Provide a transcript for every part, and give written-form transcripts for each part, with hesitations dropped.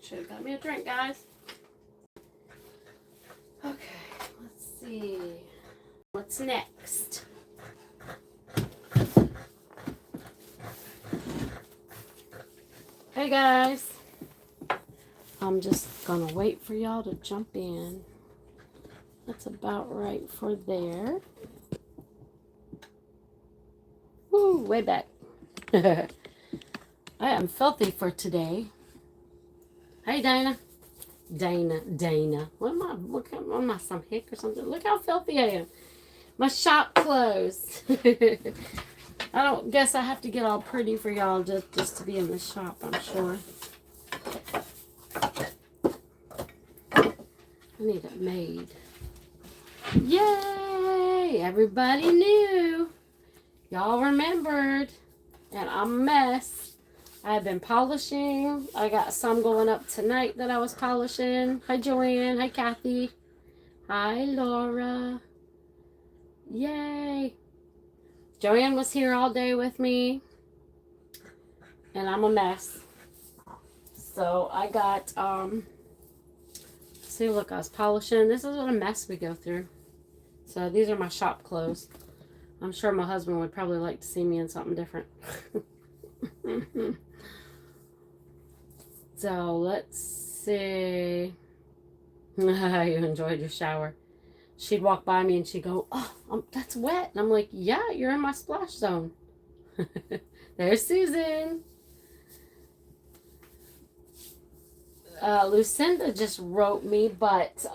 Should have got me a drink, guys. Okay, let's see. What's next? Hey guys. I'm just gonna wait for y'all to jump in. That's about right for there. Woo, way back. I am filthy for today. Hey, Dana. Dana. What am I, some hick or something? Look how filthy I am. My shop closed. I don't guess I have to get all pretty for y'all just to be in the shop, I'm sure. I need it made. Yay! Everybody knew. Y'all remembered. And I'm a mess. I've been polishing. I got some going up tonight that I was polishing. Hi, Joanne. Hi, Kathy. Hi, Laura. Yay. Joanne was here all day with me. And I'm a mess. So I got, see, look, I was polishing. This is what a mess we go through. So these are my shop clothes. I'm sure my husband would probably like to see me in something different. So let's see. You enjoyed your shower. She'd walk by me and she'd go, oh, that's wet. And I'm like, yeah, you're in my splash zone. There's Susan. Lucinda just wrote me, but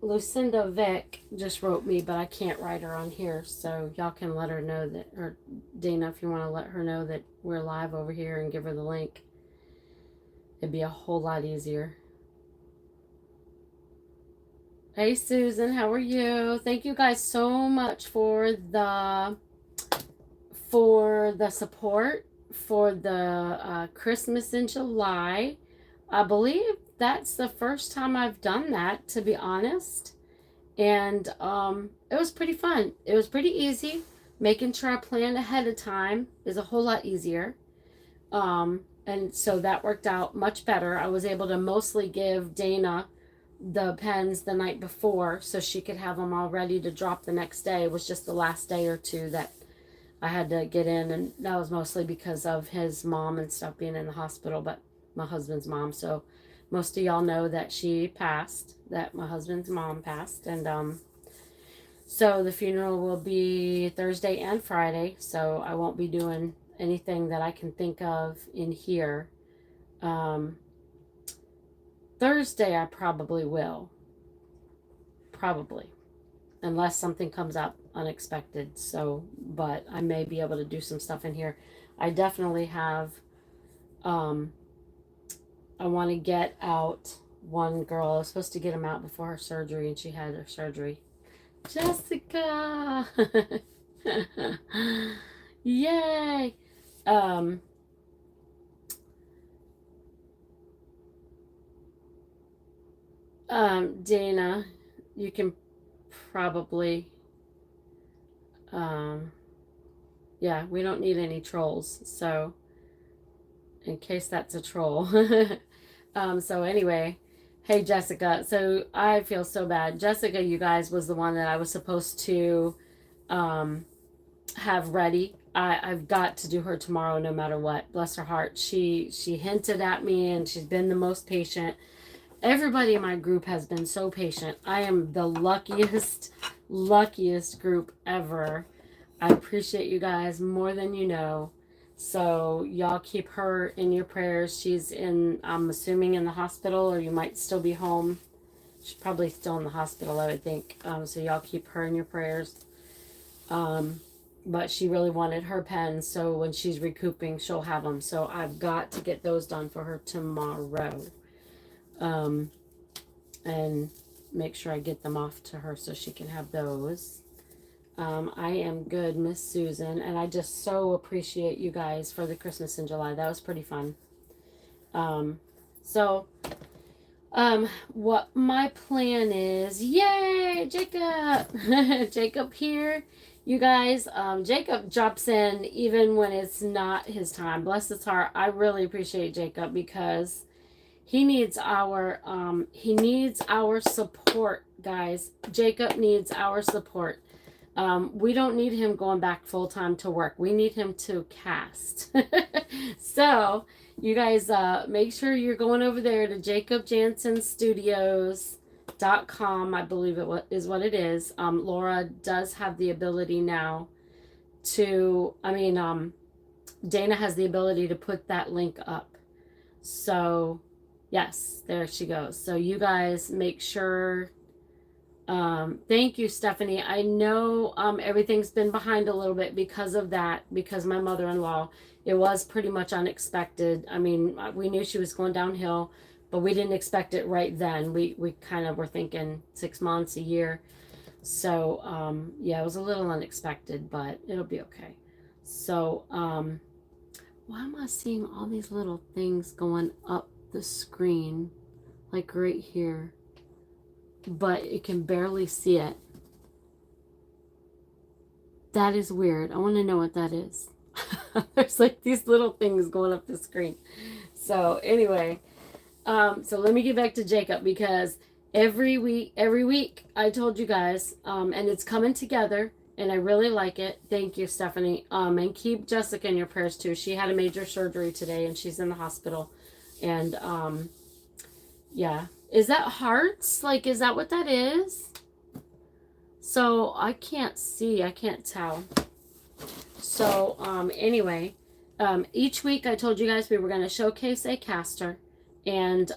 Lucinda Vick just wrote me, but I can't write her on here, so y'all can let her know that, or Dana, if you want to let her know that we're live over here and give her the link, it'd be a whole lot easier. Hey Susan, how are you? Thank you guys so much for the support for the Christmas in July. I believe that's the first time I've done that, to be honest. And it was pretty fun. It was pretty easy. Making sure I plan ahead of time is a whole lot easier. And so that worked out much better. I was able to mostly give Dana the pens the night before so she could have them all ready to drop the next day. It was just the last day or two that I had to get in, and that was mostly because of his mom and stuff being in the hospital, but my husband's mom. So most of y'all know that she passed, that my husband's mom passed, and so the funeral will be Thursday and Friday, so I won't be doing anything that I can think of in here. Thursday I probably will. Probably. Unless something comes up unexpected. So, but I may be able to do some stuff in here. I definitely have, I want to get out one girl. I was supposed to get him out before her surgery, and she had her surgery. Jessica! Yay! Dana, you can probably, yeah, we don't need any trolls, so, in case that's a troll. So anyway, hey Jessica, so I feel so bad. Jessica, you guys, was the one that I was supposed to, have ready. I've got to do her tomorrow no matter what. Bless her heart. She hinted at me, and she's been the most patient. Everybody in my group has been so patient. I am the luckiest group ever. I appreciate you guys more than you know. So y'all keep her in your prayers. She's in, I'm assuming, in the hospital, or you might still be home. She's probably still in the hospital, I would think. So y'all keep her in your prayers. But she really wanted her pens, so when she's recouping, she'll have them. So I've got to get those done for her tomorrow. And make sure I get them off to her so she can have those. I am good, Miss Susan, and I just so appreciate you guys for the Christmas in July. That was pretty fun. What my plan is, yay, Jacob! Jacob here. You guys, Jacob drops in even when it's not his time. Bless his heart. I really appreciate Jacob because he needs our support, guys. Jacob needs our support. We don't need him going back full time to work. We need him to cast. So you guys make sure you're going over there to jacobjansenstudios.com. I believe is what it is. Laura does have the ability now to, Dana has the ability to put that link up. So yes, there she goes. So you guys make sure. Thank you, Stephanie. I know everything's been behind a little bit because of that, because my mother-in-law, it was pretty much unexpected. I mean, we knew she was going downhill, but we didn't expect it right then. We kind of were thinking 6 months, a year. So, yeah, it was a little unexpected, but it'll be okay. So, why am I seeing all these little things going up the screen, like right here? But you can barely see it. That is weird. I want to know what that is. There's like these little things going up the screen. So anyway, so let me get back to Jacob, because every week I told you guys, and it's coming together, and I really like it. Thank you, Stephanie. And keep Jessica in your prayers too. She had a major surgery today and she's in the hospital. And yeah. Is that hearts? Like, is that what that is? So I can't see. I can't tell. So anyway, each week I told you guys we were going to showcase a caster. And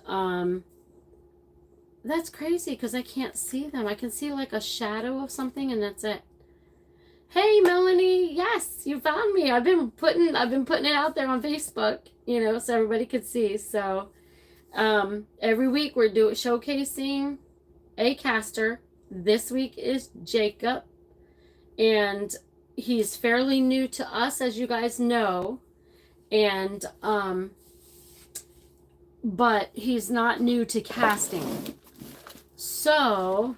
that's crazy because I can't see them. I can see like a shadow of something and that's it. Hey, Melanie. Yes, you found me. I've been putting it out there on Facebook, so everybody could see. So every week we're showcasing a caster. This week is Jacob, and he's fairly new to us, as you guys know, and but he's not new to casting. So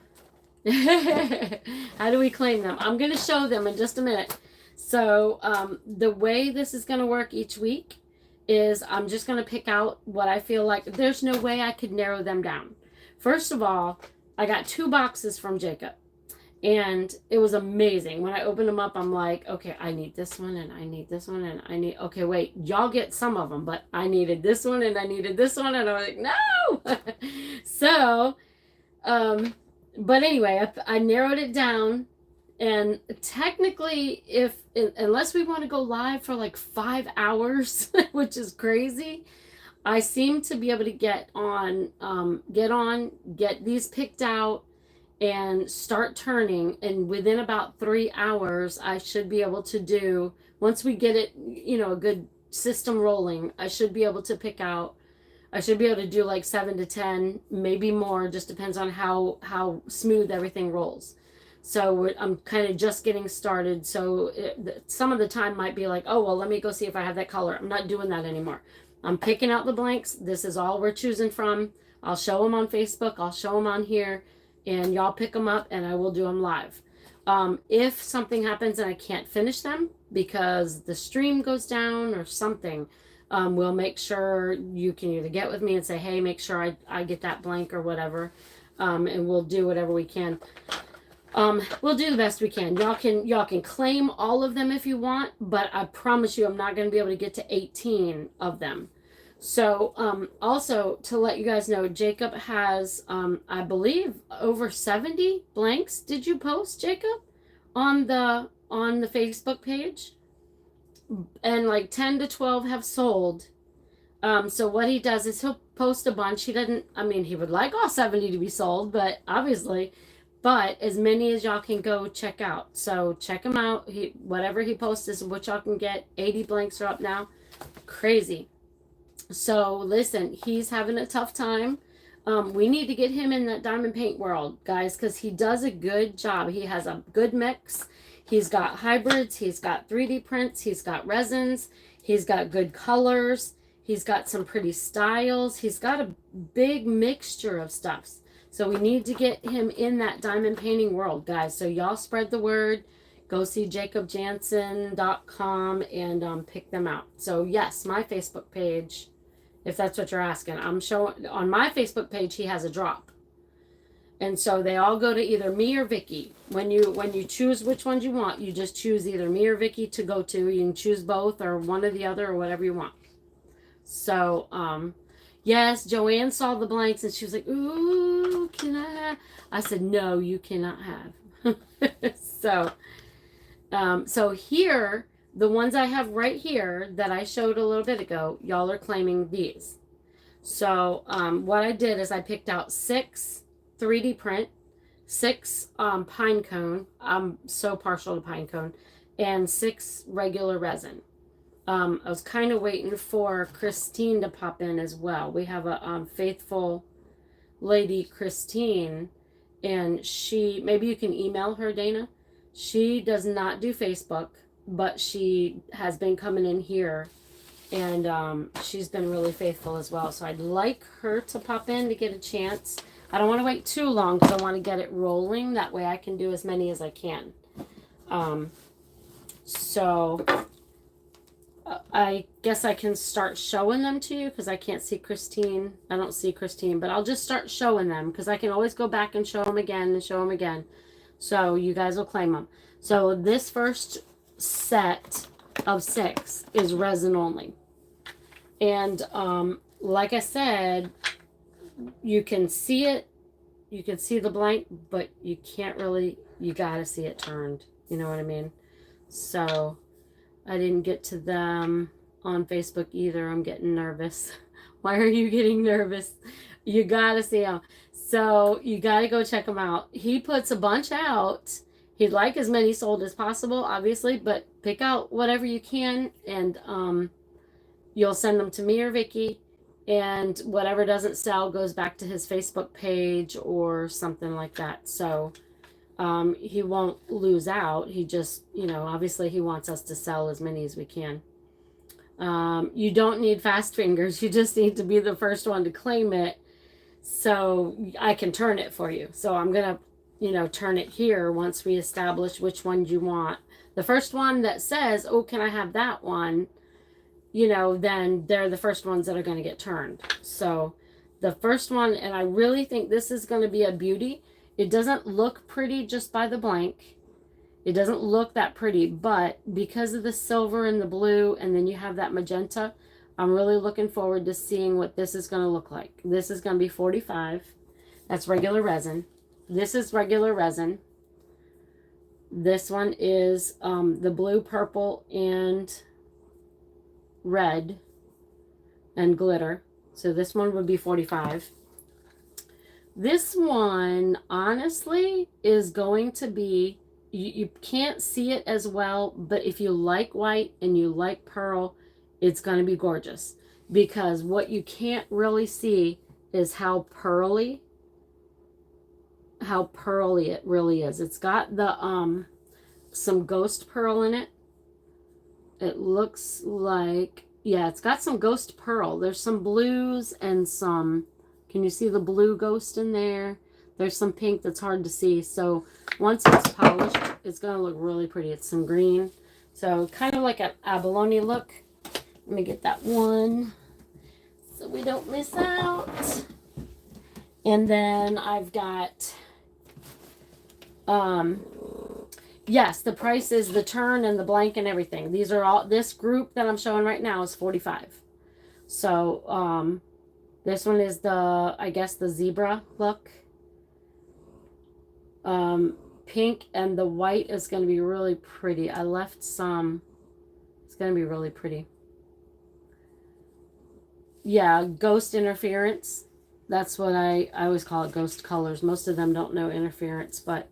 how do we claim them? I'm going to show them in just a minute. So the way this is going to work each week is I'm just going to pick out what I feel like. There's no way I could narrow them down. First of all, I got 2 boxes from Jacob, and it was amazing. When I opened them up, I'm like, okay, I need this one, and I need this one, and I need, okay, wait, y'all get some of them, but I needed this one, and I needed this one, and I was like, no! So, but anyway, I narrowed it down. And technically, unless we want to go live for like 5 hours, which is crazy, I seem to be able to get these picked out and start turning. And within about 3 hours, I should be able to do, once we get it, a good system rolling, I should be able to do like 7 to 10, maybe more, just depends on how smooth everything rolls. So I'm kind of just getting started. So some of the time might be like, oh, well, let me go see if I have that color. I'm not doing that anymore. I'm picking out the blanks. This is all we're choosing from. I'll show them on Facebook. I'll show them on here. And y'all pick them up and I will do them live. If something happens and I can't finish them because the stream goes down or something, we'll make sure you can either get with me and say, hey, make sure I get that blank or whatever. And we'll do whatever we can. We'll do the best we can. Y'all can claim all of them if you want, but I promise you I'm not going to be able to get to 18 of them. So, also to let you guys know, Jacob has, I believe, over 70 blanks. Did you post, Jacob, on the Facebook page? And like 10 to 12 have sold. So what he does is he'll post a bunch. He would like all 70 to be sold, but obviously... But as many as y'all can go check out. So check him out. Whatever he posts is what y'all can get. 80 blanks are up now. Crazy. So listen, he's having a tough time. We need to get him in that diamond paint world, guys, because he does a good job. He has a good mix. He's got hybrids. He's got 3D prints. He's got resins. He's got good colors. He's got some pretty styles. He's got a big mixture of stuffs. So we need to get him in that diamond painting world, guys. So y'all spread the word. go see jacobjansen.com and pick them out. So yes, my Facebook page, if that's what you're asking, I'm showing on my Facebook page he has a drop. And so they all go to either me or Vicky. When you choose which ones you want, you just choose either me or Vicky to go to. You can choose both or one or the other or whatever you want. So, yes, Joanne saw the blanks and she was like, ooh, can I have? I said, no, you cannot have. So here, the ones I have right here that I showed a little bit ago, y'all are claiming these. So, what I did is I picked out 6 3D print, 6 pine cone. I'm so partial to pine cone, and 6 regular resin. I was kind of waiting for Christine to pop in as well. We have a faithful lady, Christine, and she, maybe you can email her, Dana. She does not do Facebook, but she has been coming in here, and she's been really faithful as well. So I'd like her to pop in to get a chance. I don't want to wait too long because I want to get it rolling. That way I can do as many as I can. So I guess I can start showing them to you because I can't see Christine. I don't see Christine, but I'll just start showing them because I can always go back and show them again and show them again. So you guys will claim them. So this first set of 6 is resin only. And like I said, you can see it. You can see the blank, but you can't really, you got to see it turned. You know what I mean? So I didn't get to them on Facebook either. I'm getting nervous. Why are you getting nervous? You got to see them. So you got to go check them out. He puts a bunch out. He'd like as many sold as possible, obviously, but pick out whatever you can, and you'll send them to me or Vicky, and whatever doesn't sell goes back to his Facebook page or something like that. So he won't lose out. He just, obviously he wants us to sell as many as we can. You don't need fast fingers. You just need to be the first one to claim it so I can turn it for you. So I'm going to, turn it here once we establish which one you want. The first one that says, oh, can I have that one? Then they're the first ones that are going to get turned. So the first one, and I really think this is going to be a beauty. It doesn't look pretty just by the blank. It doesn't look that pretty, but because of the silver and the blue, and then you have that magenta, I'm really looking forward to seeing what this is going to look like. This is going to be 45. That's regular resin. This is regular resin. This one is the blue, purple, and red and glitter. So this one would be 45. This one, honestly, is going to be, you can't see it as well, but if you like white and you like pearl, it's going to be gorgeous. Because what you can't really see is how pearly it really is. It's got the some ghost pearl in it. It looks like, yeah, it's got some ghost pearl. There's some blues and some, can you see the blue ghost in there? There's some pink that's hard to see. So once it's polished, it's going to look really pretty. It's some green. So kind of like an abalone look. Let me get that one so we don't miss out. And then I've got, yes, the price is the turn and the blank and everything. These are all, this group that I'm showing right now is 45. So, this one is the, I guess, the zebra look. Pink and the white is going to be really pretty. I left some. It's going to be really pretty. Yeah, ghost interference. That's what I always call it, ghost colors. Most of them don't know interference, but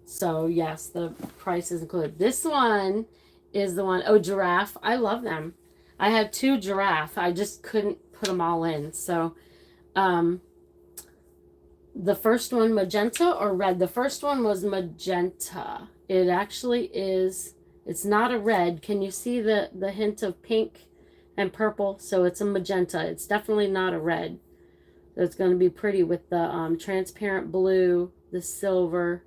so yes, the price is included. This one is the one, oh, giraffe. I love them. I had 2 giraffe. I just couldn't put them all in. So, the first one, magenta or red? The first one was magenta. It actually is, it's not a red. Can you see the hint of pink and purple? So it's a magenta. It's definitely not a red. It's going to be pretty with the transparent blue, the silver,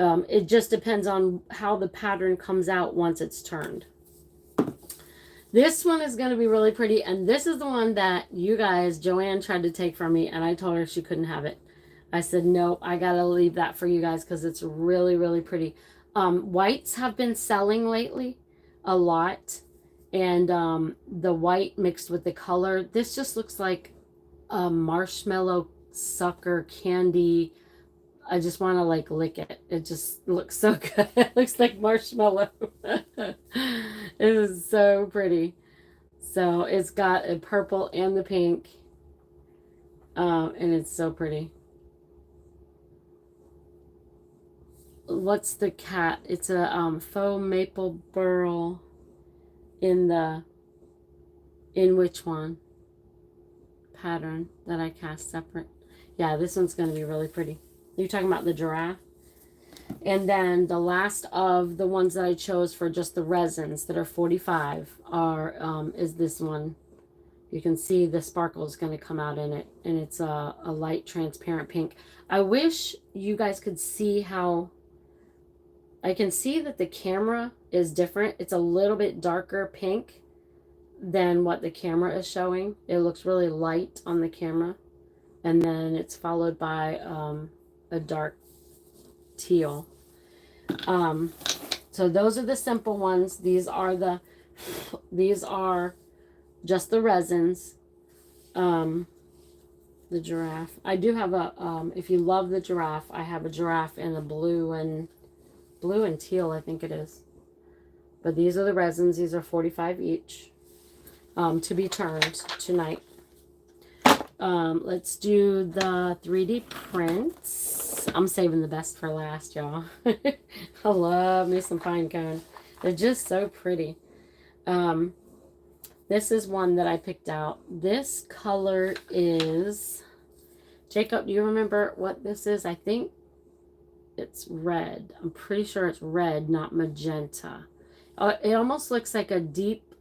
It just depends on how the pattern comes out once it's turned. This one is going to be really pretty, and this is the one that you guys, Joanne tried to take from me, and I told her she couldn't have it. I said, nope, I got to leave that for you guys because it's really, really pretty. Whites have been selling lately a lot, and the white mixed with the color. This just looks like a marshmallow sucker candy. I just want to like lick it. It just looks so good. It looks like marshmallow. It is so pretty. So it's got a purple and the pink. And it's so pretty. What's the cat? It's a faux maple burl in which one? Pattern that I cast separate. Yeah, this one's going to be really pretty. You're talking about the giraffe? And then the last of the ones that I chose for just the resins that are 45 is this one. You can see the sparkle is going to come out in it, and it's a light transparent pink. I wish you guys could see how I can see that the camera is different. It's a little bit darker pink than what the camera is showing. It looks really light on the camera, and then it's followed by a dark teal. So those are the simple ones. These are just the resins. The giraffe. I do have a if you love the giraffe, I have a giraffe in a blue and teal, I think it is. But these are the resins. These are 45 each. To be turned tonight. Let's do the 3D prints. I'm saving the best for last, y'all. I love me some pine cone. They're just so pretty. This is one that I picked out. This color is... Jacob, do you remember what this is? I think it's red. I'm pretty sure it's red, not magenta. It almost looks like a deep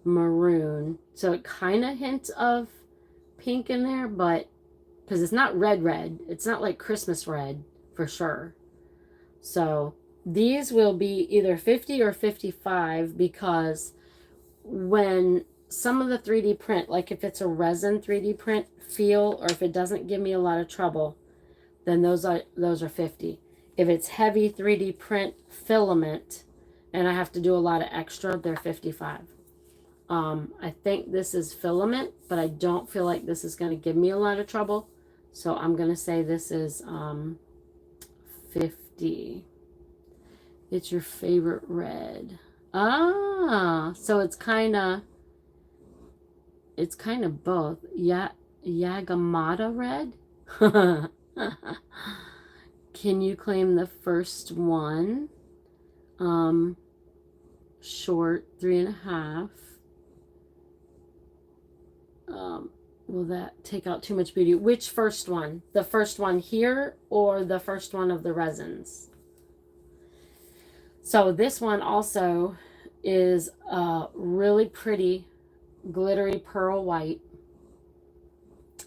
maroon. So it kind of hints of pink in there, but because it's not red, it's not like Christmas red for sure. So these will be either 50 or 55, because when some of the 3D print, like if it's a resin 3D print feel, or if it doesn't give me a lot of trouble, then those are 50. If it's heavy 3D print filament and I have to do a lot of extra, they're 55. I think this is filament, but I don't feel like this is going to give me a lot of trouble. So I'm going to say this is 50. It's your favorite red. Ah, so it's kind of both. Yagamata red. Can you claim the first one? Short 3.5. Will that take out too much beauty? Which first one? The first one here or the first one of the resins? So this one also is really pretty glittery pearl white,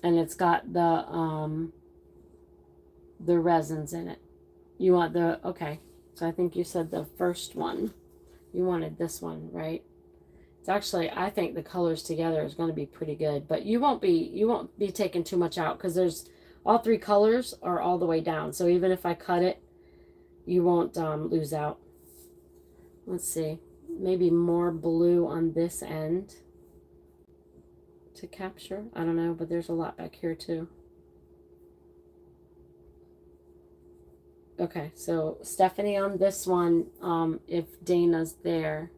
and it's got the resins in it. You want okay, so I think you said the first one. You wanted this one, right? It's actually, I think the colors together is going to be pretty good, but you won't be taking too much out, because there's all three colors are all the way down. So even if I cut it, you won't lose out. Let's see, maybe more blue on this end to capture. I don't know, but there's a lot back here too. Okay, so Stephanie on this one, if Dana's there,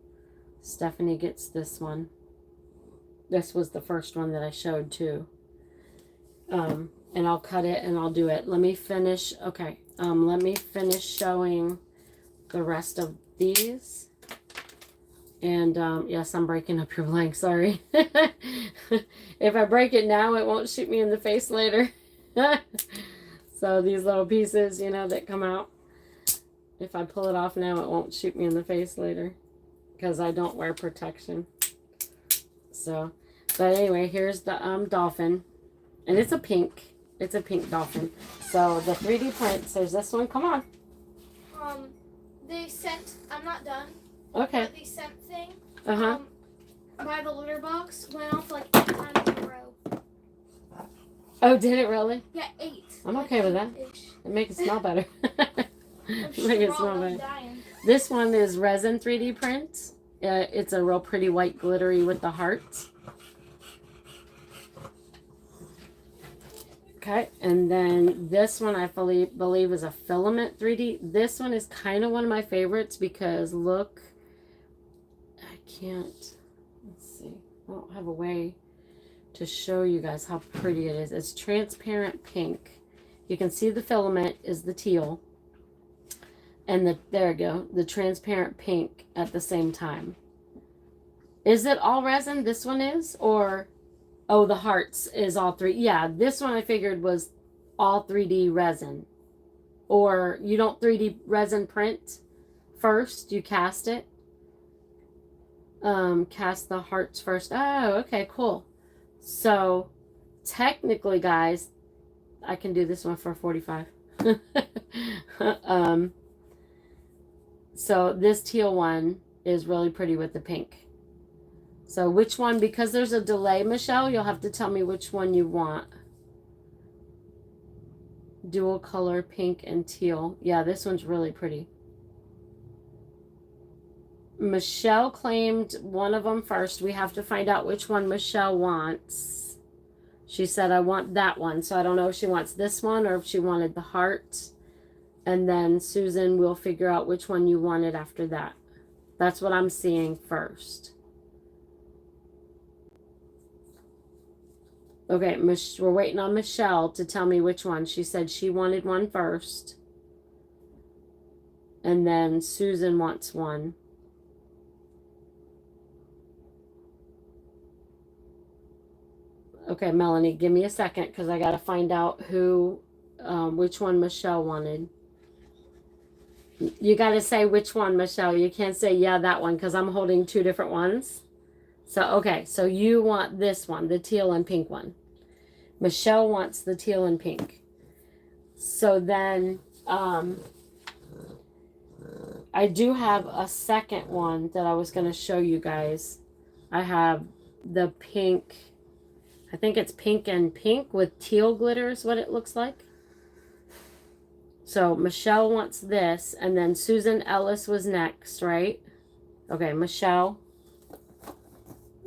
Stephanie gets this one. This was the first one that I showed too. And I'll cut it and I'll do it. Let me finish. Okay. Let me finish showing the rest of these. And yes, I'm breaking up your blank. Sorry. If I break it now, it won't shoot me in the face later. So these little pieces, you know, that come out, if I pull it off now, it won't shoot me in the face later, because I don't wear protection. So, but anyway, here's the dolphin, and it's a pink dolphin. So the 3D prints, there's this one. Come on, they sent, I'm not done. Okay. But the scent thing, Uh-huh. by the litter box went off like 8 times in a row. Oh, did it really? Yeah, 8. I'm okay with that. It makes it smell better. Make it smell better. This one is Resin 3D print. It's a real pretty white glittery with the hearts. Okay, and then this one I believe is a filament 3D. This one is kind of one of my favorites because look, I can't, let's see, I don't have a way to show you guys how pretty it is. It's transparent pink. You can see the filament is the teal, and there you go, the transparent pink at the same time. Is it all resin? This one is, or oh, the hearts is all 3. Yeah, this one I figured was all 3D resin. Or you don't 3D resin print first, you cast it. Cast the hearts first. Oh, okay, cool. So, technically, guys, I can do this one for 45. So this teal one is really pretty with the pink. So which one, because there's a delay, Michelle, you'll have to tell me which one you want. Dual color, pink and teal. Yeah, this one's really pretty. Michelle claimed one of them first. We have to find out which one Michelle wants. She said, I want that one. So I don't know if she wants this one or if she wanted the heart. And then Susan will figure out which one you wanted after that. That's what I'm seeing first. Okay, we're waiting on Michelle to tell me which one. She said she wanted one first. And then Susan wants one. Okay, Melanie, give me a second because I got to find out which one Michelle wanted. You got to say which one, Michelle. You can't say, yeah, that one, because I'm holding 2 different ones. So, okay, so you want this one, the teal and pink one. Michelle wants the teal and pink. So then, I do have a second one that I was going to show you guys. I have the pink, I think it's pink and pink with teal glitter is what it looks like. So Michelle wants this, and then Susan Ellis was next, right? Okay, Michelle.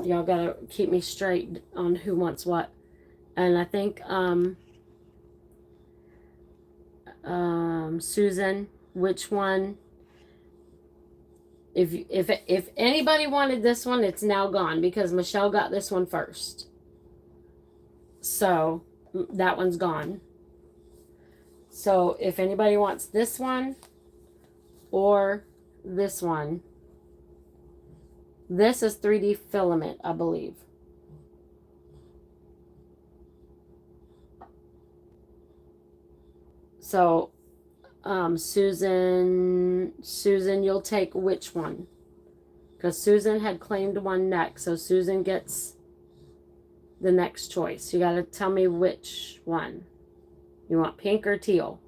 Y'all gotta keep me straight on who wants what. And I think Susan, which one? If anybody wanted this one, it's now gone because Michelle got this one first. So that one's gone. So if anybody wants this one or this one, this is 3D filament, I believe. So, Susan, you'll take which one? Because Susan had claimed one next, so Susan gets the next choice. You got to tell me which one. You want pink or teal?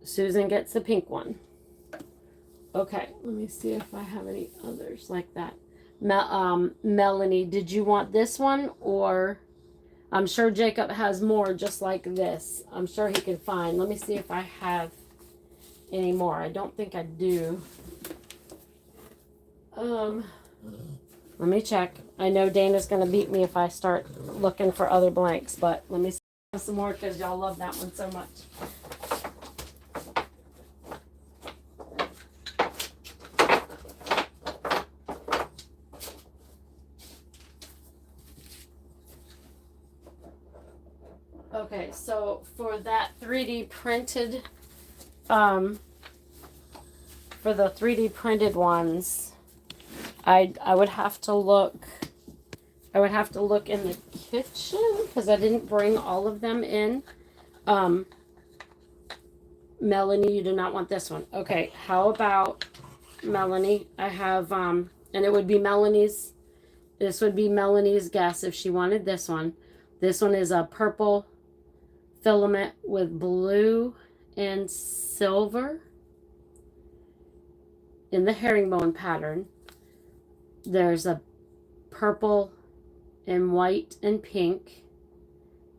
Susan gets the pink one. Okay, let me see if I have any others like that. Melanie, did you want this one or... I'm sure Jacob has more just like this. I'm sure he can find. Let me see if I have any more. I don't think I do. Let me check. I know Dana's going to beat me if I start looking for other blanks, but let me see some more because y'all love that one so much. Okay, so for that 3D printed, for the 3D printed ones, I would have to look. I would have to look in the kitchen because I didn't bring all of them in. Melanie, you do not want this one. Okay, how about Melanie? I have and it would be Melanie's. This would be Melanie's guess if she wanted this one. This one is a purple filament with blue and silver in the herringbone pattern. There's a purple and white and pink,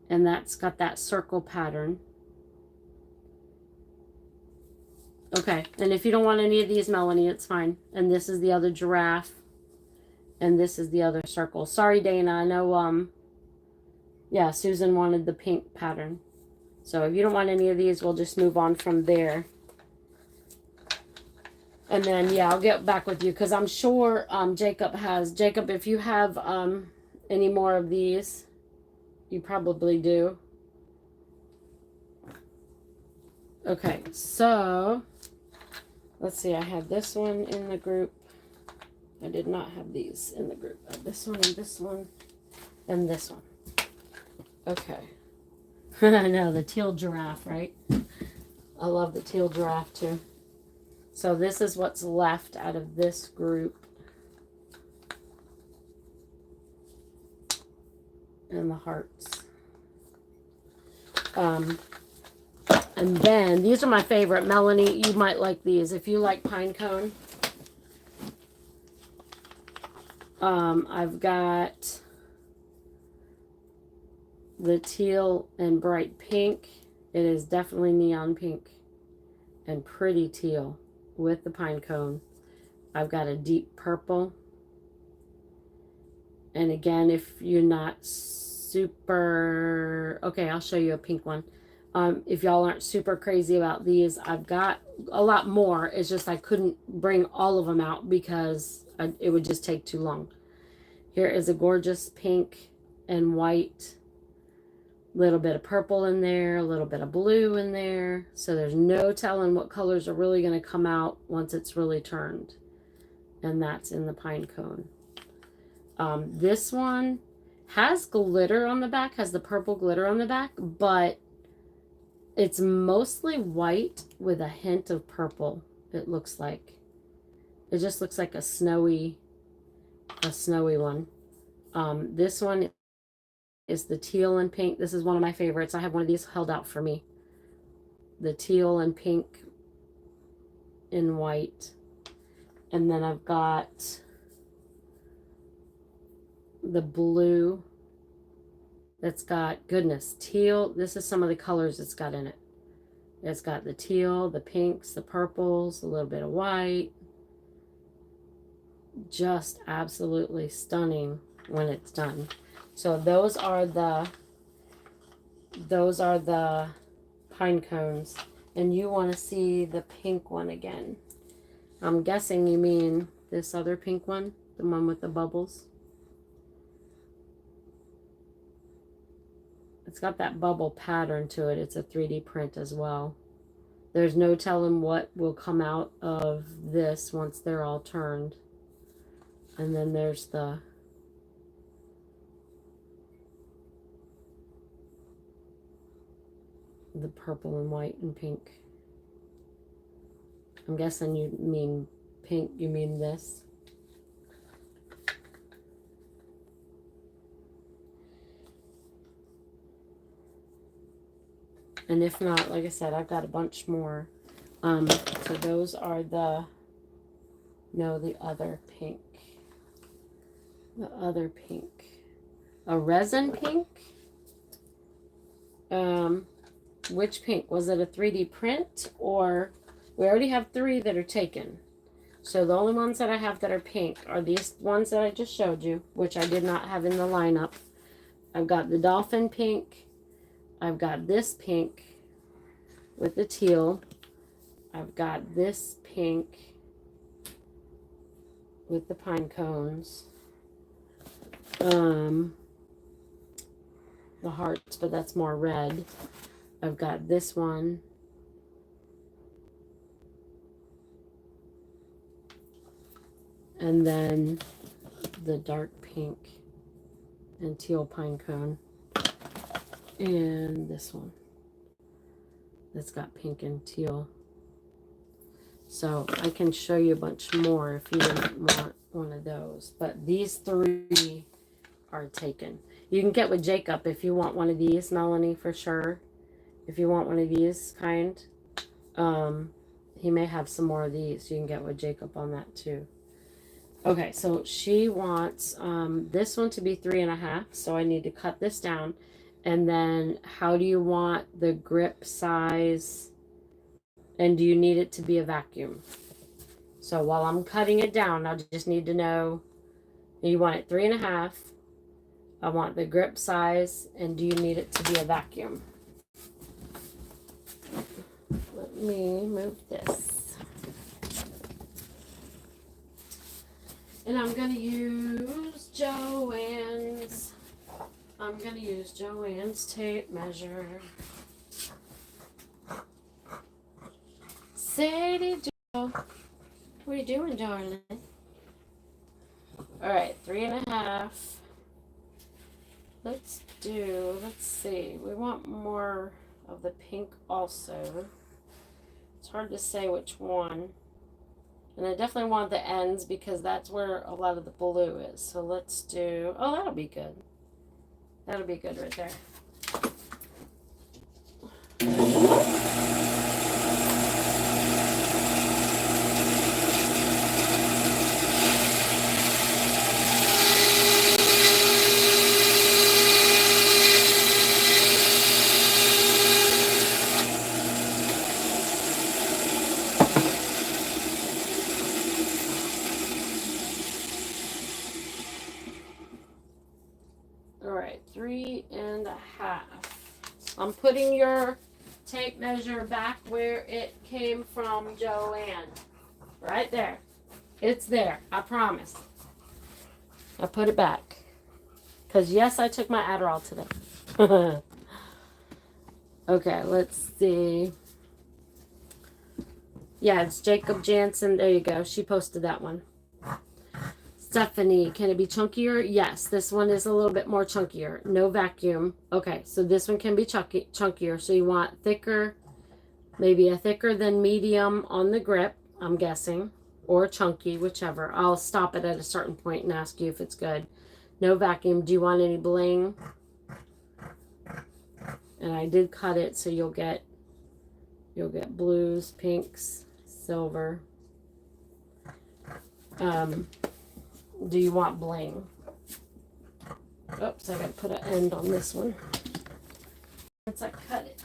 and that's got that circle pattern. Okay, and if you don't want any of these, Melanie, it's fine. And this is the other giraffe, and this is the other circle. Sorry, Dana, I know, yeah, Susan wanted the pink pattern. So if you don't want any of these, we'll just move on from there. And then, yeah, I'll get back with you because I'm sure Jacob, if you have any more of these, you probably do. Okay, so let's see. I had this one in the group. I did not have these in the group. This one and this one and this one. Okay. I know, the teal giraffe, right? I love the teal giraffe too. So this is what's left out of this group. And the hearts. And then, these are my favorite. Melanie, you might like these. If you like pine cone. I've got the teal and bright pink. It is definitely neon pink and pretty teal with the pine cone. I've got a deep purple. And again, if you're not super... Okay, I'll show you a pink one. If y'all aren't super crazy about these, I've got a lot more. It's just I couldn't bring all of them out because it would just take too long. Here is a gorgeous pink and white. Little bit of purple in there, a little bit of blue in there. So there's no telling what colors are really going to come out once it's really turned. And that's in the pine cone. This one has glitter on the back, has the purple glitter on the back, but it's mostly white with a hint of purple, it looks like. It just looks like a snowy one. This one is the teal and pink. This is one of my favorites. I have one of these held out for me. The teal and pink in white. And then I've got the blue that's got, goodness, teal. This is some of the colors it's got in it. It's got the teal, the pinks, the purples, a little bit of white. Just absolutely stunning when it's done. So those are the pine cones. And you want to see the pink one again. I'm guessing you mean this other pink one, the one with the bubbles. It's got that bubble pattern to it. It's a 3D print as well. There's no telling what will come out of this once they're all turned. And then there's the purple and white and pink. I'm guessing you mean pink, you mean this. And if not, like I said, I've got a bunch more. So those are the other pink. The other pink. A resin pink? Which pink? Was it a 3D print, or we already have 3 that are taken? So the only ones that I have that are pink are these ones that I just showed you, which I did not have in the lineup. I've got the dolphin pink. I've got this pink with the teal. I've got this pink with the pine cones. The hearts, but that's more red. I've got this one. And then the dark pink and teal pine cone. And this one that's got pink and teal. So I can show you a bunch more if you didn't want one of those. But these 3 are taken. You can get with Jacob if you want one of these, Melanie, for sure. if you want one of these kind. He may have some more of these. You can get with Jacob on that too. Okay, so she wants this one to be 3.5, so I need to cut this down. And then how do you want the grip size? And do you need it to be a vacuum? So while I'm cutting it down, I just need to know, you want it 3.5. I want the grip size, and do you need it to be a vacuum? Let me move this. And I'm going to use Joann's tape measure. Sadie Jo. What are you doing, darling? Alright, 3.5. Let's see. We want more of the pink also. It's hard to say which one. And I definitely want the ends because that's where a lot of the blue is. So let's do, oh, that'll be good. That'll be good right there. All right, 3.5. I'm putting your tape measure back where it came from, Joanne. Right there. It's there. I promise. I put it back. Because, yes, I took my Adderall today. Okay, let's see. Yeah, it's Jacob Jansen. There you go. She posted that one. Stephanie, can it be chunkier? Yes, this one is a little bit more chunkier. No vacuum. Okay, so this one can be chunkier. So you want thicker, maybe a thicker than medium on the grip, I'm guessing, or chunky, whichever. I'll stop it at a certain point and ask you if it's good. No vacuum. Do you want any bling? And I did cut it, so you'll get blues, pinks, silver. Do you want bling? Oops, I gotta put an end on this one. Once I cut it.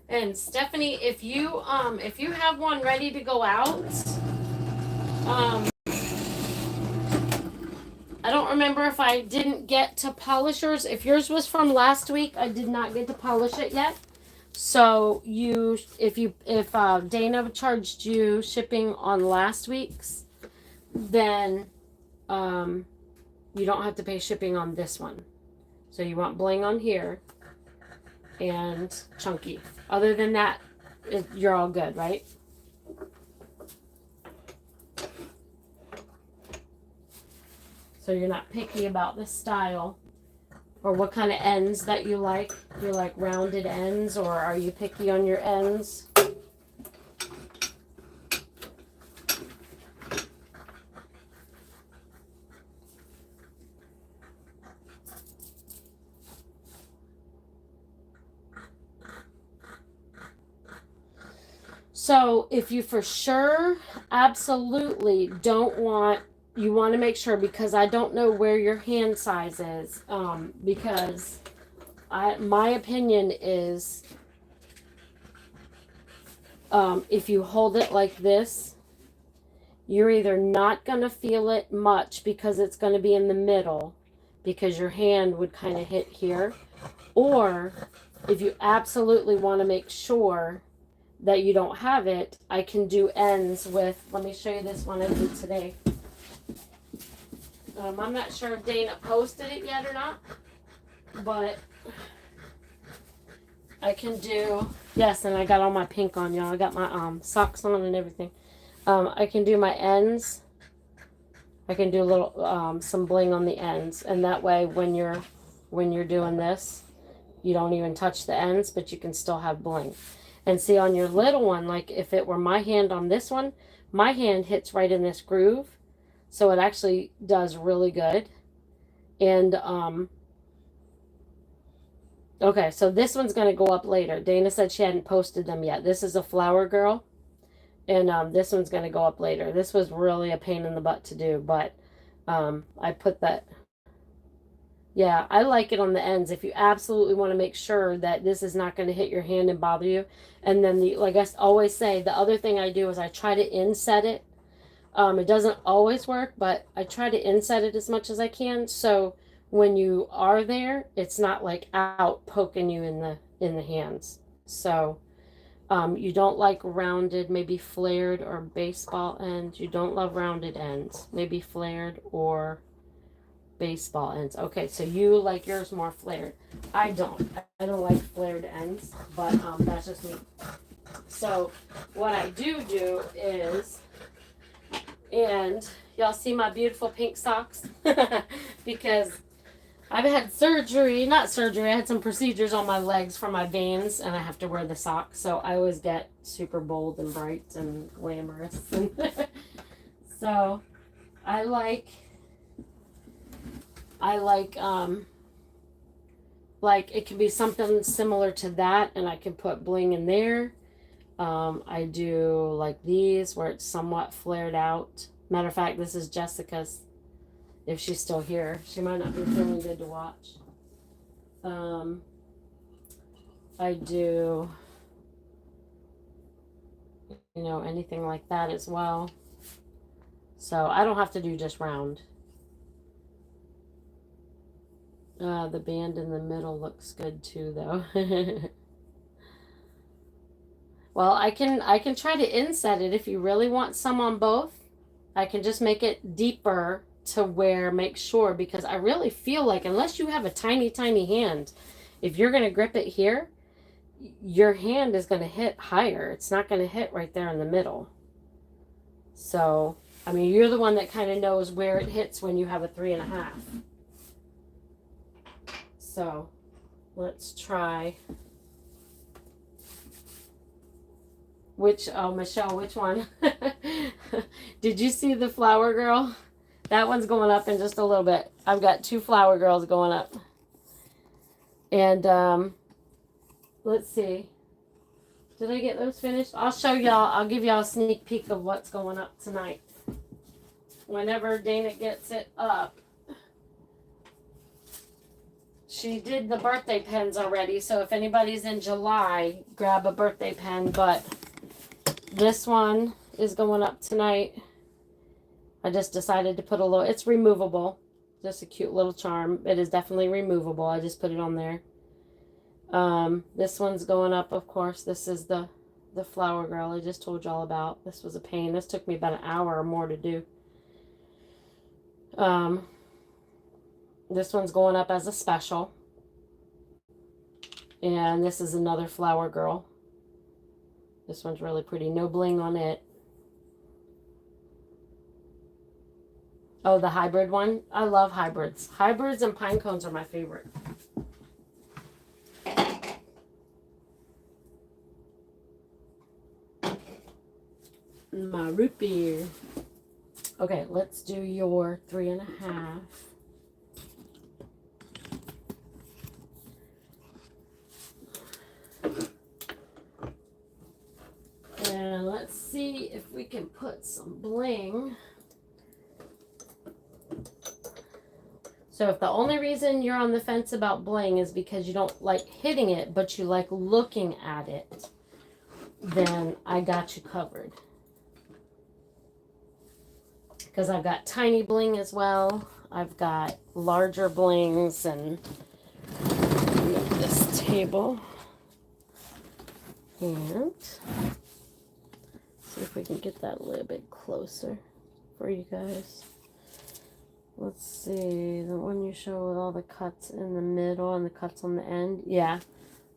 And Stephanie, if you have one ready to go out, I don't remember if I didn't get to polish yours. If yours was from last week, I did not get to polish it yet. So if Dana charged you shipping on last week's, then you don't have to pay shipping on this one. So you want bling on here and chunky. Other than that, you're all good, right? So you're not picky about the style or what kind of ends that you like. You like rounded ends, or are you picky on your ends? So if you for sure absolutely don't want, you want to make sure, because I don't know where your hand size is, because my opinion is if you hold it like this, you're either not going to feel it much because it's going to be in the middle, because your hand would kind of hit here, or if you absolutely want to make sure that you don't have it, I can do ends with, let me show you this one I did today. I'm not sure if Dana posted it yet or not, but I can do, yes, and I got all my pink on, y'all. I got my socks on and everything. I can do my ends. I can do a little, some bling on the ends, and that way when you're doing this, you don't even touch the ends, but you can still have bling. And see, on your little one, like if it were my hand on this one, my hand hits right in this groove. So it actually does really good. And okay, so this one's going to go up later. Dana said she hadn't posted them yet. This is a Flower Girl. And this one's going to go up later. This was really a pain in the butt to do, but I put that. Yeah, I like it on the ends if you absolutely want to make sure that this is not going to hit your hand and bother you. And then, like I always say, the other thing I do is I try to inset it. It doesn't always work, but I try to inset it as much as I can. So when you are there, it's not like out poking you in the hands. So you don't like rounded, maybe flared or baseball ends. You don't love rounded ends, maybe flared or baseball ends. Okay, so you like yours more flared. I don't. I don't like flared ends, but that's just me. So what I do is, and y'all see my beautiful pink socks because I've had not surgery, I had some procedures on my legs for my veins and I have to wear the socks. So I always get super bold and bright and glamorous. So I like it can be something similar to that and I can put bling in there. I do like these where it's somewhat flared out. Matter of fact, this is Jessica's. If she's still here, she might not be feeling good to watch. I do, anything like that as well. So I don't have to do just round. The band in the middle looks good too, though. Well, I can try to inset it if you really want some on both. I can just make it deeper to make sure, because I really feel like unless you have a tiny, tiny hand, if you're going to grip it here, your hand is going to hit higher. It's not going to hit right there in the middle. So, I mean, you're the one that kind of knows where it hits when you have a 3.5. So, let's try. Michelle, which one? Did you see the Flower Girl? That one's going up in just a little bit. I've got 2 Flower Girls going up. And let's see. Did I get those finished? I'll show y'all. I'll give y'all a sneak peek of what's going up tonight. Whenever Dana gets it up. She did the birthday pens already, so if anybody's in July, grab a birthday pen. But this one is going up tonight. I just decided to put a little, it's removable. Just a cute little charm. It is definitely removable. I just put it on there. This one's going up, of course. This is the Flower Girl I just told y'all about. This was a pain. This took me about an hour or more to do. This one's going up as a special. And this is another Flower Girl. This one's really pretty. No bling on it. Oh, the hybrid one? I love hybrids. Hybrids and pine cones are my favorite. My root beer. Okay, let's do your 3.5. And let's see if we can put some bling. So if the only reason you're on the fence about bling is because you don't like hitting it, but you like looking at it, then I got you covered. Because I've got tiny bling as well. I've got larger blings, and move this table. And see if we can get that a little bit closer for you guys. Let's see, the one you show with all the cuts in the middle and the cuts on the end. Yeah,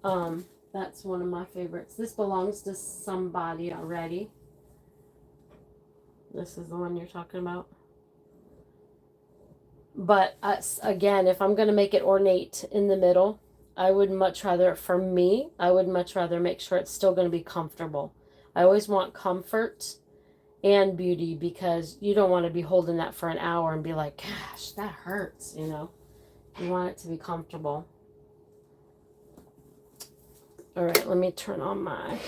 that's one of my favorites. This belongs to somebody already. This is the one you're talking about. But again, if I'm going to make it ornate in the middle, I would much rather, for me, I would much rather make sure it's still going to be comfortable. I always want comfort and beauty, because you don't want to be holding that for an hour and be like, gosh, that hurts, you know. You want it to be comfortable. All right, let me turn on my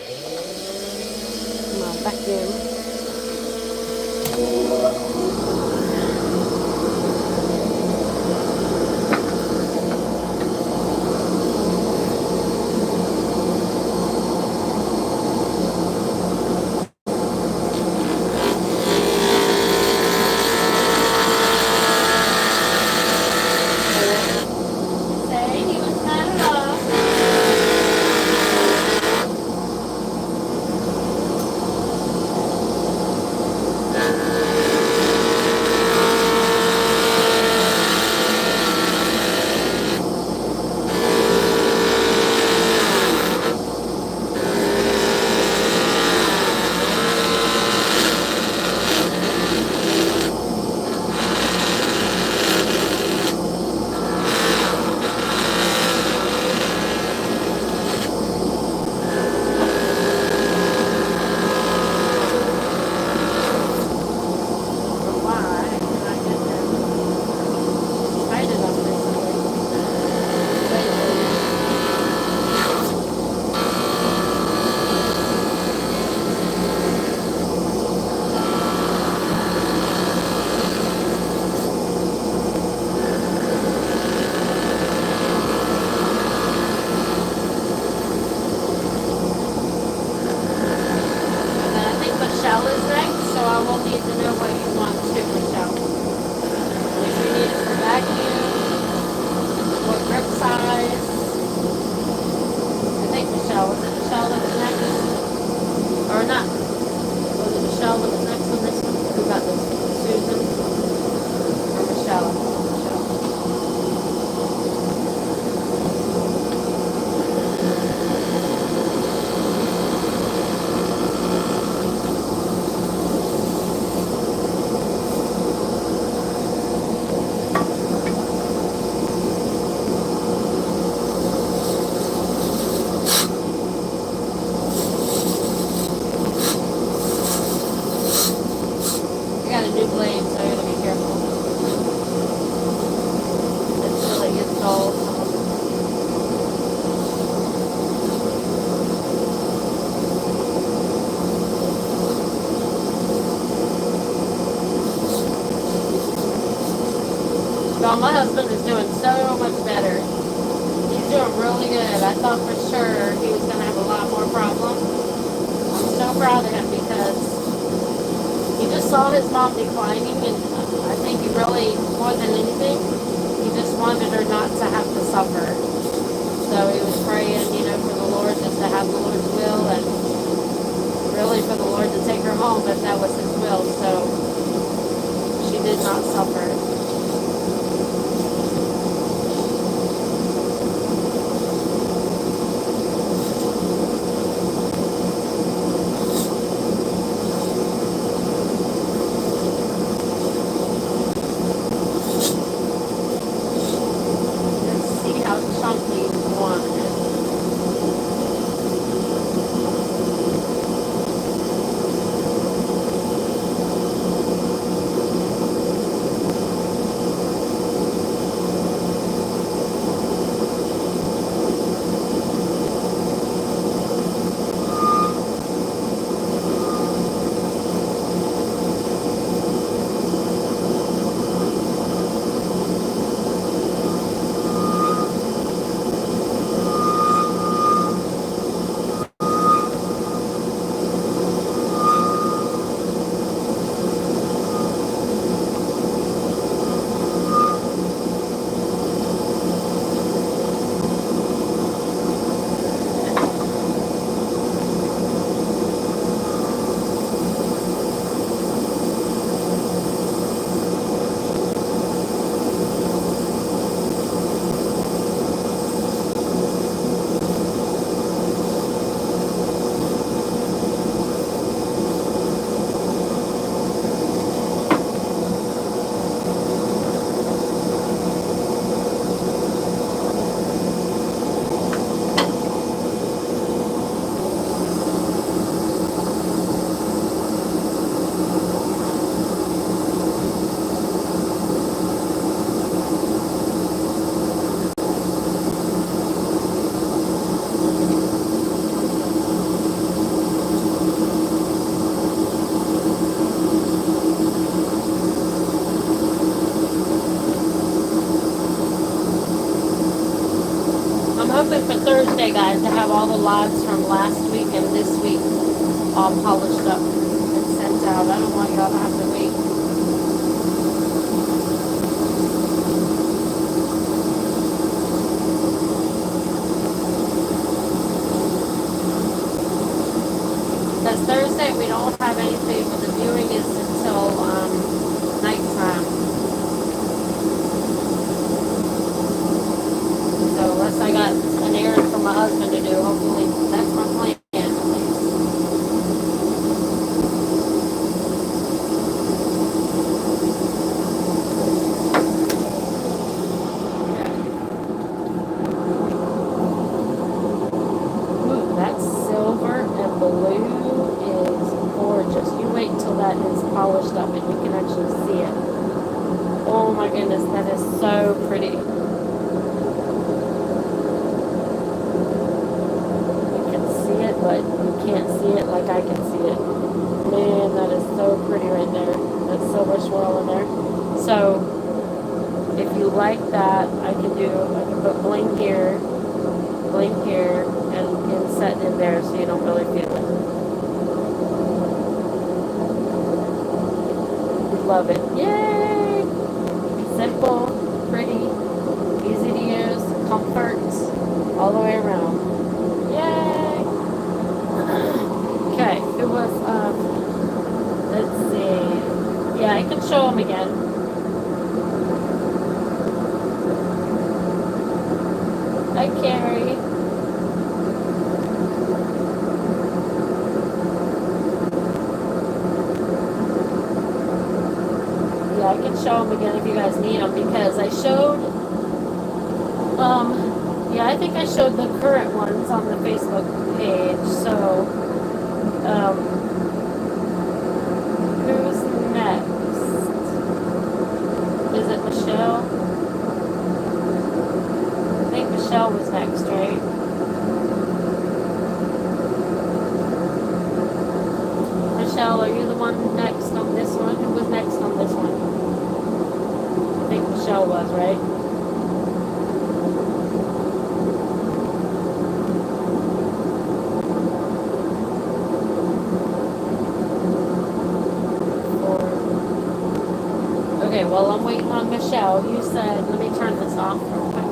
vacuum. Well, my husband is doing so much better. He's doing really good. I thought for sure he was going to have a lot more problems. I'm so proud of him because he just saw his mom declining, and I think he really, more than anything, he just wanted her not to have to suffer. So he was praying, you know, for the Lord, just to have the Lord's will, and really for the Lord to take her home if that was his will. So she did not suffer. Let's see how chunky one is. hoping for Thursday, guys, to have all the lots from last week and this week all polished up and sent out. I don't want y'all to have to wait. Because Thursday we don't have anything, but the viewing is until nighttime. So unless I got an errand for my husband to do, hopefully that's my plan. Ooh, that silver and blue is gorgeous. You wait till that is polished up and you can actually see it. Oh my goodness, that is so pretty. But you can't see it like I can see it. Man, that is so pretty right there. That silver swirl in there. So, if you like that, I can put bling here, and inset in there so you don't really feel it. Love it. Yay! Simple, pretty, easy to use, comfort, all the way around. Yay! Okay, it was, let's see. Yeah, I can show them again. Hi, Carrie. Yeah, I can show them again if you guys need them because I showed, yeah, I think I showed the current ones on the Facebook page, so, who's next? Is it Michelle? I think Michelle was next, right? Michelle, are you the one next on this one? Who was next on this one? I think Michelle was, right? Okay, well, I'm waiting on Michelle. You said, let me turn this off real quick.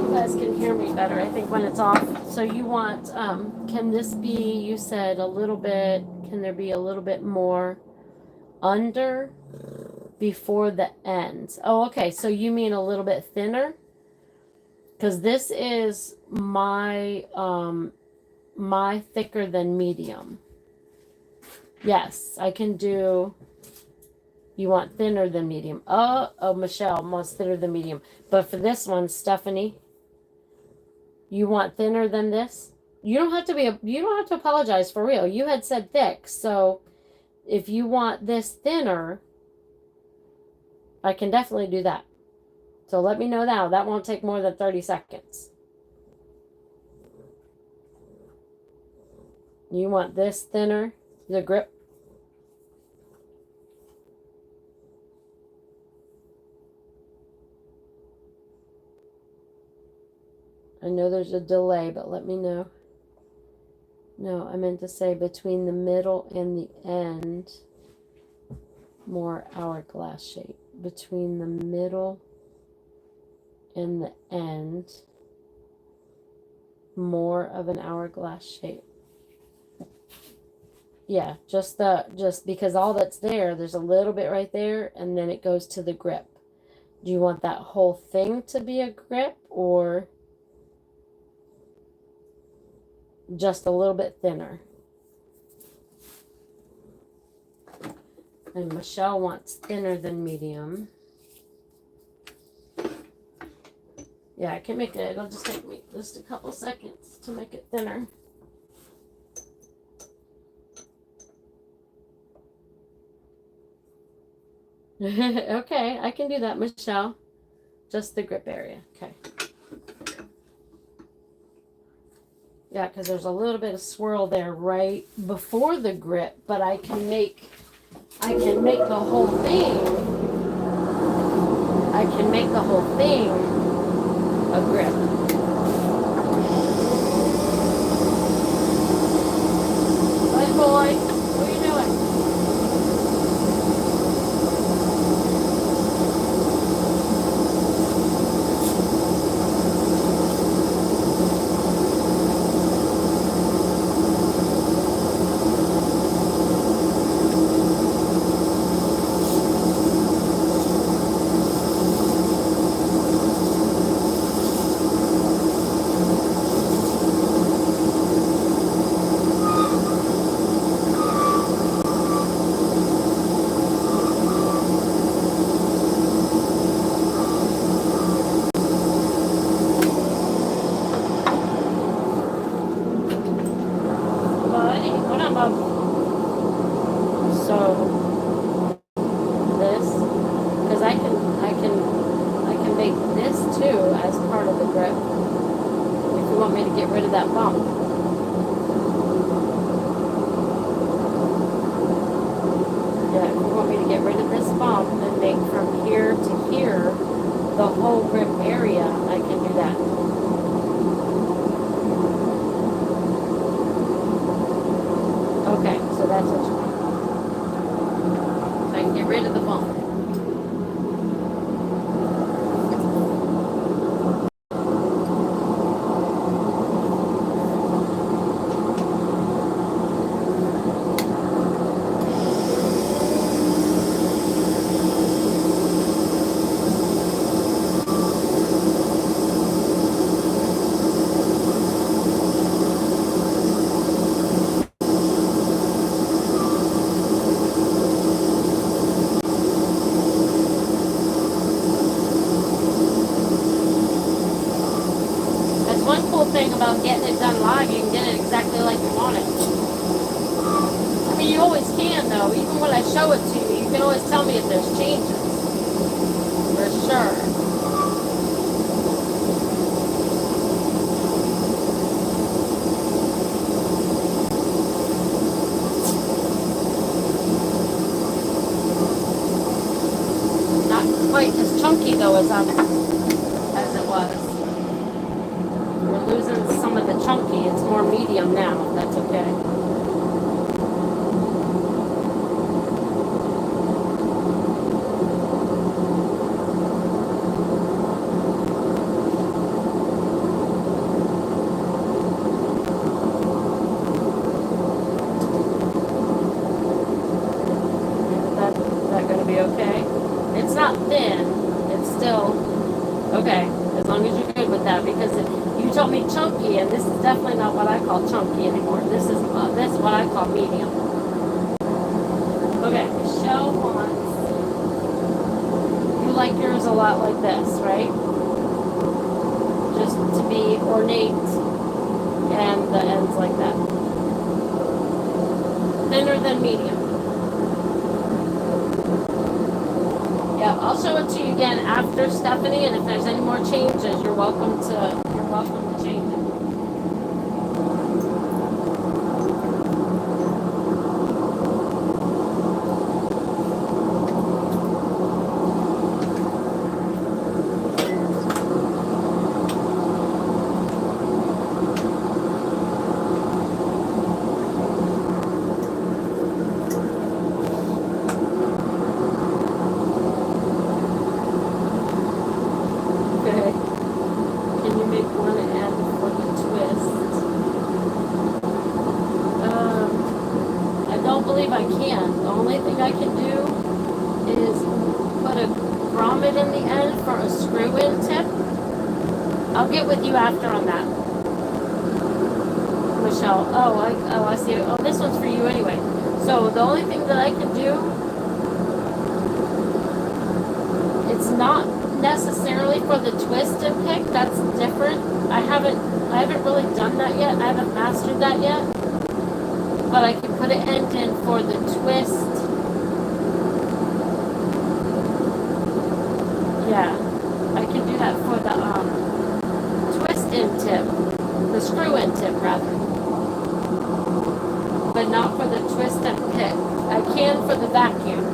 You guys can hear me better, I think, when it's off. So you want, can this be, you said a little bit, can there be a little bit more under before the ends? Oh, okay, so you mean a little bit thinner? Because this is my thicker than medium. Yes, I can do... You want thinner than medium. Oh, Michelle wants thinner than medium. But for this one, Stephanie, you want thinner than this? You don't have to apologize, for real. You had said thick. So if you want this thinner, I can definitely do that. So let me know now. That won't take more than 30 seconds. You want this thinner, the grip? I know there's a delay, but let me know. No, I meant to say between the middle and the end, more hourglass shape. Between the middle and the end, more of an hourglass shape. Yeah, just because all that's there's a little bit right there, and then it goes to the grip. Do you want that whole thing to be a grip, or just a little bit thinner? And Michelle wants thinner than medium. Yeah, I can make it. It'll just take me just a couple seconds to make it thinner. Okay, I can do that, Michelle. Just the grip area. Okay. Yeah, because there's a little bit of swirl there right before the grip, but I can make the whole thing. a grip. Good boy. What are you doing? Buddy, what up, bub? So this, because I can make this too as part of the grip. If you want me to get rid of that bump. Yeah, if you want me to get rid of this bump and make from here to here the whole grip area, I can do that. Okay, so that's what you want. So I can get rid of the bump. That's one cool thing about getting it done live. You can get it exactly like you want it. I mean, you always can, though. Even when I show it to you, you can always tell me if there's changes. For sure. Not quite as chunky, though, as it was. We're losing some of the chunky. It's more medium now. That's okay. Is that going to be okay? It's not thin. It's still okay, as long as you're good with that, because you told me chunky, and this is definitely not what I call chunky anymore. This is what I call medium. Okay, Michelle wants, you like yours a lot like this, right? Just to be ornate, and the ends like that. Thinner than medium. Yeah, I'll show it to you again after, Stephanie, and if there's any more changes, you're welcome to change it. Okay. Can you make one end for the twist? I don't believe I can. The only thing I can do is put a grommet in the end for a screw-in tip. I'll get with you after on that. Michelle. Oh, I see. Oh, this one's for you anyway. So the only thing that I can do, it's not necessarily for the twist and pick. That's different. I haven't really done that yet. I haven't mastered that yet. But I can put an end in for the twist. Yeah, I can do that for the twist in tip, the screw in tip rather. But not for the twist and pick. I can for the vacuum.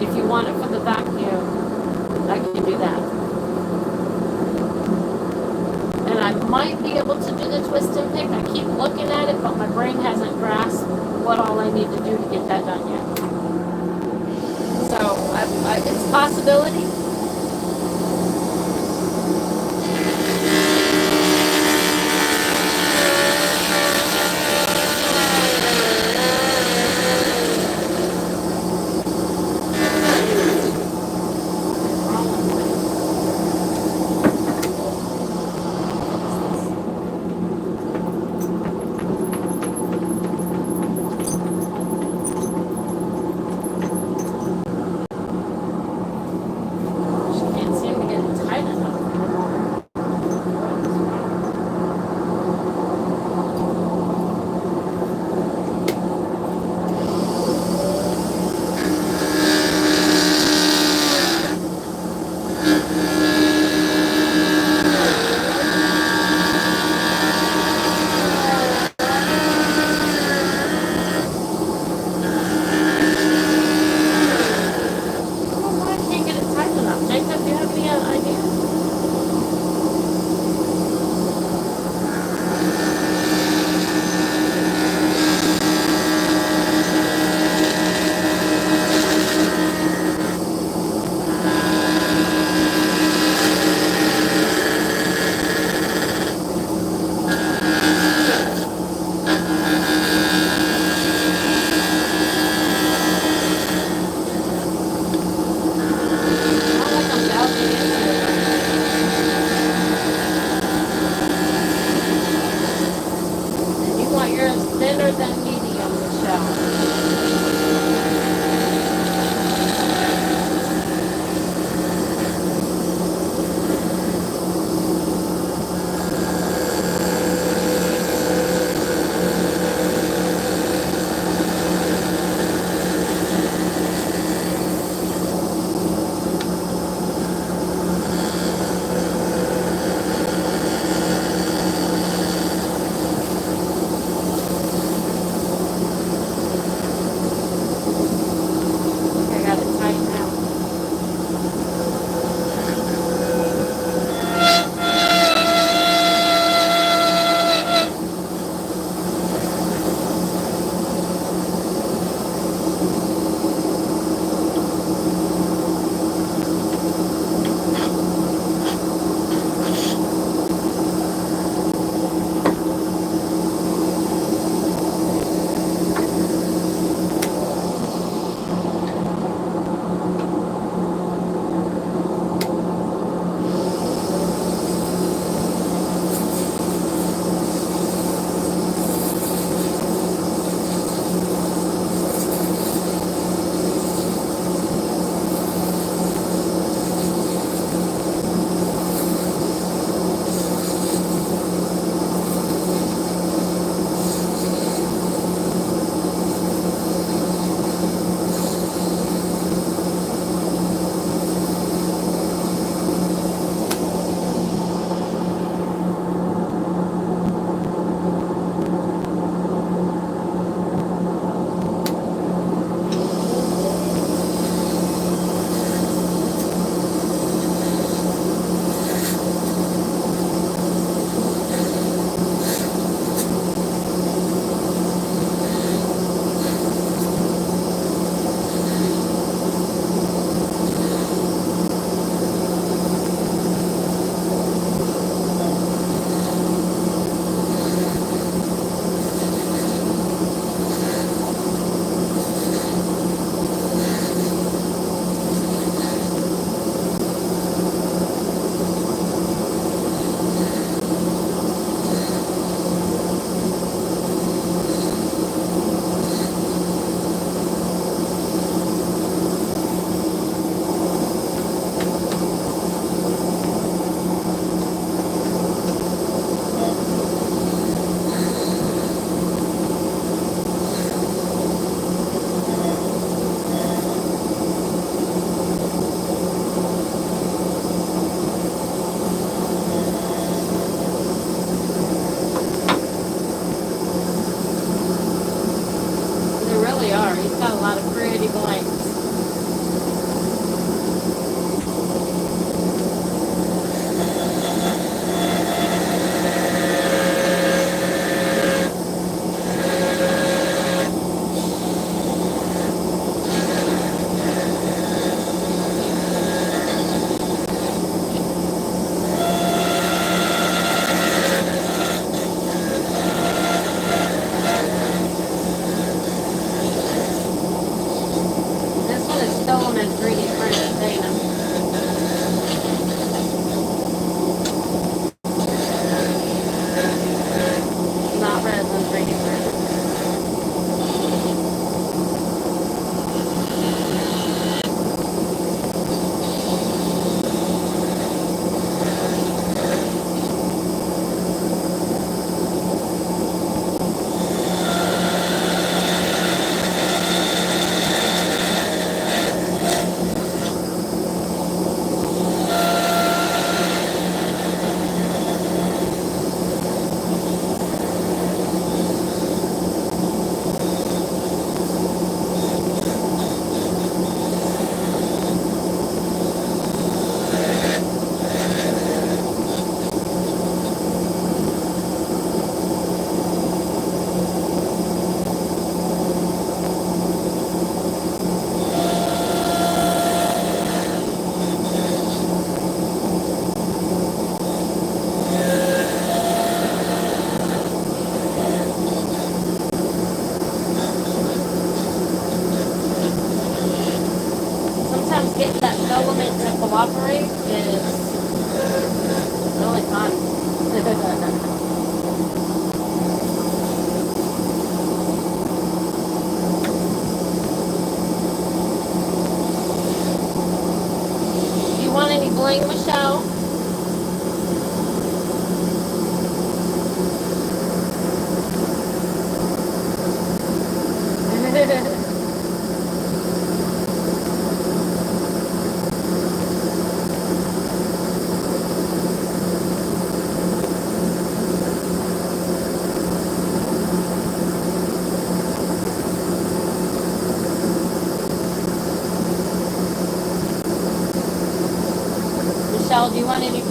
If you want it for the vacuum, I can do that. might be able to do the twist and pick. I keep looking at it, but my brain hasn't grasped what all I need to do to get that done yet. So it's a possibility.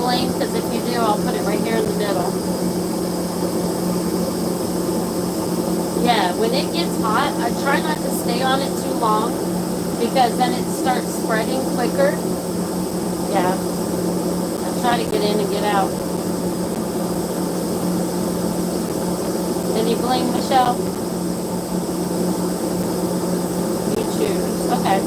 bling? Because if you do, I'll put it right here in the middle. Yeah, when it gets hot, I try not to stay on it too long because then it starts spreading quicker. Yeah, I try to get in and get out. Any bling, Michelle? You choose. Okay.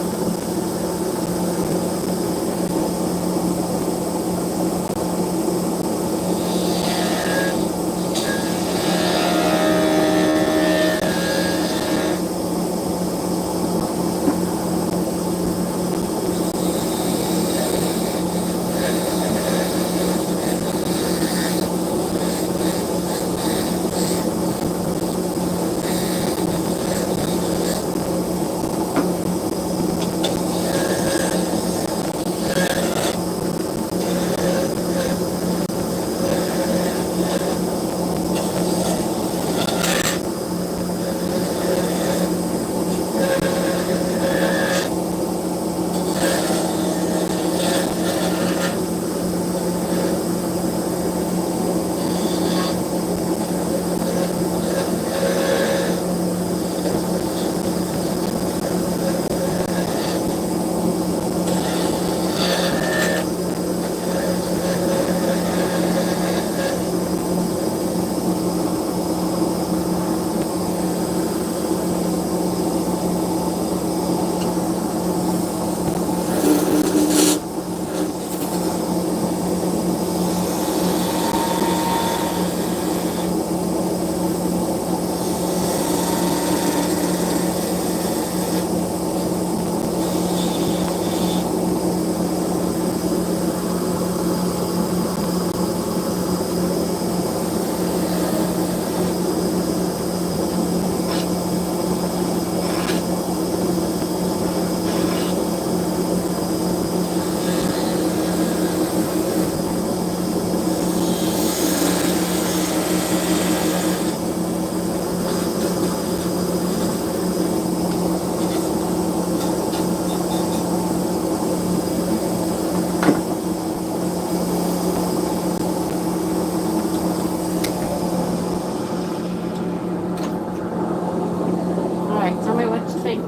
All right, tell me what you think.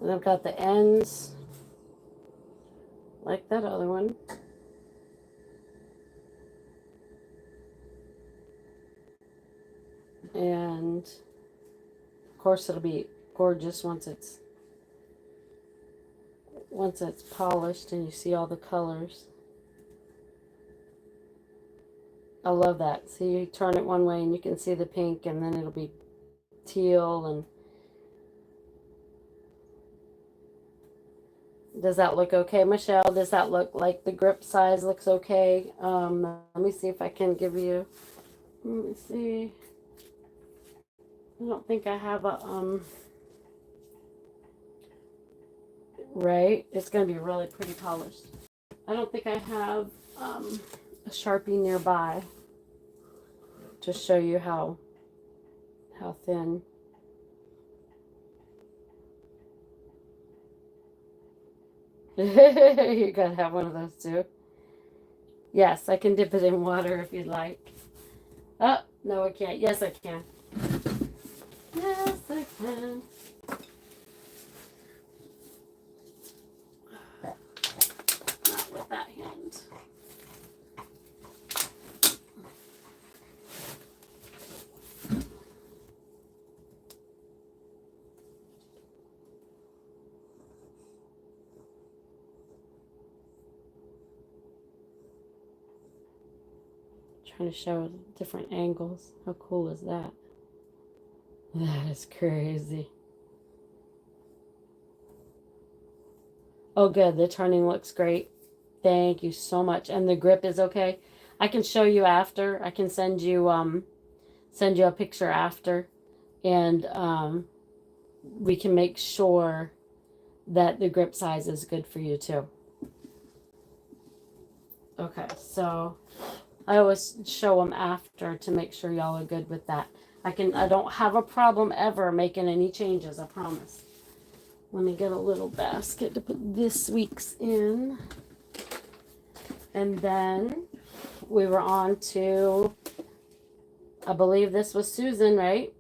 And I've got the ends like that other one. And of course it'll be gorgeous once it's polished and you see all the colors. I love that. See, you turn it one way and you can see the pink, and then it'll be teal. And does that look okay, Michelle? Does that look like the grip size looks okay? Let me see if I can give you, let me see. I don't think I have a, right? It's going to be really pretty polished. I don't think I have a Sharpie nearby to show you how thin. You gotta have one of those too. Yes, I can dip it in water if you'd like. Oh, no, I can't. Yes, I can. Yes, I can. Not with that hand. Trying to show different angles. How cool is that? That is crazy. Oh, good. The turning looks great. Thank you so much. And the grip is okay. I can show you after. I can send you a picture after, and we can make sure that the grip size is good for you too. Okay, so I always show them after to make sure y'all are good with that. I don't have a problem ever making any changes, I promise. Let me get a little basket to put this week's in. And then we were on to, I believe this was Susan, right?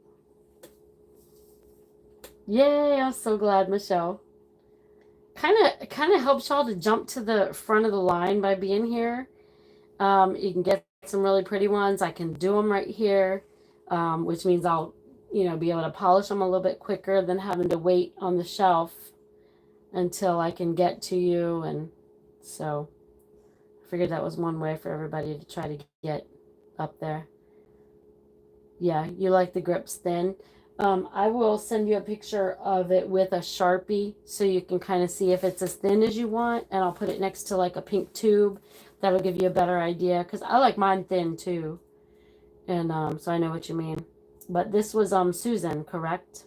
Yay, I'm so glad, Michelle. Kind of helps y'all to jump to the front of the line by being here. You can get some really pretty ones. I can do them right here, which means I'll, be able to polish them a little bit quicker than having to wait on the shelf until I can get to you. And so I figured that was one way for everybody to try to get up there. Yeah, you like the grips thin. I will send you a picture of it with a Sharpie so you can kind of see if it's as thin as you want, and I'll put it next to like a pink tube. That'll give you a better idea, because I like mine thin too. And so I know what you mean. But this was Susan, correct?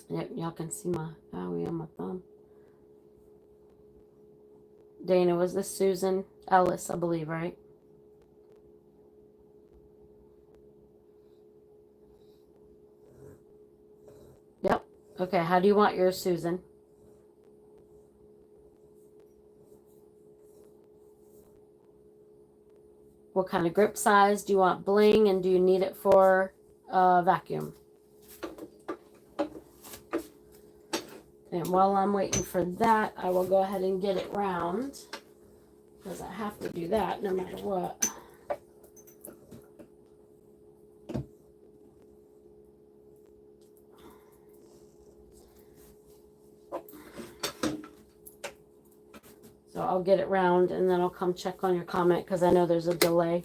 Yep, y'all can see my owie on my thumb. Dana, was this Susan Ellis, I believe, right? Yep. Okay, how do you want yours, Susan? What kind of grip size? Do you want bling, and do you need it for vacuum? And while I'm waiting for that, I will go ahead and get it round, because I have to do that no matter what. So I'll get it round, and then I'll come check on your comment, because I know there's a delay.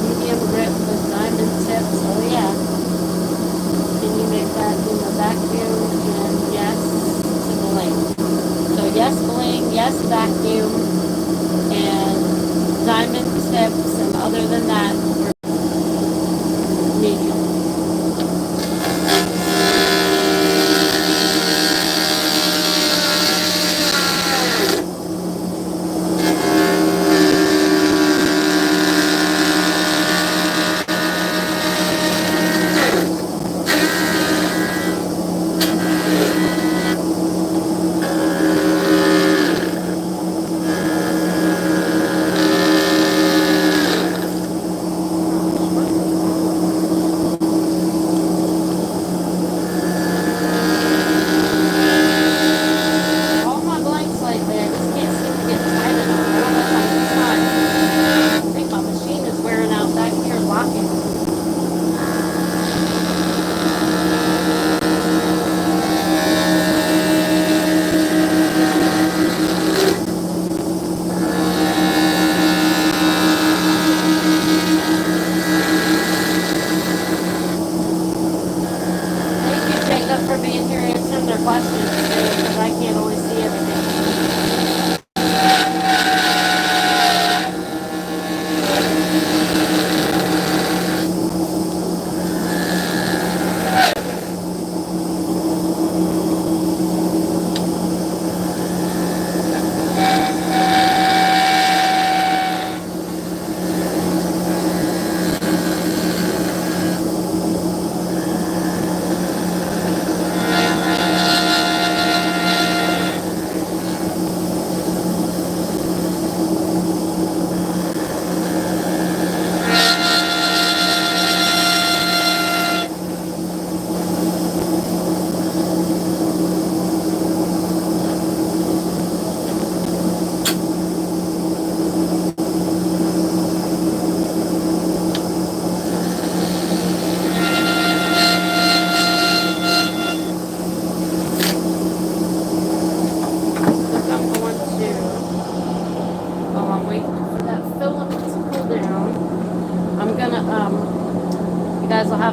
Medium grip with diamond tips. Oh yeah. Can you make that in the vacuum? And yes to bling. So yes bling, yes vacuum, and diamond tips, and other than that, medium.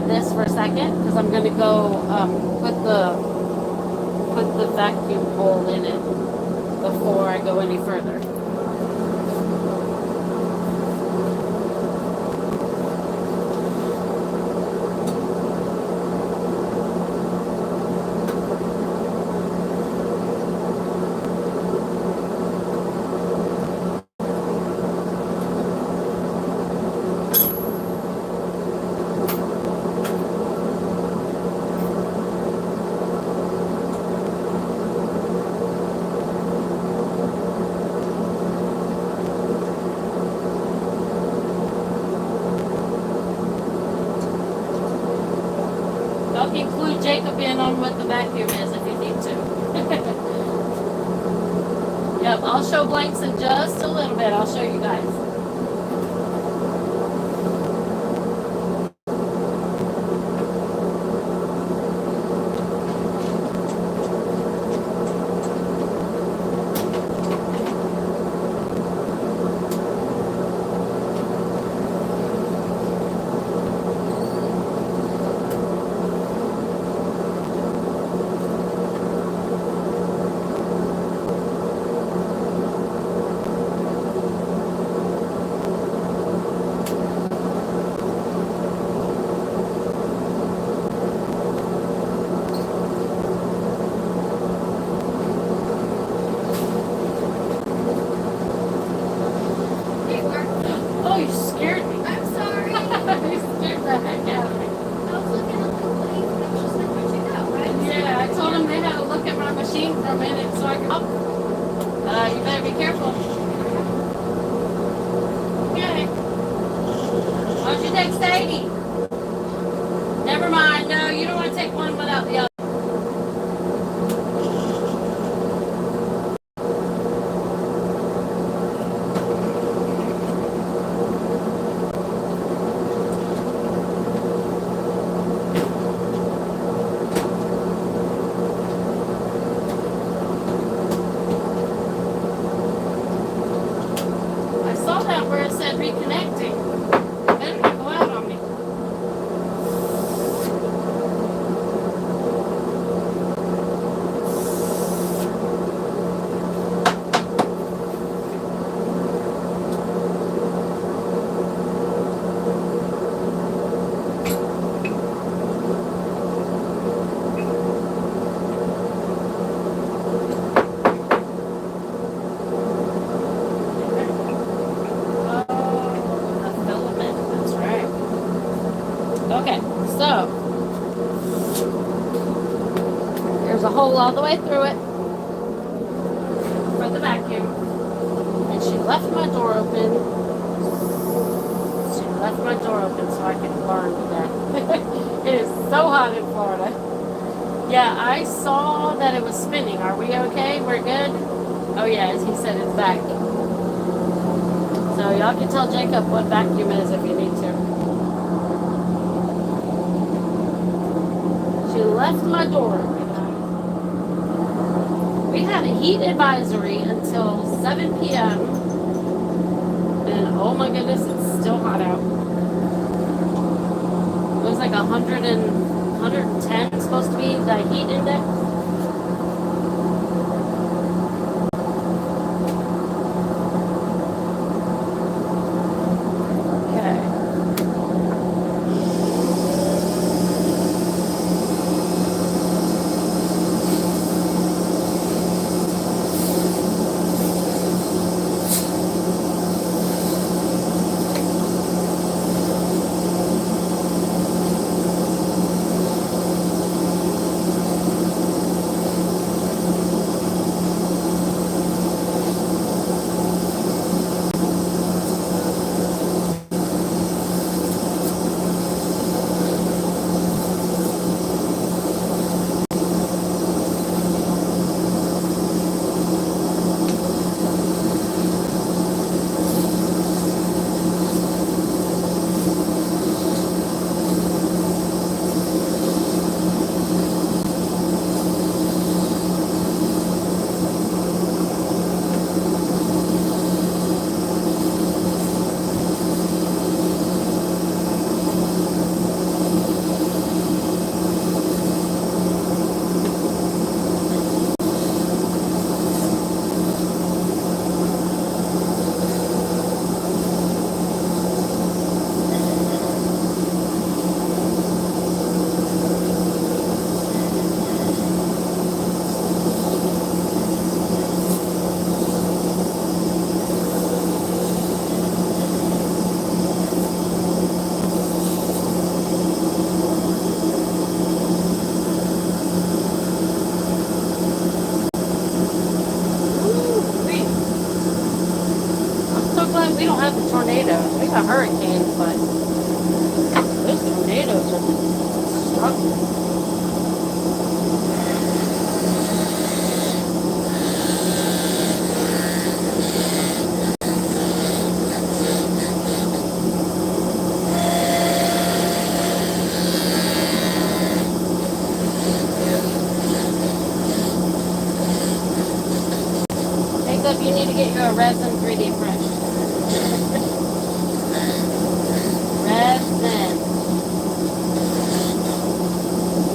This for a second, because I'm going to go put the vacuum hole in it before I go any further. can clue Jacob in on what the vacuum is if you need to. Yep, I'll show Blanks in just a little bit. I'll show you guys. Oh, you scared me. I'm sorry. You scared the heck out of me. I was looking at the link and I was just like, where'd you go? Right? Yeah, I told him they had to look at my machine for a minute so I could. Oh, you better be careful. Okay. Why don't you take Sadie? Never mind. No, you don't want to take one without the other. I saw that where it said reconnecting. It better not go out on me. Oh, the filament. That's right. Okay, so there's a hole all the way through it for the vacuum. And she left my door open. She left my door open so I could burn to death. It is so hot in Florida. Yeah, I saw that it was spinning. Are we okay? We're good? Oh yeah, as he said, it's back. So y'all can tell Jacob what vacuum is if you need to. She left my door open. We had a heat advisory until 7 p.m. And oh my goodness, it's still hot out. It was like 110 supposed to be the heat index. Okay. We don't have the tornadoes. We got hurricanes, but those tornadoes are Jacob, you need to get you a resin 3D print. Resin.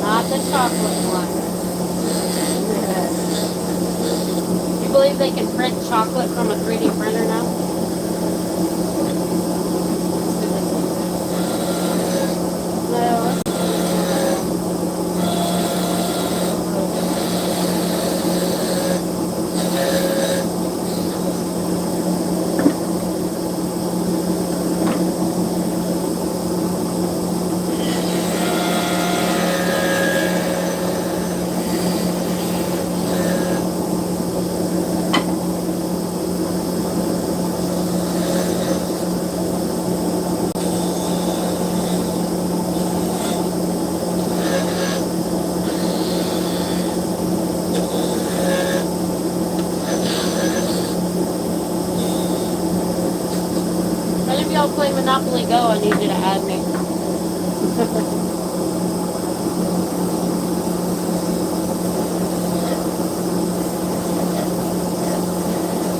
Not the chocolate one. You believe they can print chocolate from a 3D printer now? No. If y'all play Monopoly Go, I need you to add me.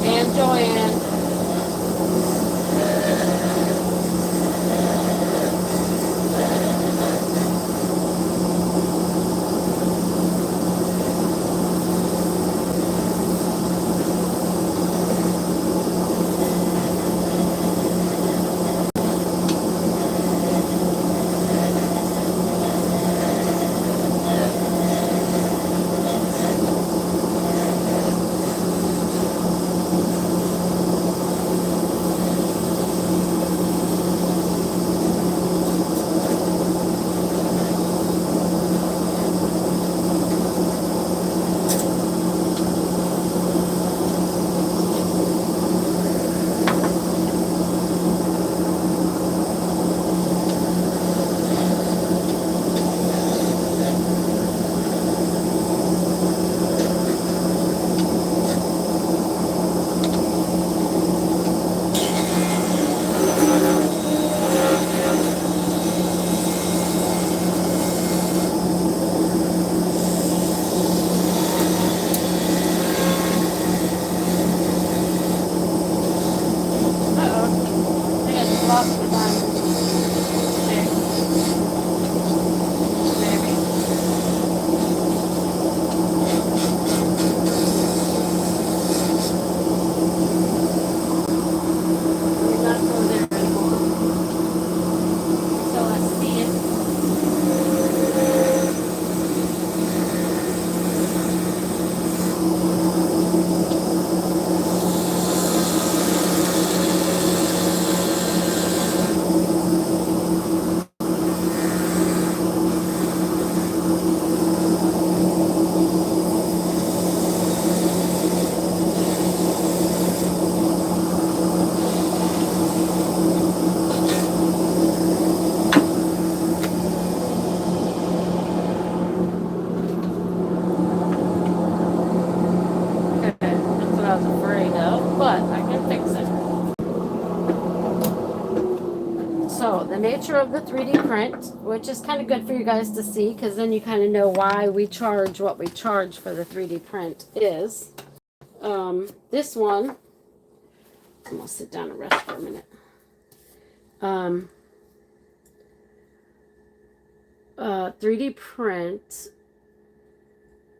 And Joanne. So the nature of the 3D print, which is kind of good for you guys to see, because then you kind of know why we charge what we charge for the 3D print is. This one, I'm gonna sit down and rest for a minute. 3D print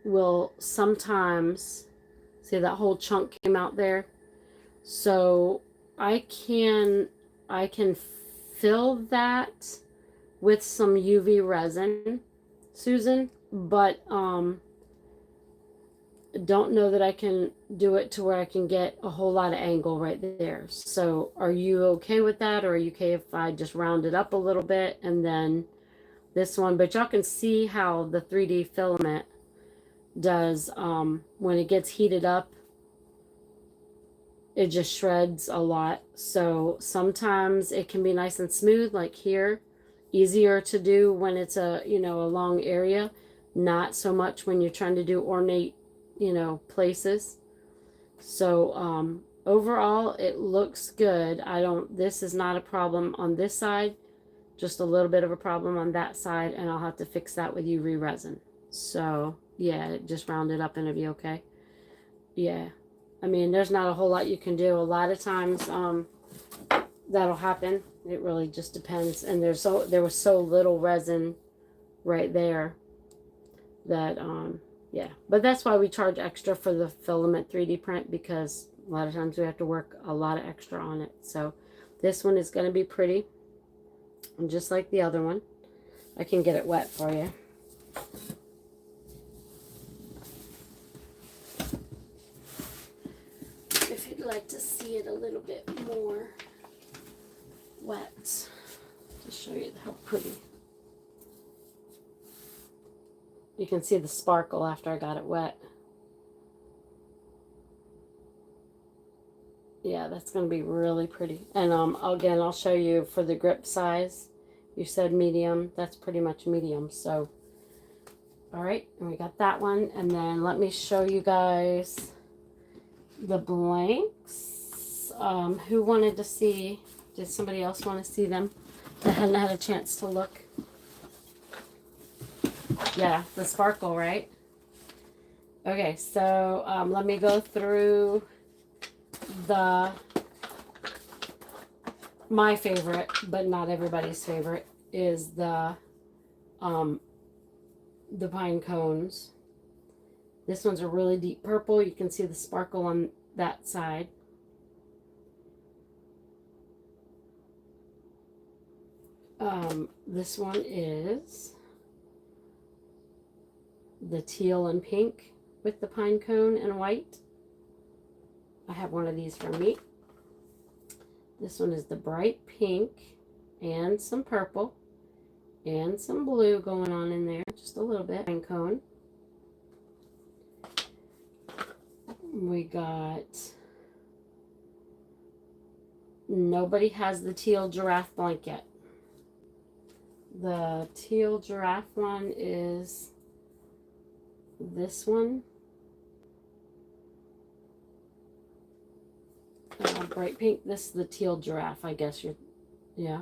will sometimes, see that whole chunk came out there. So I can fill that with some UV resin, Susan, but don't know that I can do it to where I can get a whole lot of angle right there. So are you okay with that, or are you okay if I just round it up a little bit and then this one? But y'all can see how the 3D filament does when it gets heated up. It just shreds a lot. So sometimes it can be nice and smooth like here, easier to do when it's a, you know, a long area, not so much when you're trying to do ornate, you know, places. So overall it looks good. This is not a problem on this side, just a little bit of a problem on that side, and I'll have to fix that with UV resin. So yeah, just round it up and it'll be okay. Yeah, I mean, there's not a whole lot you can do. A lot of times that'll happen. It really just depends. And there was so little resin right there that yeah, but that's why we charge extra for the filament 3D print, because a lot of times we have to work a lot of extra on it. So this one is going to be pretty, and just like the other one. I can get it wet for you. If you'd like to see it a little bit more wet, to show you how pretty. You can see the sparkle after I got it wet. Yeah, that's going to be really pretty. And again, I'll show you for the grip size. You said medium. That's pretty much medium. So, all right, and we got that one. And then let me show you guys the blanks. Who wanted to see? Did somebody else want to see them that hadn't had a chance to look? Yeah, the sparkle, right? Okay, so let me go through my favorite, but not everybody's favorite, is the pine cones. This one's a really deep purple. You can see the sparkle on that side. This one is the teal and pink with the pine cone and white. I have one of these for me. This one is the bright pink and some purple and some blue going on in there, just a little bit. Pine cone. We got, nobody has the teal giraffe blanket. The teal giraffe one is this one. Bright pink. This is the teal giraffe, I guess you're, yeah,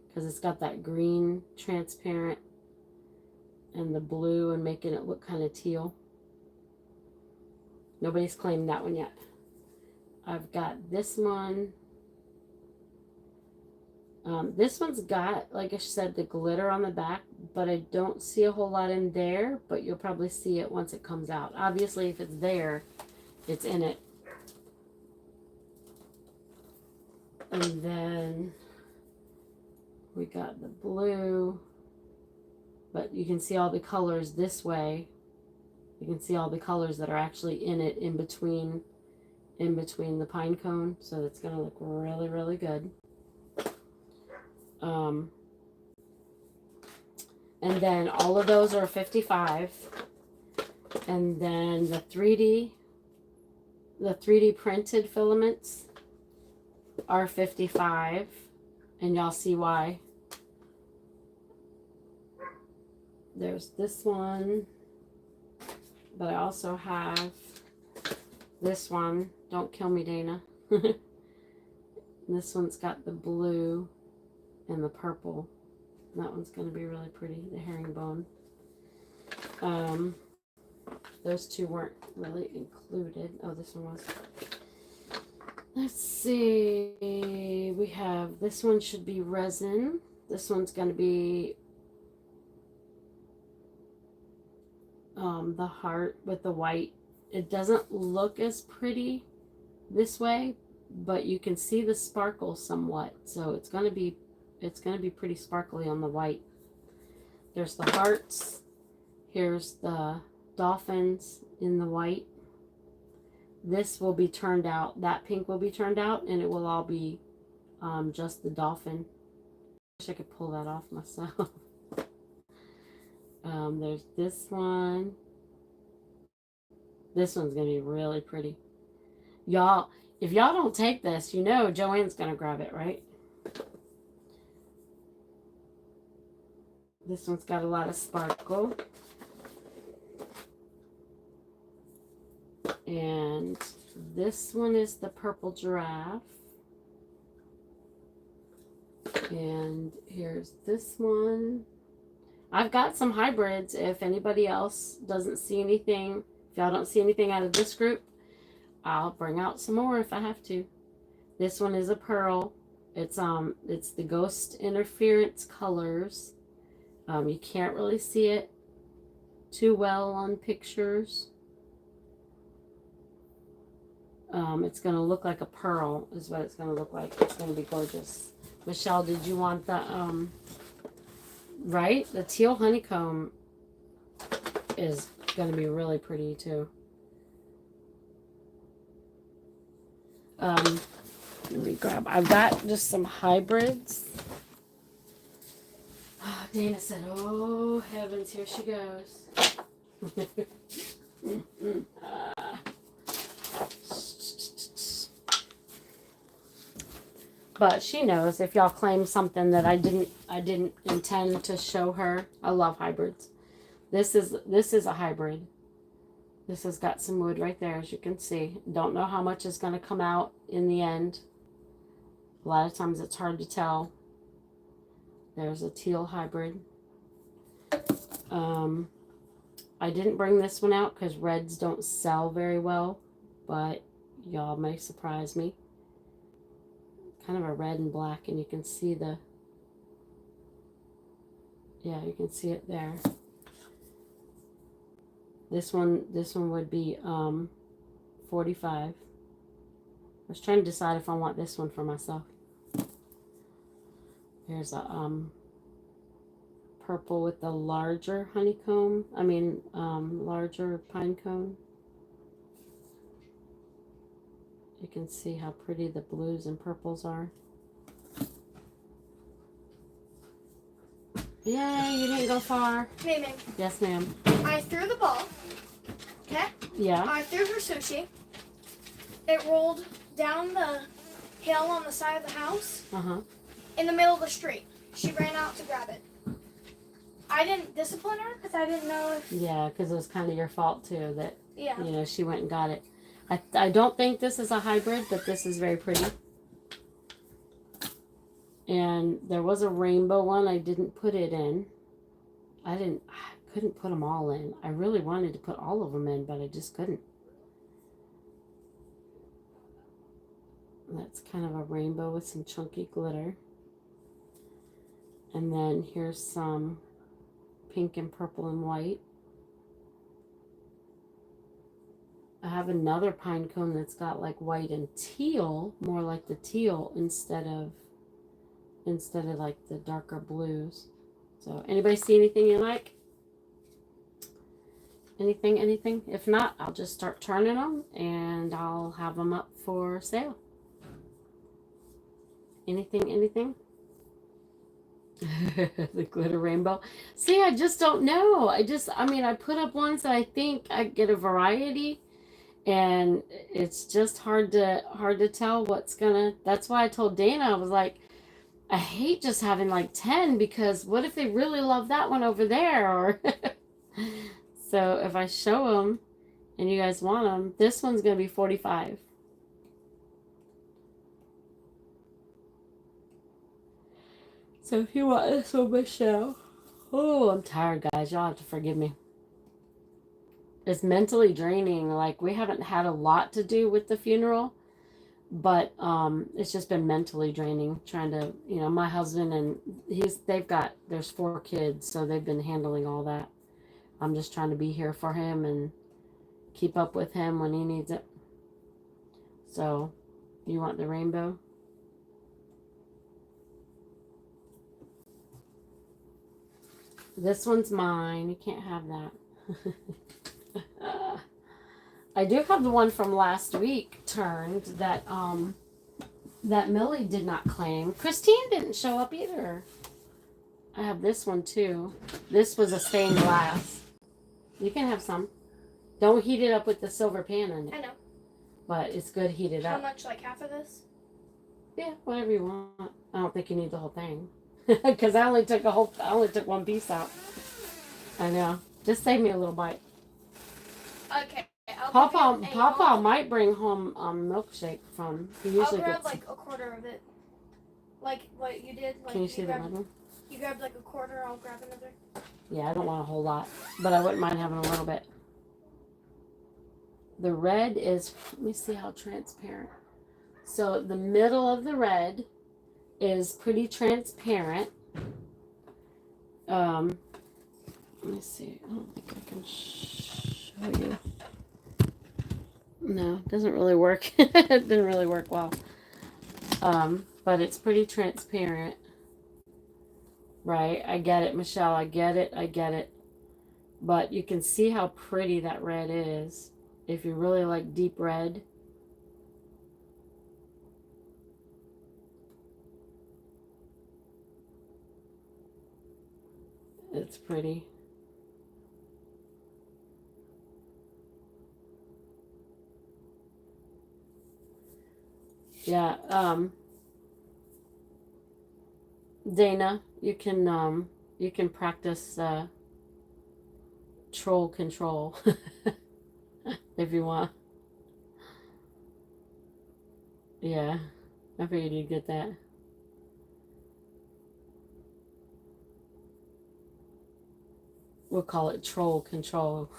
because it's got that green transparent and the blue and making it look kind of teal. Nobody's claimed that one yet. I've got this one. This one's got, like I said, the glitter on the back, but I don't see a whole lot in there, but you'll probably see it once it comes out. Obviously, if it's there, it's in it. And then we got the blue, but you can see all the colors this way. You can see all the colors that are actually in it in between the pine cone. So it's going to look really, really good. And then all of those are 55. And then the 3D printed filaments are 55. And y'all see why. There's this one. But I also have this one. Don't kill me, Dana. This one's got the blue and the purple. That one's going to be really pretty, the herringbone. Those two weren't really included. Oh, this one was. Let's see. We have, this one should be resin. This one's going to be the heart with the white. It doesn't look as pretty this way, but you can see the sparkle somewhat. So it's going to be pretty sparkly on the white. There's the hearts. Here's the dolphins in the white. This will be turned out. That pink will be turned out, and it will all be just the dolphin. I wish I could pull that off myself. There's this one. This one's going to be really pretty. Y'all, if y'all don't take this, you know Joanne's going to grab it, right? This one's got a lot of sparkle. And this one is the purple giraffe. And here's this one. I've got some hybrids. If anybody else doesn't see anything, if y'all don't see anything out of this group, I'll bring out some more if I have to. This one is a pearl. It's the Ghost Interference colors. You can't really see it too well on pictures. It's going to look like a pearl is what it's going to look like. It's going to be gorgeous. Michelle, did you want the, right? The teal honeycomb is going to be really pretty too. Let me grab, I've got just some hybrids. Oh, Dana said, oh heavens, here she goes. But she knows if y'all claim something that I didn't intend to show her. I love hybrids. This is a hybrid. This has got some wood right there, as you can see. Don't know how much is going to come out in the end. A lot of times it's hard to tell. There's a teal hybrid. I didn't bring this one out because reds don't sell very well, but y'all may surprise me. Kind of a red and black, and you can see the, yeah, you can see it there. This one would be 45. I was trying to decide if I want this one for myself. Here's a purple with the larger honeycomb. I mean, larger pine cone. You can see how pretty the blues and purples are. Yay, you didn't go far. Ma'am. Yes, ma'am. I threw the ball. Okay? Yeah. I threw her sushi. It rolled down the hill on the side of the house. Uh-huh. In the middle of the street. She ran out to grab it. I didn't discipline her because I didn't know if... Yeah, because it was kind of your fault, too, that, yeah, you know, she went and got it. I don't think this is a hybrid, but this is very pretty. And there was a rainbow one. I didn't put it in. I couldn't put them all in. I really wanted to put all of them in, but I just couldn't. That's kind of a rainbow with some chunky glitter. And then here's some pink and purple and white. I have another pine cone that's got like white and teal, more like the teal instead of like the darker blues. So anybody see anything you like? Anything? If not, I'll just start turning them and I'll have them up for sale. Anything? The glitter rainbow. See, I just don't know. I mean, I put up ones that I think I get a variety, and it's just hard to tell what's gonna. That's why I told Dana, I was like, I hate just having like 10 because what if they really love that one over there? Or so if I show them and you guys want them, this one's gonna be 45. So if you want this one, Michelle. Oh, I'm tired, guys. Y'all have to forgive me. It's mentally draining. Like, we haven't had a lot to do with the funeral, but it's just been mentally draining trying to, you know, my husband and there's 4 kids, so they've been handling all that. I'm just trying to be here for him and keep up with him when he needs it. So, you want the rainbow? This one's mine. You can't have that. I do have the one from last week turned that that Millie did not claim. Christine didn't show up either. I have this one too. This was a stained glass. You can have some. Don't heat it up with the silver pan in it. I know. But it's good heated up. How much? Like half of this? Yeah, whatever you want. I don't think you need the whole thing. Because I only took one piece out. I know. Just save me a little bite. Okay. Papa might bring home milkshake from. He usually I'll grab gets. like a quarter of it. Like what you did. Like Can you see the red one? You grabbed like a quarter. I'll grab another. Yeah, I don't want a whole lot, but I wouldn't mind having a little bit. The red is. Let me see how transparent. So the middle of the red is pretty transparent. Let me see. I don't think I can show you. No, it doesn't really work. It didn't really work well. But it's pretty transparent. Right? I get it, Michelle. I get it. But you can see how pretty that red is. If you really like deep red. It's pretty. Yeah, Dana, you can practice troll control if you want. Yeah, I figured you'd get that. We'll call it troll control.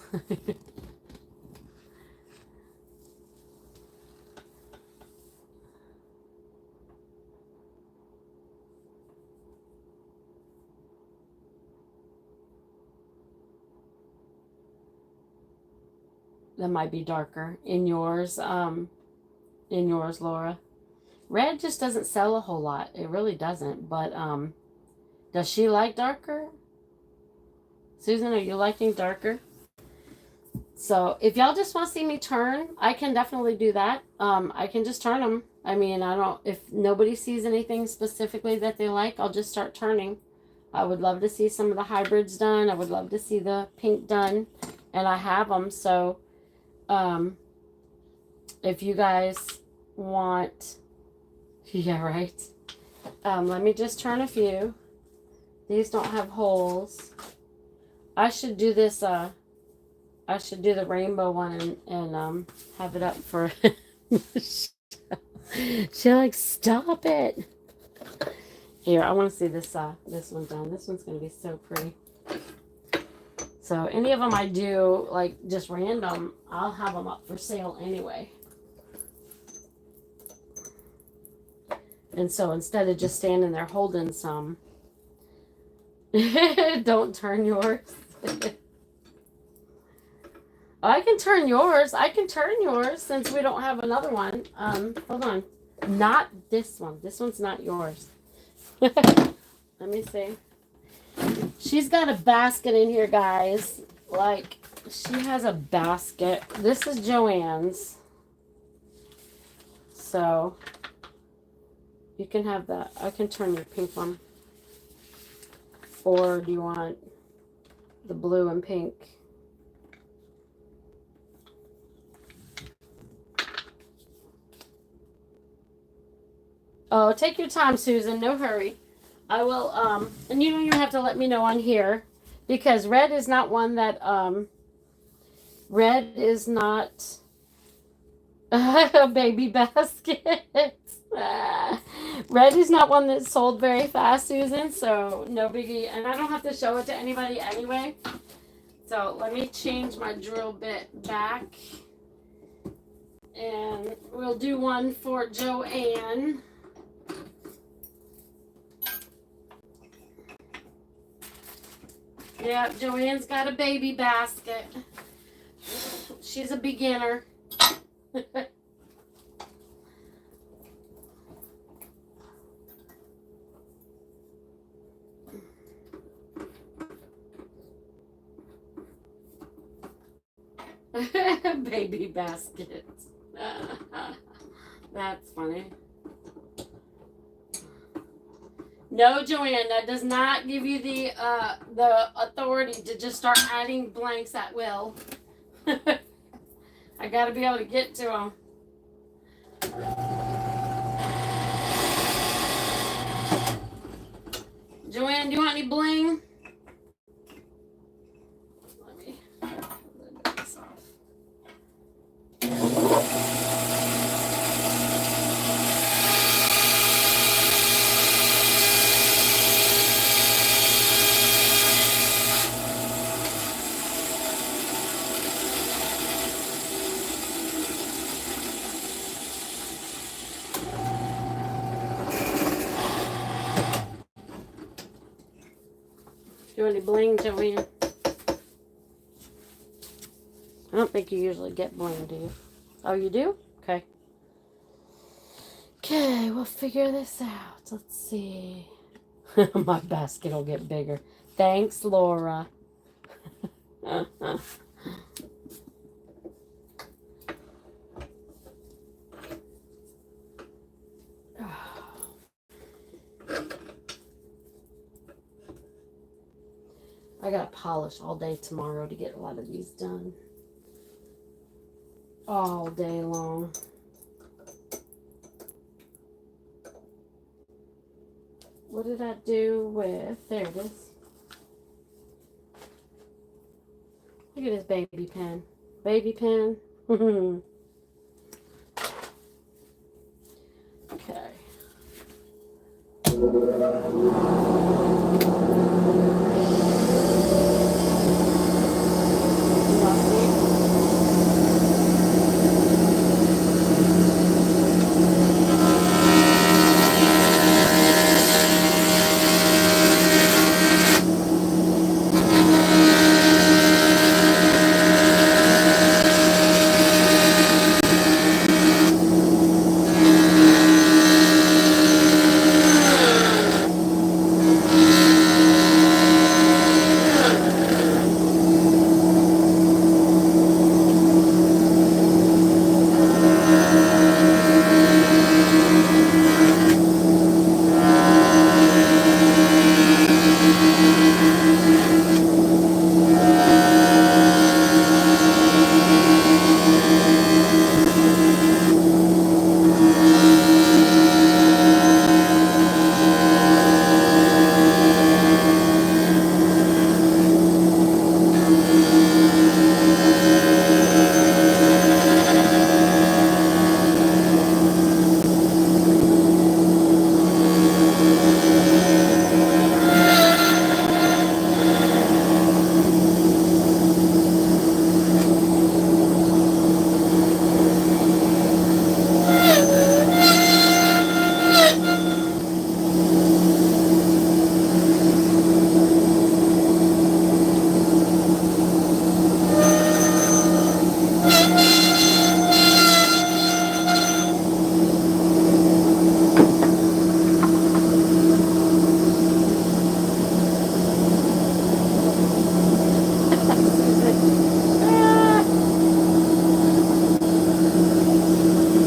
That might be darker in yours, Laura. Red just doesn't sell a whole lot. It really doesn't. But does she like darker? Susan, are you liking darker? So if y'all just want to see me turn, I can definitely do that. I can just turn them. I mean, if nobody sees anything specifically that they like, I'll just start turning. I would love to see some of the hybrids done. I would love to see the pink done. And I have them. So if you guys want, yeah, right. Let me just turn a few. These don't have holes. I should do this, I should do the rainbow one and have it up for She like, stop it. Here, I want to see this one done. This one's going to be so pretty. So any of them I do, like just random, I'll have them up for sale anyway. And so instead of just standing there holding some, don't turn yours. I can turn yours. Since we don't have another one. Hold on. Not this one. This one's not yours. Let me see. She's got a basket in here, guys. Like, she has a basket. This is Joanne's. So, you can have that. I can turn your pink one. Or do you want the blue and pink? Oh, take your time, Susan. No hurry. I will, and you don't even have to let me know on here, because red is not one that, red is not a baby basket. Red is not one that's sold very fast, Susan, so no biggie. And I don't have to show it to anybody anyway. So let me change my drill bit back. And we'll do one for Joanne. Yeah, Joanne's got a baby basket. She's a beginner. Baby basket. That's funny. No, Joanne, that does not give you the authority to just start adding blanks at will. I gotta be able to get to them. Joanne, do you want any bling? Let me get this off. Do you want any bling, Joanne? I don't think you usually get bling, do you? Oh, you do? Okay. Okay, we'll figure this out. Let's see. My basket will get bigger. Thanks, Laura. I gotta polish all day tomorrow to get a lot of these done. All day long. What did I do with, there it is. Look at this baby pen. Baby pen. Okay.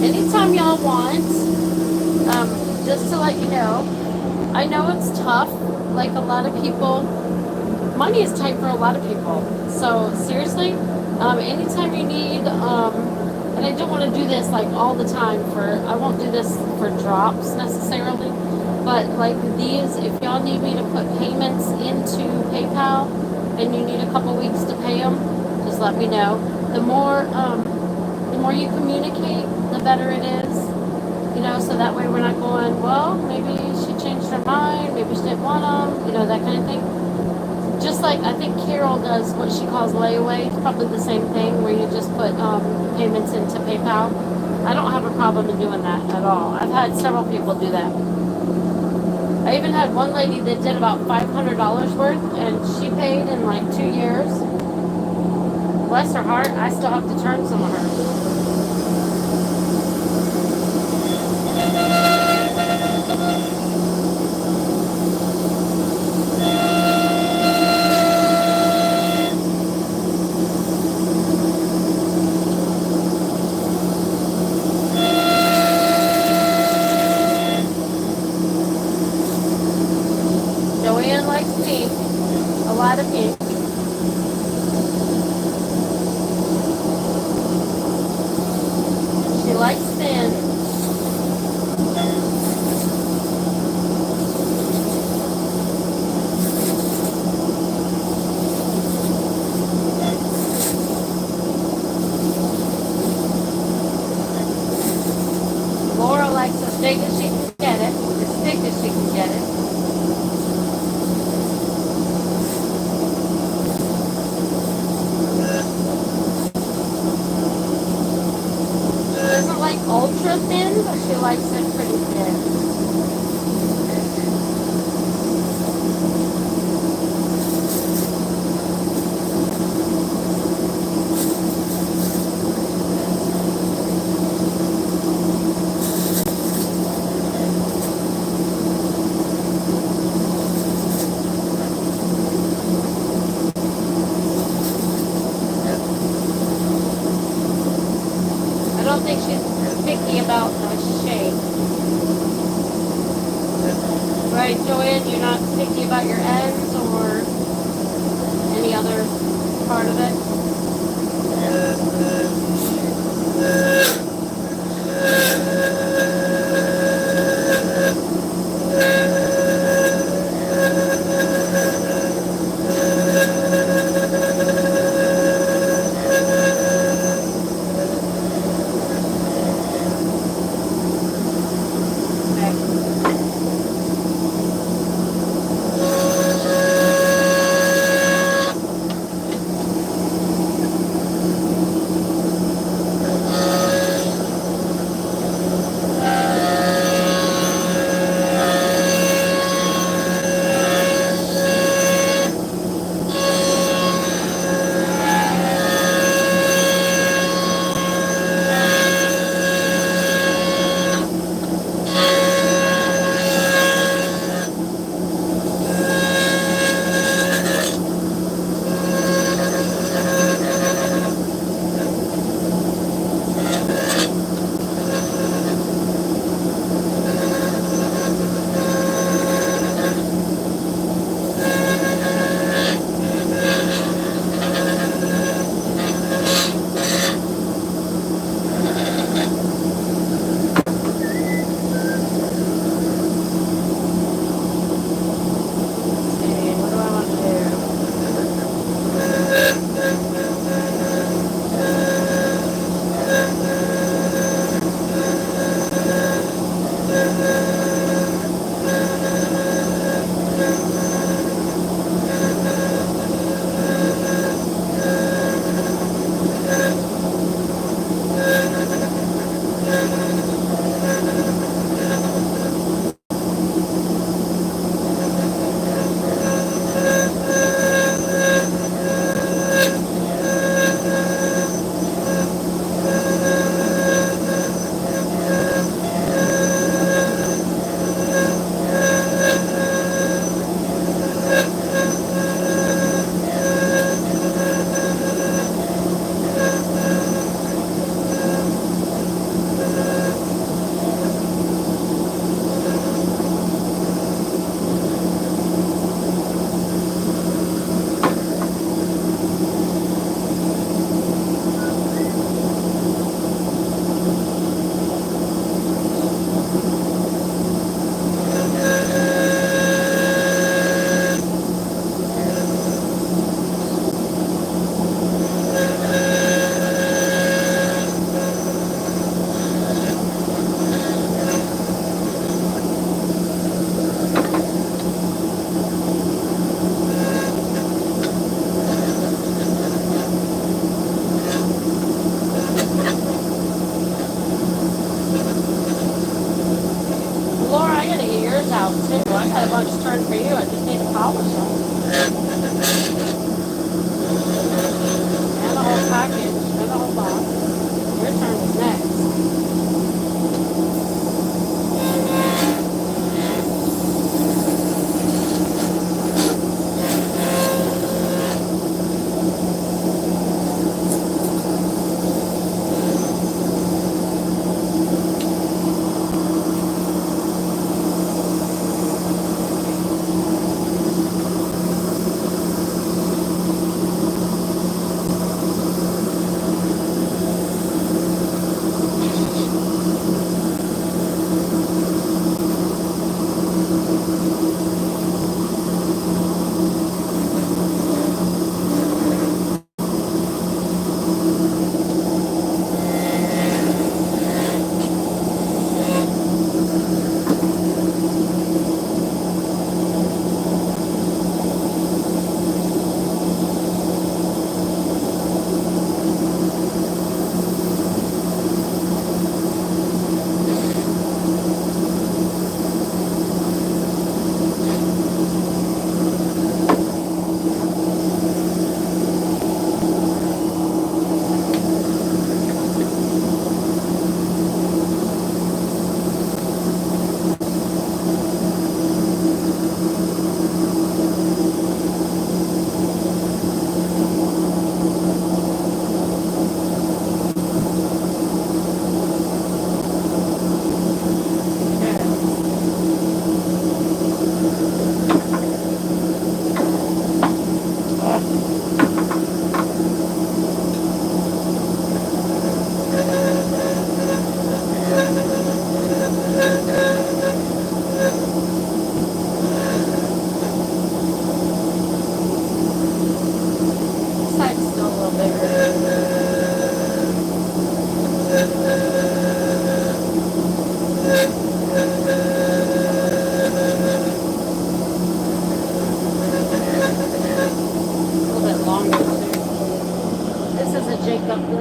Anytime y'all want, just to let you know, I know it's tough. Like a lot of people, money is tight for a lot of people. So seriously, anytime you need, and I don't want to do this like all the time I won't do this for drops necessarily, but like these, if y'all need me to put payments into PayPal and you need a couple weeks to pay them, just let me know. The more you communicate, the better it is. You know, so that way we're not going, well, maybe she changed her mind, maybe she didn't want them, you know, that kind of thing. Just like I think Carol does what she calls layaway. It's probably the same thing where you just put payments into PayPal. I don't have a problem in doing that at all. I've had several people do that. I even had one lady that did about $500 worth, and she paid in like 2 years. Bless her heart, I still have to turn some of her. Joanne likes pink, a lot of pink. She likes thin. thick as she can get it. She doesn't like ultra thin, but she likes it pretty thin. I don't think she's picky about the shape. Right, Joanne? You're not picky about your ends or any other part of it?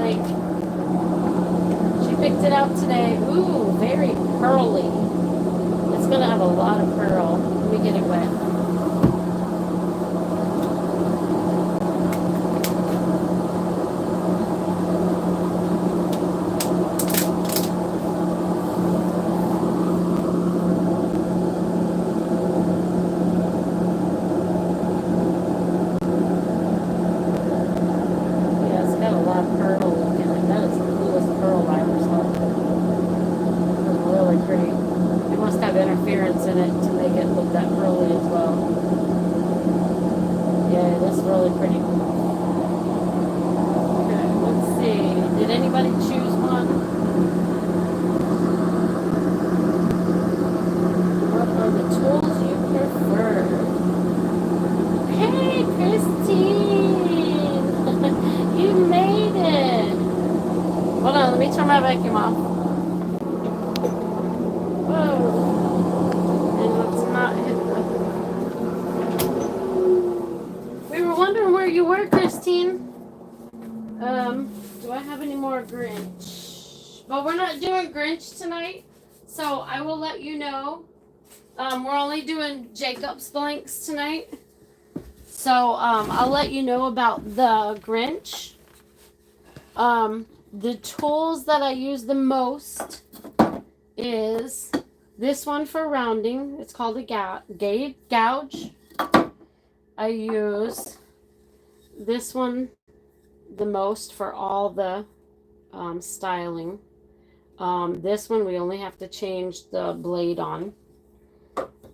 think. She picked it out today. Ooh, very pearly. It's gonna have a lot of pearl. Let me get it wet. Interference in it to make it look that pearly as well. Yeah, that's really pretty. Okay, let's see. Did anybody choose one? What are the tools you prefer? Hey, Christine! You made it! Hold on, let me turn my vacuum off. Whoa! We were wondering where you were, Christine. Do I have any more Grinch? But we're not doing Grinch tonight, so I will let you know. We're only doing Jacob's Blinks tonight. So, I'll let you know about the Grinch. The tools that I use the most is this one for rounding. It's called a gouge. I use this one the most for all the styling. This one we only have to change the blade on.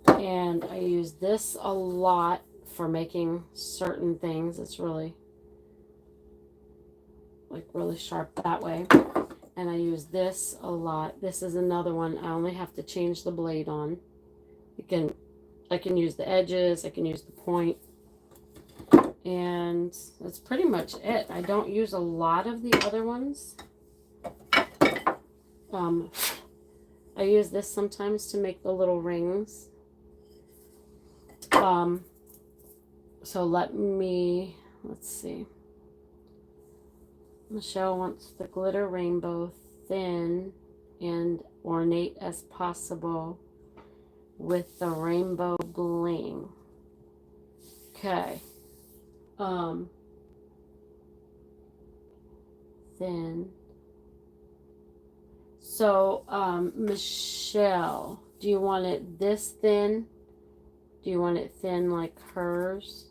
And I use this a lot for making certain things. It's really really sharp that way. And I use this a lot. This is another one I only have to change the blade on. I can use the edges, I can use the point. And that's pretty much it. I don't use a lot of the other ones. I use this sometimes to make the little rings. So let's see. Michelle wants the glitter rainbow thin and ornate as possible with the rainbow bling. Okay. Thin. So, Michelle, do you want it this thin? Do you want it thin like hers?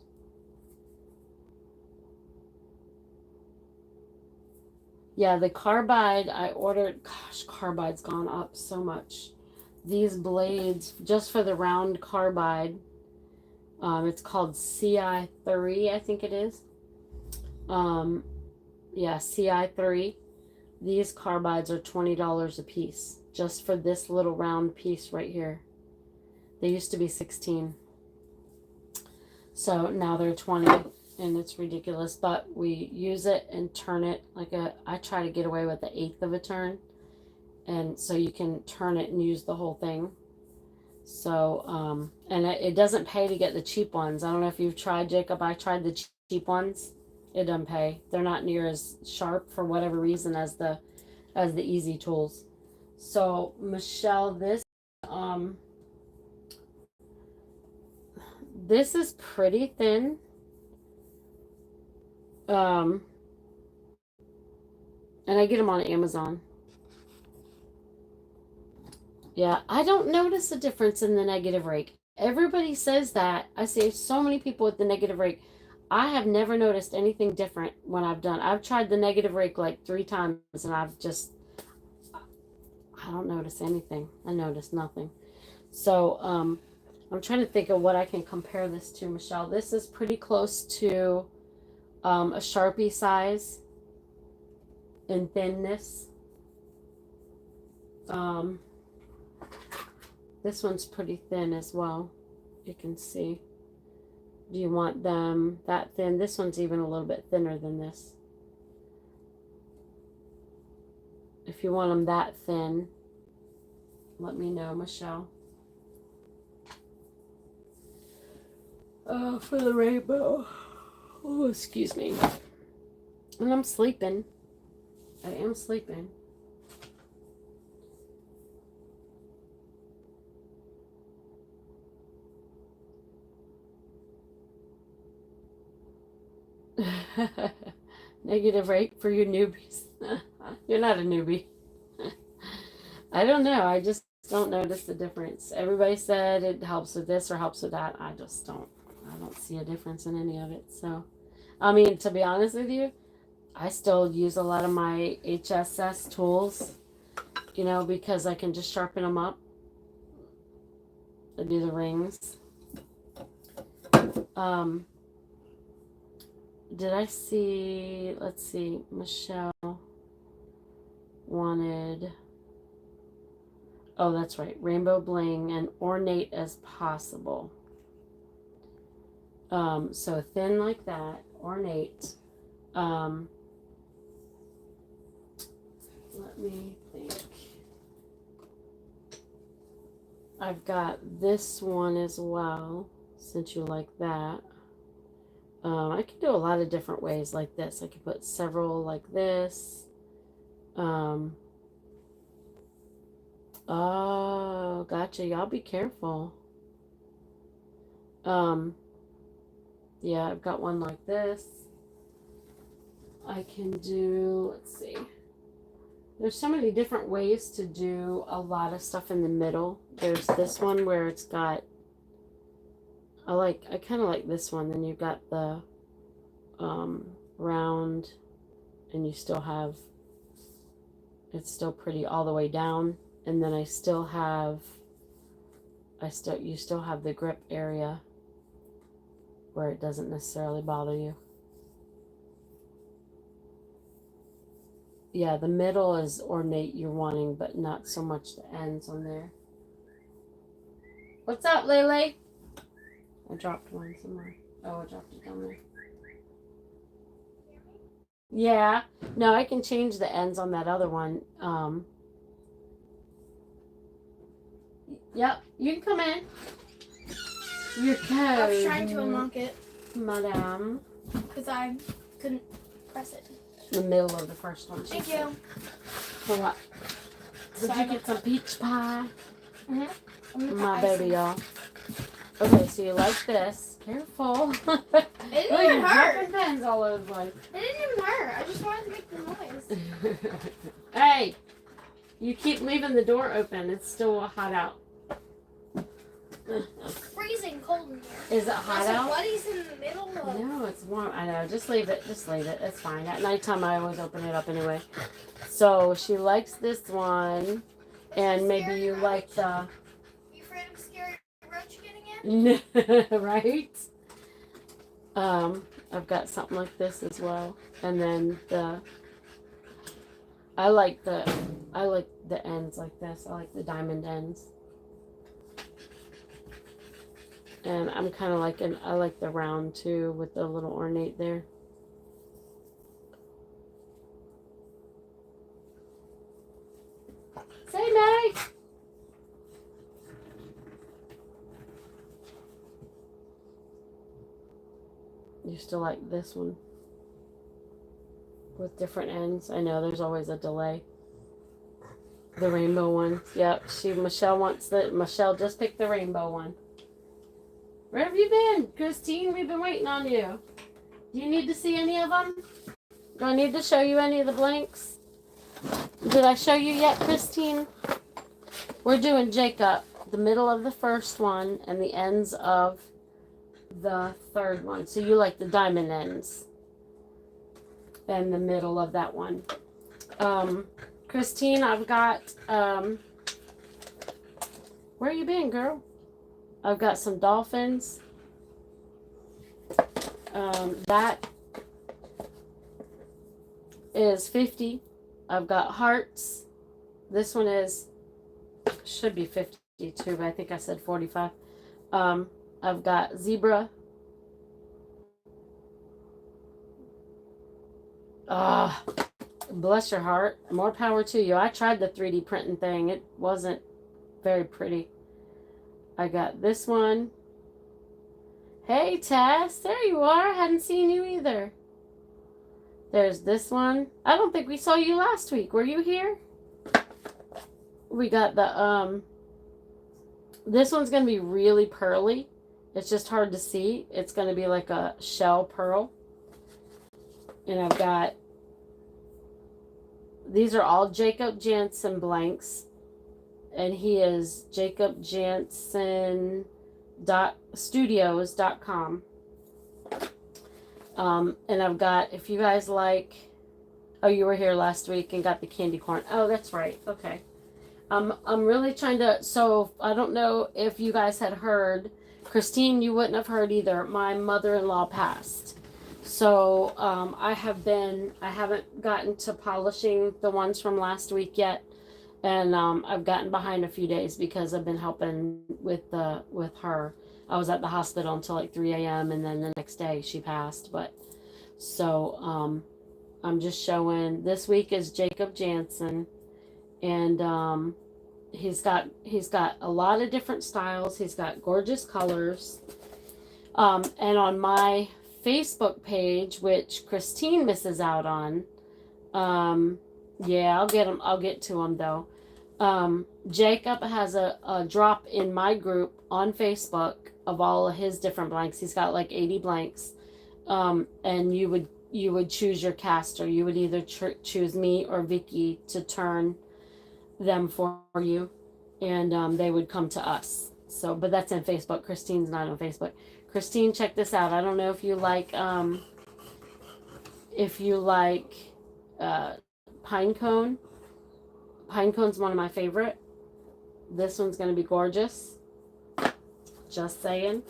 Yeah, the carbide I ordered, gosh, carbide's gone up so much. These blades, just for the round carbide, it's called CI3, I think it is. Yeah, CI3. These carbides are $20 a piece, just for this little round piece right here. They used to be 16. So now they're 20, and it's ridiculous, but we use it and turn it I try to get away with 1/8 of a turn. And so you can turn it and use the whole thing. So, and it doesn't pay to get the cheap ones. I don't know if you've tried, Jacob. I tried the cheap ones. It doesn't pay. They're not near as sharp for whatever reason as the easy tools. So, Michelle, this is pretty thin. And I get them on Amazon. Yeah, I don't notice a difference in the negative rake. Everybody says that. I see so many people with the negative rake. I have never noticed anything different when I've tried the negative rake like 3 times, and I don't notice anything. I notice nothing. So, I'm trying to think of what I can compare this to, Michelle. This is pretty close to a Sharpie size in thinness. This one's pretty thin as well. You can see. Do you want them that thin? This one's even a little bit thinner than this. If you want them that thin, let me know, Michelle. Oh, for the rainbow. Oh, excuse me. And I'm sleeping. I am sleeping. Negative rate for you newbies. You're not a newbie. I don't know. I just don't notice the difference. Everybody said it helps with this or helps with that. I just don't. I don't see a difference in any of it. So, I mean, to be honest with you, I still use a lot of my HSS tools, you know, because I can just sharpen them up and do the rings. Did I see, let's see, Michelle wanted, oh, that's right, rainbow bling and ornate as possible. So thin like that, ornate. Let me think. I've got this one as well, since you like that. I can do a lot of different ways like this. I could put several like this. Oh, gotcha. Y'all be careful. Yeah, I've got one like this. I can do, let's see. There's so many different ways to do a lot of stuff in the middle. There's this one where it's got, I kind of like this one. Then you've got the round, and you still have, it's still pretty all the way down. And then you still have the grip area where it doesn't necessarily bother you. Yeah, the middle is ornate you're wanting, but not so much the ends on there. What's up, Lele? I dropped one somewhere. Oh, I dropped it down there. Yeah. No, I can change the ends on that other one. Yep, you can come in. Your code. I was trying to unlock it, Madame. because I couldn't press it. The middle of the first one. Thank you. For what? Did you get some peach pie? My baby, y'all. Okay, so you like this. Careful. It didn't even hurt. Dropping pens all over the place. It didn't even hurt. I just wanted to make the noise. Hey, you keep leaving the door open. It's still hot out. It's freezing cold in here. Is it hot out? Buddy's in the middle of... No, it's warm. I know. Just leave it. Just leave it. It's fine. At nighttime, I always open it up anyway. So she likes this one, and maybe you like the. You afraid of a scary roach getting in? Right? I've got something like this as well, and then I like the ends like this. I like the diamond ends. And I'm kind of I like the round too with the little ornate there. Say May. You still like this one with different ends? I know there's always a delay. The rainbow one. Yep, Michelle just picked the rainbow one. Where have you been, Christine? We've been waiting on you. Do you need to see any of them? Do I need to show you any of the blanks? Did I show you yet, Christine? We're doing Jacob, the middle of the first one and the ends of the third one. So you like the diamond ends and the middle of that one. Christine, I've got, where you been, girl? I've got some dolphins. That is 50. I've got hearts. This one should be 52, but I think I said 45. I've got zebra. Bless your heart. More power to you. I tried the 3D printing thing. It wasn't very pretty. I got this one. Hey, Tess. There you are. I hadn't seen you either. There's this one. I don't think we saw you last week. Were you here? We got the, this one's going to be really pearly. It's just hard to see. It's going to be like a shell pearl. And I've got, these are all Jacob Jansen blanks. And he is jacobjansen.studios.com. And I've got, if you guys like, oh, you were here last week and got the candy corn. Oh, that's right. Okay. I'm really trying to, so I don't know if you guys had heard, Christine, you wouldn't have heard either. My mother-in-law passed. So, I haven't gotten to polishing the ones from last week yet. And, I've gotten behind a few days because I've been helping with her. I was at the hospital until like 3 a.m. and then the next day she passed. But, so, I'm just showing, this week is Jacob Jansen. And he's got a lot of different styles. He's got gorgeous colors. And on my Facebook page, which Christine misses out on, yeah, I'll get to him though. Jacob has a drop in my group on Facebook of all of his different blanks. He's got like 80 blanks. And you would choose your caster. You would either choose me or Vicky to turn them for you, and they would come to us. So, but that's in Facebook. Christine's not on Facebook. Christine, check this out. I don't know if you like pine cone. Pine cone's one of my favorite. This one's going to be gorgeous. Just saying.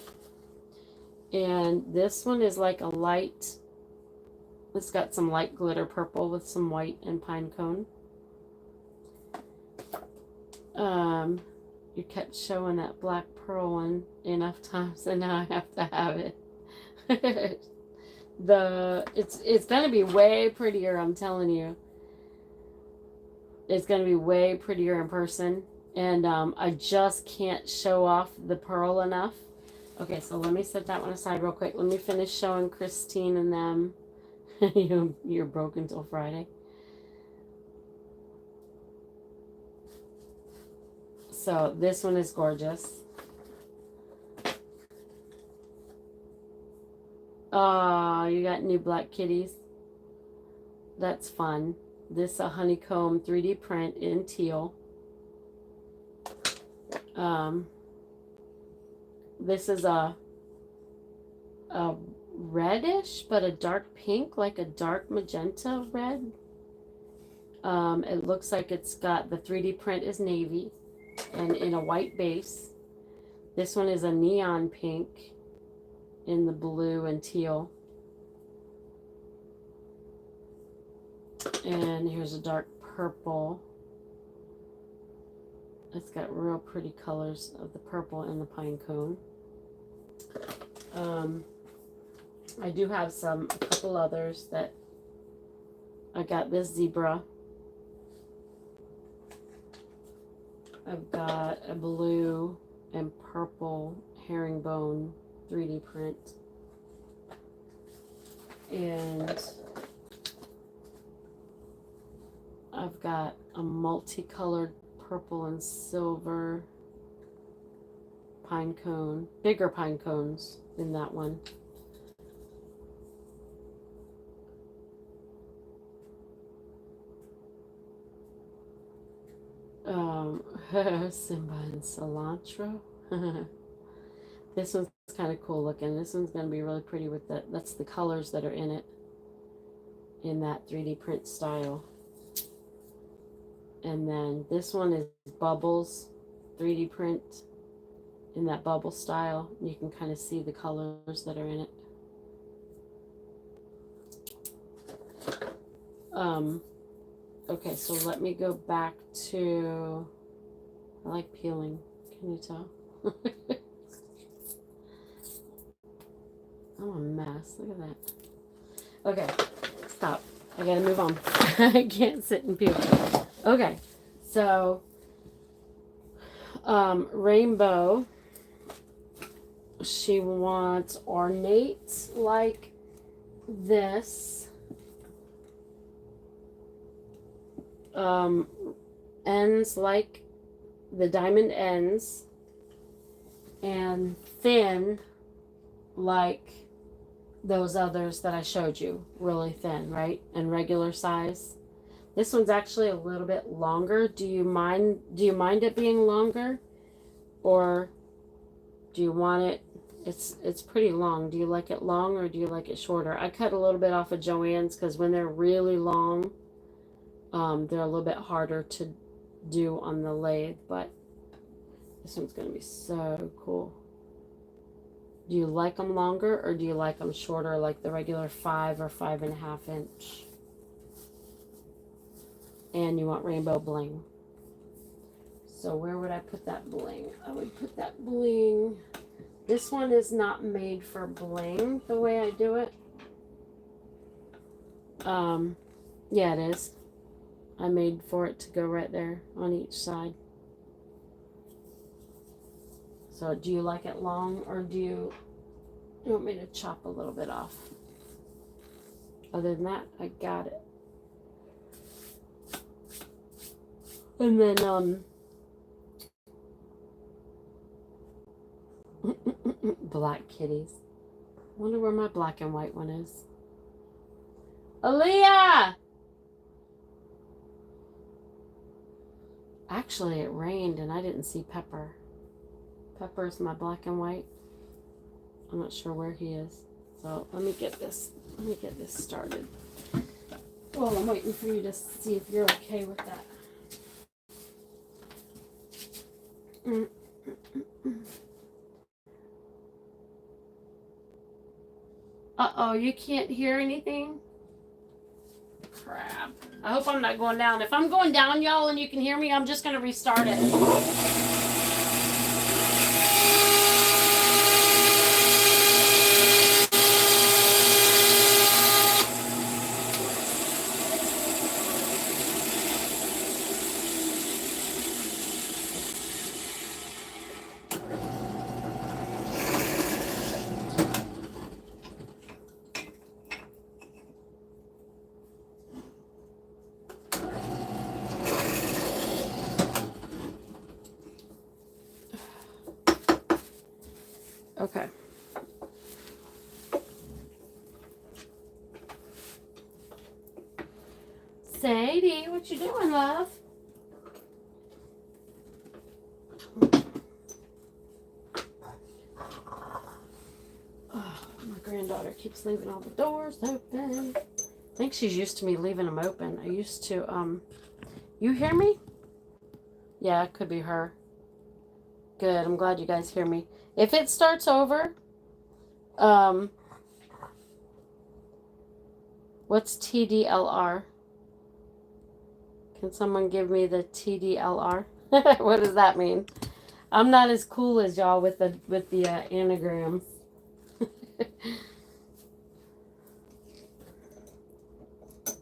And this one is like a light, it's got some light glitter purple with some white and pine cone. You kept showing that black pearl one enough times, and now I have to have it. It's gonna be way prettier, I'm telling you. It's gonna be way prettier in person, and I just can't show off the pearl enough. Okay, so let me set that one aside real quick. Let me finish showing Christine and them. You're broken till Friday. So this one is gorgeous. Oh, you got new black kitties. That's fun. This is a honeycomb 3D print in teal. This is a reddish, but a dark pink, like a dark magenta red. It looks like it's got, the 3D print is navy and in a white base. This one is a neon pink in the blue and teal. And here's a dark purple. It's got real pretty colors of the purple and the pine cone. I do have a couple others that I got. This zebra. I've got a blue and purple herringbone 3D print. And I've got a multicolored purple and silver pine cone, bigger pine cones in that one. Simba and cilantro. This one's kind of cool looking. This one's going to be really pretty with that's the colors that are in it, in that 3D print style. And then this one is bubbles 3D print in that bubble style. You can kind of see the colors that are in it. Okay, so let me go back to, I like peeling, can you tell? I'm a mess, look at that. Okay, stop, I gotta move on. I can't sit and peel. Okay, so, Rainbow, she wants ornate like this. ends like the diamond ends, and thin like those others that I showed you, really thin, right? And regular size. This one's actually a little bit longer. Do you mind it being longer, or do you want it? It's pretty long. Do you like it long, or do you like it shorter? I cut a little bit off of Joann's because when they're really long, they're a little bit harder to do on the lathe, but this one's going to be so cool. Do you like them longer, or do you like them shorter, like the regular 5 or 5.5 inch? And you want rainbow bling. So where would I put that bling? I would put that bling. This one is not made for bling the way I do it. Yeah, it is. I made for it to go right there on each side. So do you like it long, or do you want me to chop a little bit off? Other than that, I got it. And then, black kitties. Wonder where my black and white one is. Aaliyah! Actually, it rained and I didn't see Pepper. Pepper's my black and white. I'm not sure where he is. So let me get this started. Well, I'm waiting for you to see if you're okay with that. Uh-oh, you can't hear anything? Crap. I hope I'm not going down. If I'm going down, y'all, and you can hear me, I'm just going to restart it. Okay. Sadie, what you doing, love? Oh, my granddaughter keeps leaving all the doors open. I think she's used to me leaving them open. I used to, you hear me? Yeah, it could be her. Good, I'm glad you guys hear me. If it starts over, what's TDLR? Can someone give me the TDLR? What does that mean? I'm not as cool as y'all with the anagrams.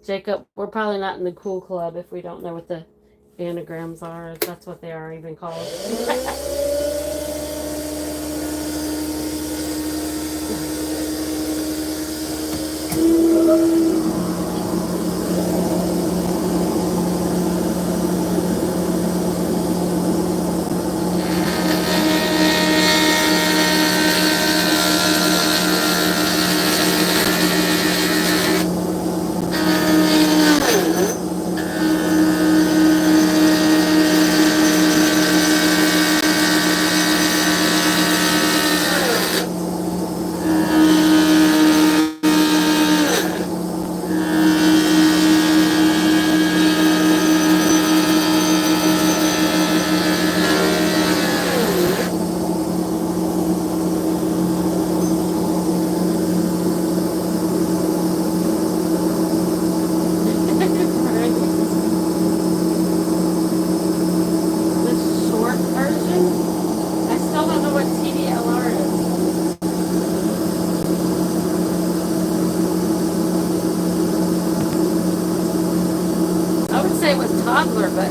Jacob, we're probably not in the cool club if we don't know what the anagrams are, if that's what they are even called. Toddler, but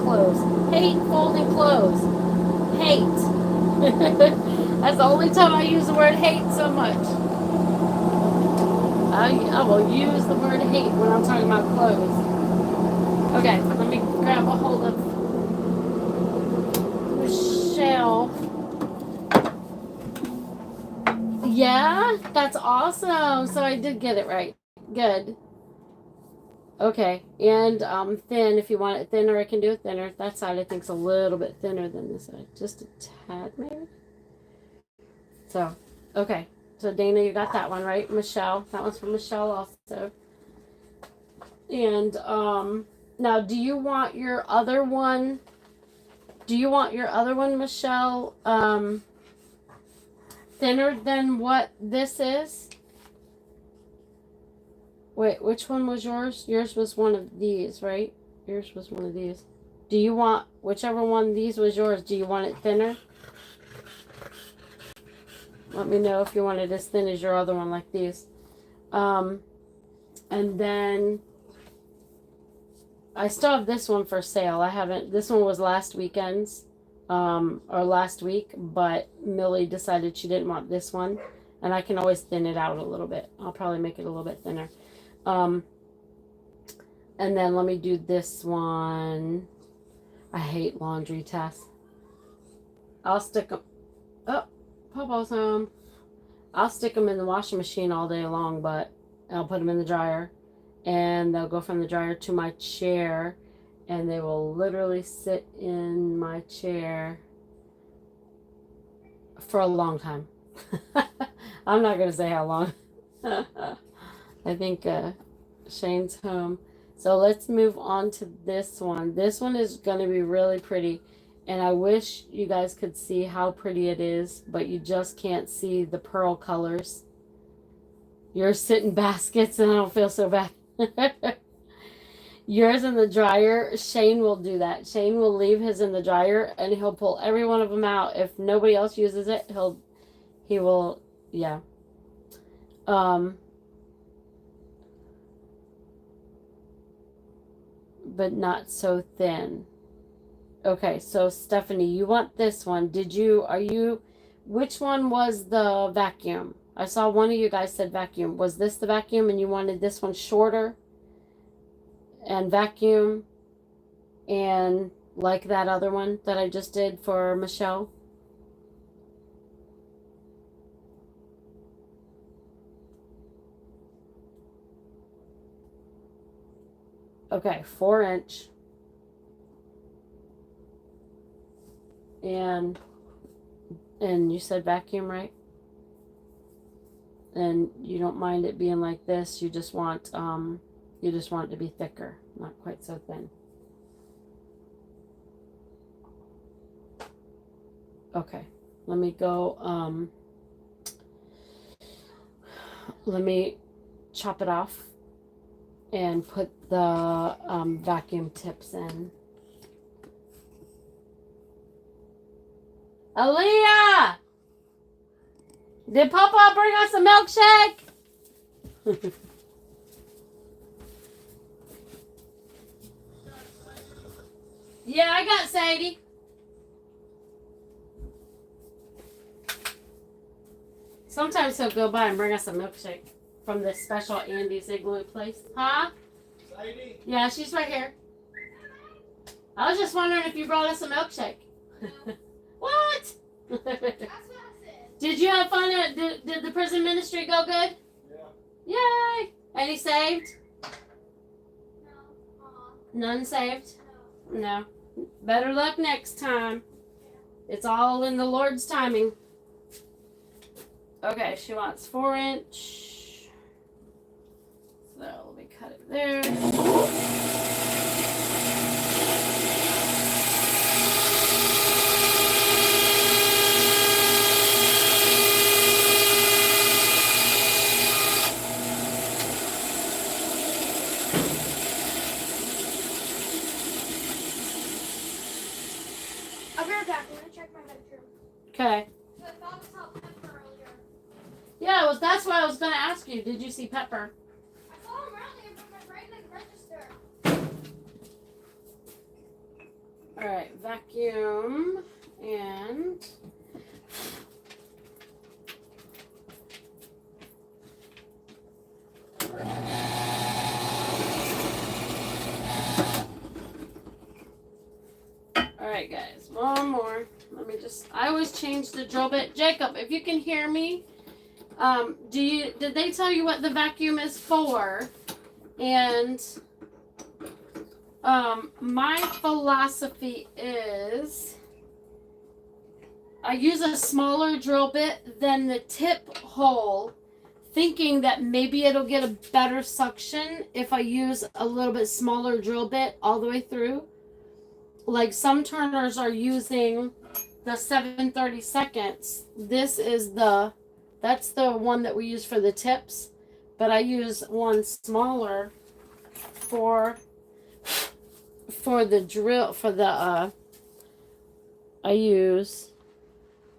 clothes. Hate folding clothes. Hate. That's the only time I use the word hate so much. I will use the word hate when I'm talking about clothes. Okay, let me grab a hold of Michelle. Yeah, that's awesome. So I did get it right. Good. Okay, and thin. If you want it thinner, I can do it thinner. That side I think's a little bit thinner than this side, just a tad maybe. So, okay. So Dana, you got that one right. Michelle, that one's from Michelle also. And now, do you want your other one? Do you want your other one, Michelle? Thinner than what this is? Wait, which one was yours? Yours was one of these, right? Yours was one of these. Do you want, whichever one these was yours, do you want it thinner? Let me know if you want it as thin as your other one, like these. And then I still have this one for sale. I haven't, this one was last weekend's, or last week, but Millie decided she didn't want this one. And I can always thin it out a little bit. I'll probably make it a little bit thinner. And then let me do this one. I hate laundry tests. I'll stick them. Oh, Popo's home. I'll stick them in the washing machine all day long, but I'll put them in the dryer. And they'll go from the dryer to my chair. And they will literally sit in my chair for a long time. I'm not going to say how long. I think Shane's home. So let's move on to this one. This one is going to be really pretty. And I wish you guys could see how pretty it is, but you just can't see the pearl colors. Yours sit in baskets and I don't feel so bad. Yours in the dryer, Shane will do that. Shane will leave his in the dryer and he'll pull every one of them out. If nobody else uses it, he will, yeah. But not so thin. Okay, so Stephanie, you want this one. Which one was the vacuum? I saw one of you guys said vacuum. Was this the vacuum and you wanted this one shorter and vacuum and like that other one that I just did for Michelle? Okay, 4-inch. And you said vacuum, right? And you don't mind it being like this. You just want it to be thicker, not quite so thin. Okay, let me go. Let me chop it off and put the vacuum tips in. Aaliyah! Did Papa bring us a milkshake? Yeah, I got Sadie. Sometimes he'll go by and bring us a milkshake from this special Andy's Igloo place. Huh? Sadie? Yeah, she's right here. I was just wondering if you brought us a milkshake. No. What? That's what I said. Did you have fun? Did the prison ministry go good? Yeah. Yay! Any saved? No. None saved? No. Better luck next time. Yeah. It's all in the Lord's timing. Okay, she wants 4-inch. So let me cut it there. I'll be right back. I'm gonna check my bedroom. Okay. So I thought I saw Pepper earlier. Yeah, that's why I was going to ask you. Did you see Pepper? I saw him earlier, but my brain didn't register. All right, vacuum and all right, guys, one more. Let me just. I always change the drill bit. Jacob, if you can hear me, did they tell you what the vacuum is for? And my philosophy is I use a smaller drill bit than the tip hole, thinking that maybe it'll get a better suction if I use a little bit smaller drill bit all the way through. Like some turners are using the 7/32. This is that's the one that we use for the tips, but I use one smaller for the drill I use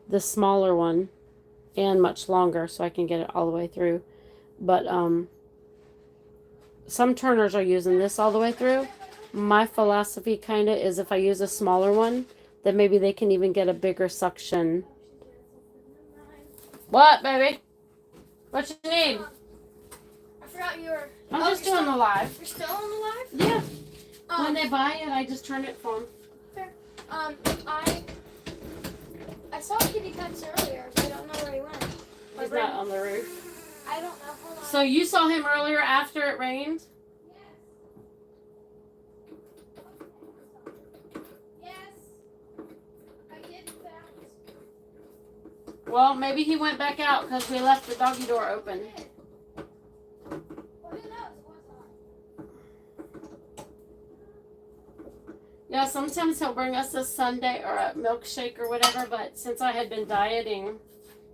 the smaller one and much longer so I can get it all the way through. But some turners are using this all the way through. My philosophy kind of is if I use a smaller one, then maybe they can even get a bigger suction. What, baby? What you need? I forgot you were. I'm just doing the live. You're still on the live? Yeah. When they buy it, I just turn it for them. Fair. I saw Kitty Cuts earlier, but I don't know where he went. He's not on the roof. I don't know. Hold on. So you saw him earlier after it rained? Well, maybe he went back out because we left the doggy door open. Yeah, sometimes he'll bring us a sundae or a milkshake or whatever, but since I had been dieting,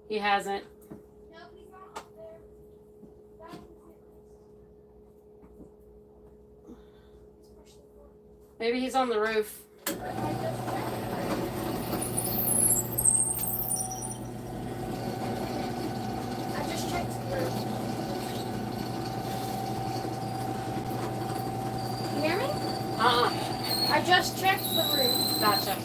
he hasn't. Maybe he's on the roof. I just checked the roof. Gotcha.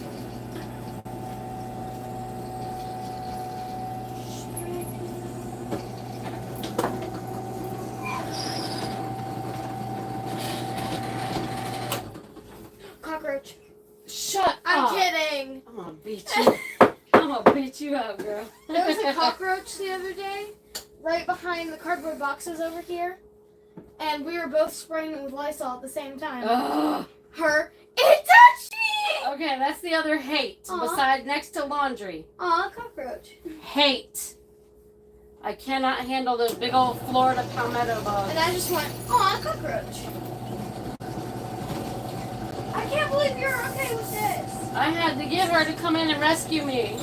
Cockroach. Shut I'm up. kidding. I'm gonna beat you. I'm gonna beat you up, girl. There was a cockroach the other day, right behind the cardboard boxes over here, and we were both spraying it with Lysol at the same time. Ugh. It touched me! Okay, that's the other hate. Beside next to laundry. Aw, cockroach. Hate. I cannot handle those big old Florida palmetto bugs. And I just went, aw, cockroach. I can't believe you're okay with this. I had to get her to come in and rescue me.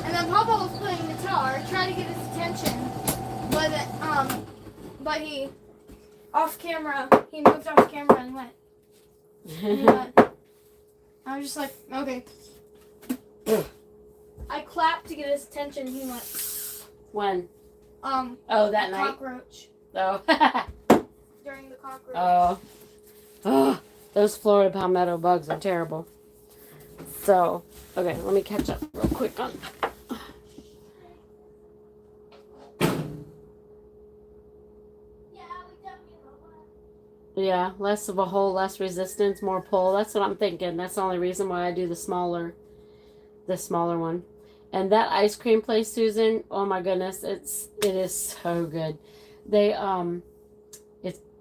And then Papa was playing guitar, trying to get his attention, but he moved off camera and went. And he went. I was just like, okay. I clapped to get his attention. He went. When? Oh, that night? Cockroach. Oh. During the cockroach. Oh, those Florida palmetto bugs are terrible. So, okay, let me catch up real quick on. Yeah, less of a hole, less resistance, more pull. That's what I'm thinking. That's the only reason why I do the smaller one. And that ice cream place, Susan, oh my goodness, it is so good.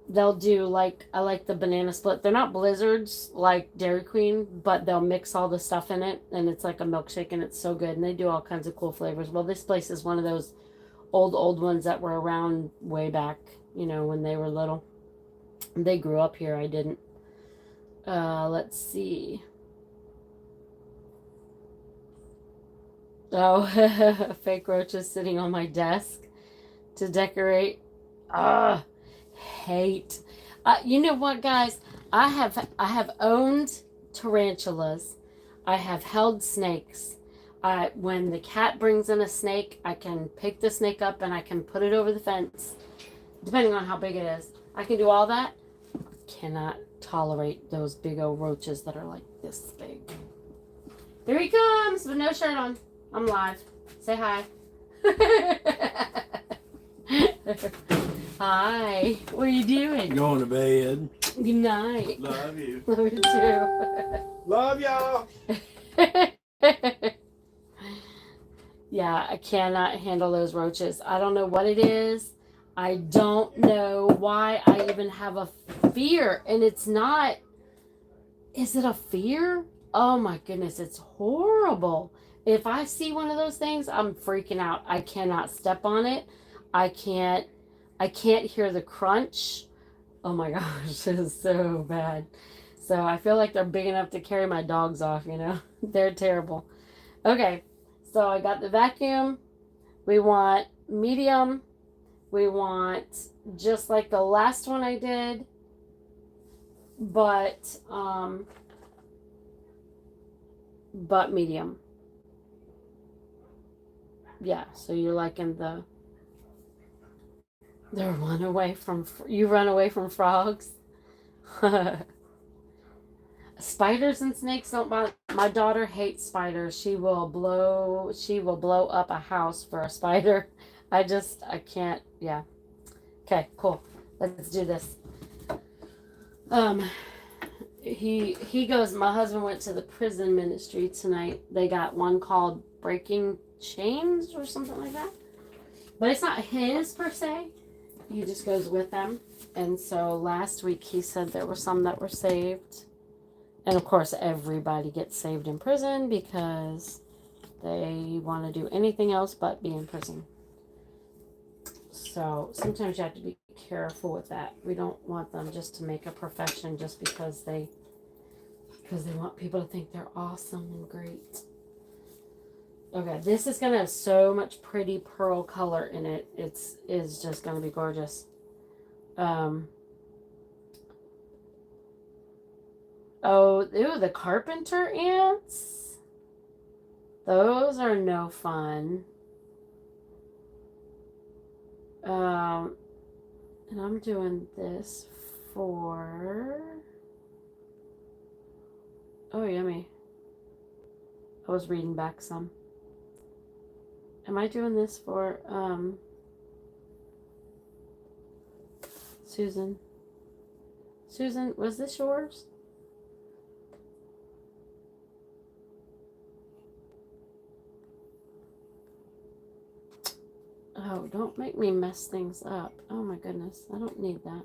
They'll do I like the banana split. They're not blizzards like Dairy Queen, but they'll mix all the stuff in it and it's like a milkshake and it's so good. And they do all kinds of cool flavors. Well, this place is one of those old ones that were around way back, when they were little. They grew up here. I didn't. Let's see. Oh, fake roaches sitting on my desk to decorate. Hate. You know what, guys? I have owned tarantulas. I have held snakes. When the cat brings in a snake, I can pick the snake up and I can put it over the fence, depending on how big it is. I can do all that. Cannot tolerate those big old roaches that are like this big. There he comes with no shirt on. I'm live. Say hi. Hi. What are you doing? Going to bed. Good night. Love you. Love you too. Love y'all. Yeah, I cannot handle those roaches. I don't know what it is. I don't know why I even have a fear. And it's not, is it a fear? Oh my goodness, it's horrible. If I see one of those things, I'm freaking out. I cannot step on it. I can't hear the crunch. Oh my gosh, it is so bad. So I feel like they're big enough to carry my dogs off, you know. They're terrible. Okay, so I got the vacuum. We want medium. We want just like the last one I did, but medium. Yeah, so you're like in the run away from, you run away from frogs. Spiders and snakes don't bother. My daughter hates spiders. She will blow up a house for a spider. I can't. Yeah. Okay, cool. Let's do this. He goes, my husband went to the prison ministry tonight. They got one called Breaking Chains or something like that. But it's not his per se. He just goes with them. And so last week he said there were some that were saved. And of course everybody gets saved in prison because they want to do anything else but be in prison. So sometimes you have to be careful with that. We don't want them just to make a profession just because they want people to think they're awesome and great. Okay, this is going to have so much pretty pearl color in it. It's just going to be gorgeous. The carpenter ants. Those are no fun. And I'm doing this for... Oh, yummy. I was reading back some. Am I doing this for, Susan? Susan, was this yours? Oh, don't make me mess things up. Oh my goodness, I don't need that.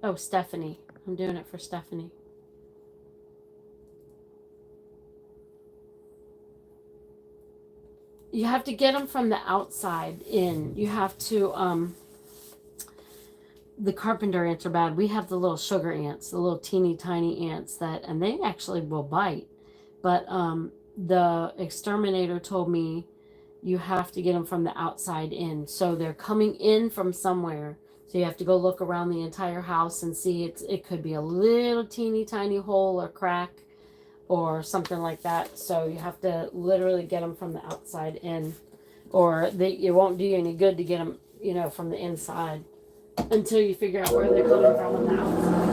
Oh, Stephanie. I'm doing it for Stephanie. You have to get them from the outside in. You have to, the carpenter ants are bad. We have the little sugar ants, the little teeny tiny ants and they actually will bite. But the exterminator told me you have to get them from the outside in. So they're coming in from somewhere. So you have to go look around the entire house and see it could be a little teeny tiny hole or crack or something like that. So you have to literally get them from the outside in, or it won't do you any good to get them, from the inside until you figure out where they're coming from on the outside.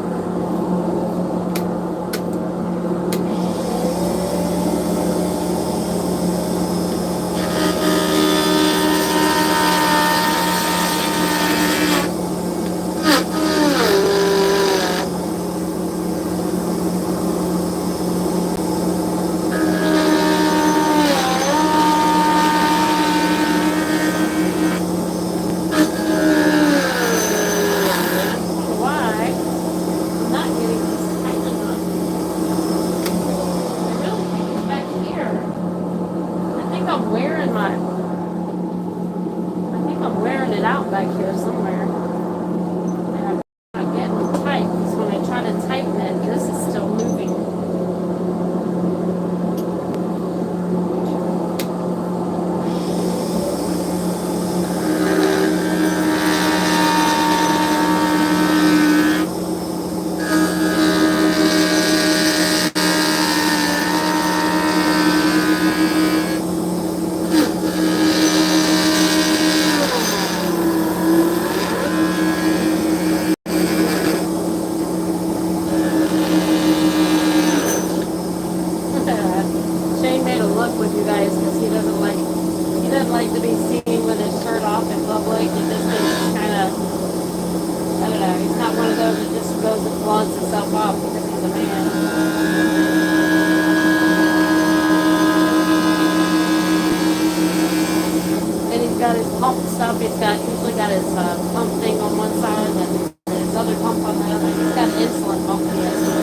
Bob because he's a man. And he's got his pump stuff. He's usually got his pump thing on one side and his other pump on the other. He's got an insulin pump he has to wear.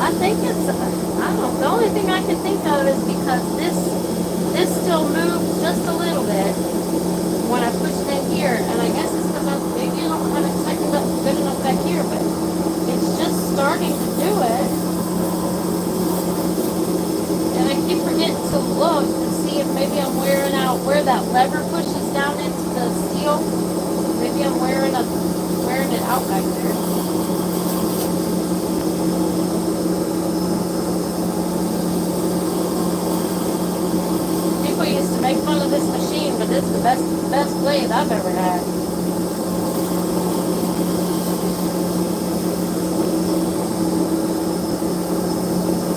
I think it's, I don't know, the only thing I can think of is because this still moves just a little bit when I push it in here, and I guess it's because maybe I don't have it tightened up good enough back here, but it's just starting to do it. And I keep forgetting to look to see if maybe I'm wearing out where that lever pushes down into the steel. Maybe I'm wearing it out back there. People used to make fun of this machine, but this is the best lathe I've ever had.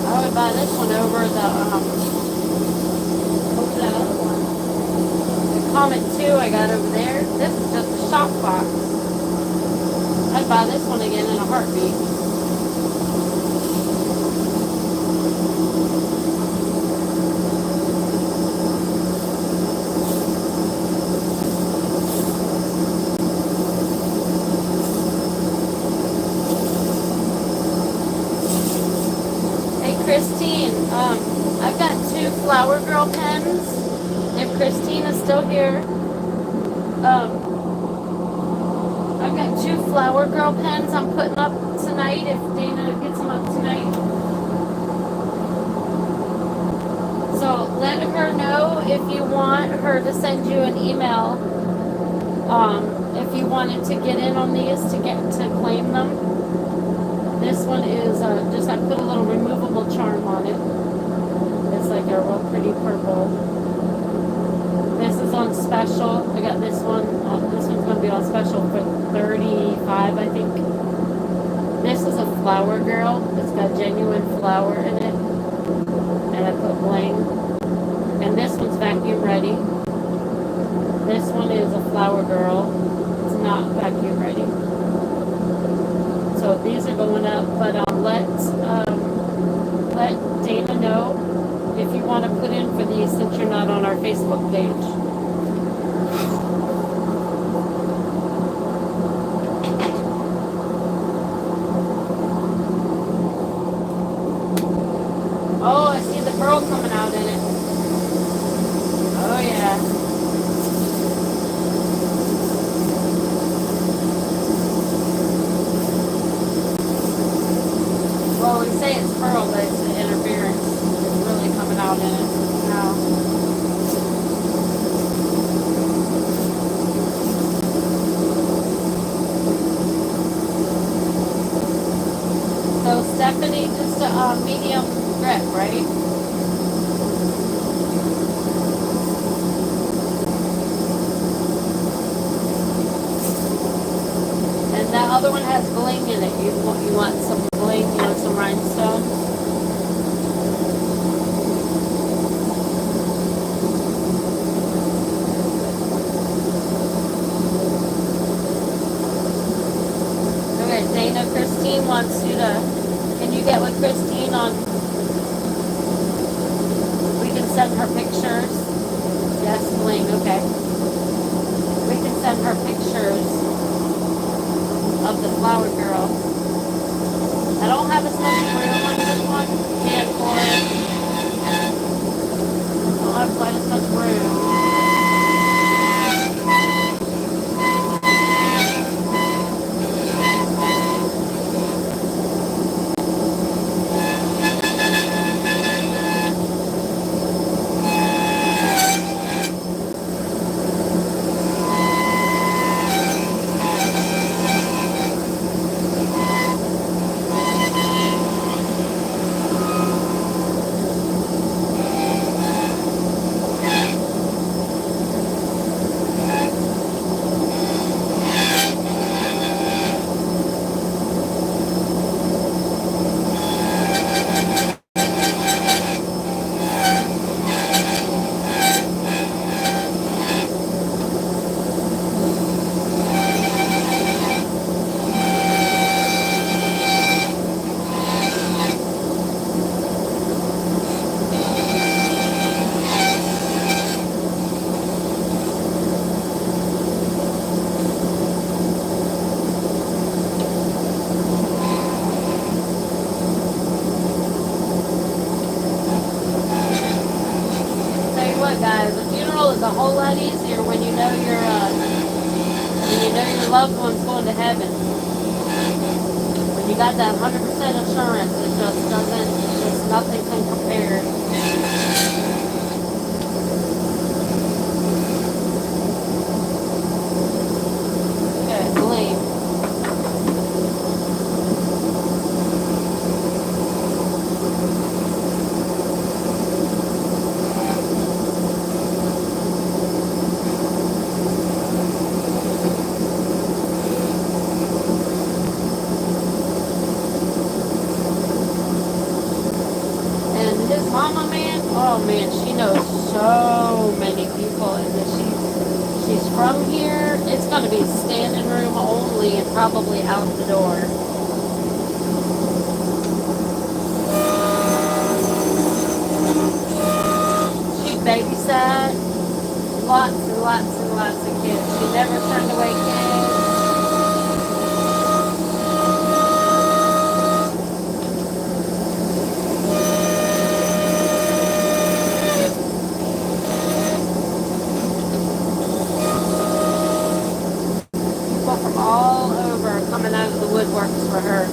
I would buy this one over what's that other one? The Comet 2 I got over there. This is just a shock box. I'd buy this one again in a heartbeat. Christine, I've got 2 Flower Girl pens. If Christine is still here, I've got 2 Flower Girl pens I'm putting up tonight if Dana gets them up tonight. So let her know if you want her to send you an email. If you wanted to get in on these to claim them. This one is just I put a little removable charm on it. It's like a real pretty purple. This is on special. I got this one. This one's going to be on special for $35, I think. This is a Flower Girl. It's got genuine flower in it, and I put bling. And this one's vacuum ready. This one is a Flower Girl. It's not vacuum ready. So these are going up, but let Dana know if you want to put in for these since you're not on our Facebook page. Oh, I see the pearl coming out in it. Oh yeah. Well, we say it's pearl, but it's the interference. It's really coming out in it now. So Stephanie, just a medium grip, right? And that other one has bling in it. You want some bling, you want some rhinestone. Okay, Dana, Christine wants you to, can you get with Christine on, we can send her pictures. Yes, bling, okay. We can send her pictures of the flower girl. I don't have as much room on this one. Can't for it. I don't have quite as much room. Guys, a funeral is a whole lot easier when you know your loved one's going to heaven. When you got that 100% assurance, it just doesn't, just nothing can compare. Okay, blame. Mama, man, oh man, she knows so many people, and that she's from here. It's gonna be standing room only, and probably out the door. She babysat lots and lots and lots of kids. She never turned away kids. All over coming out of the woodworks for her.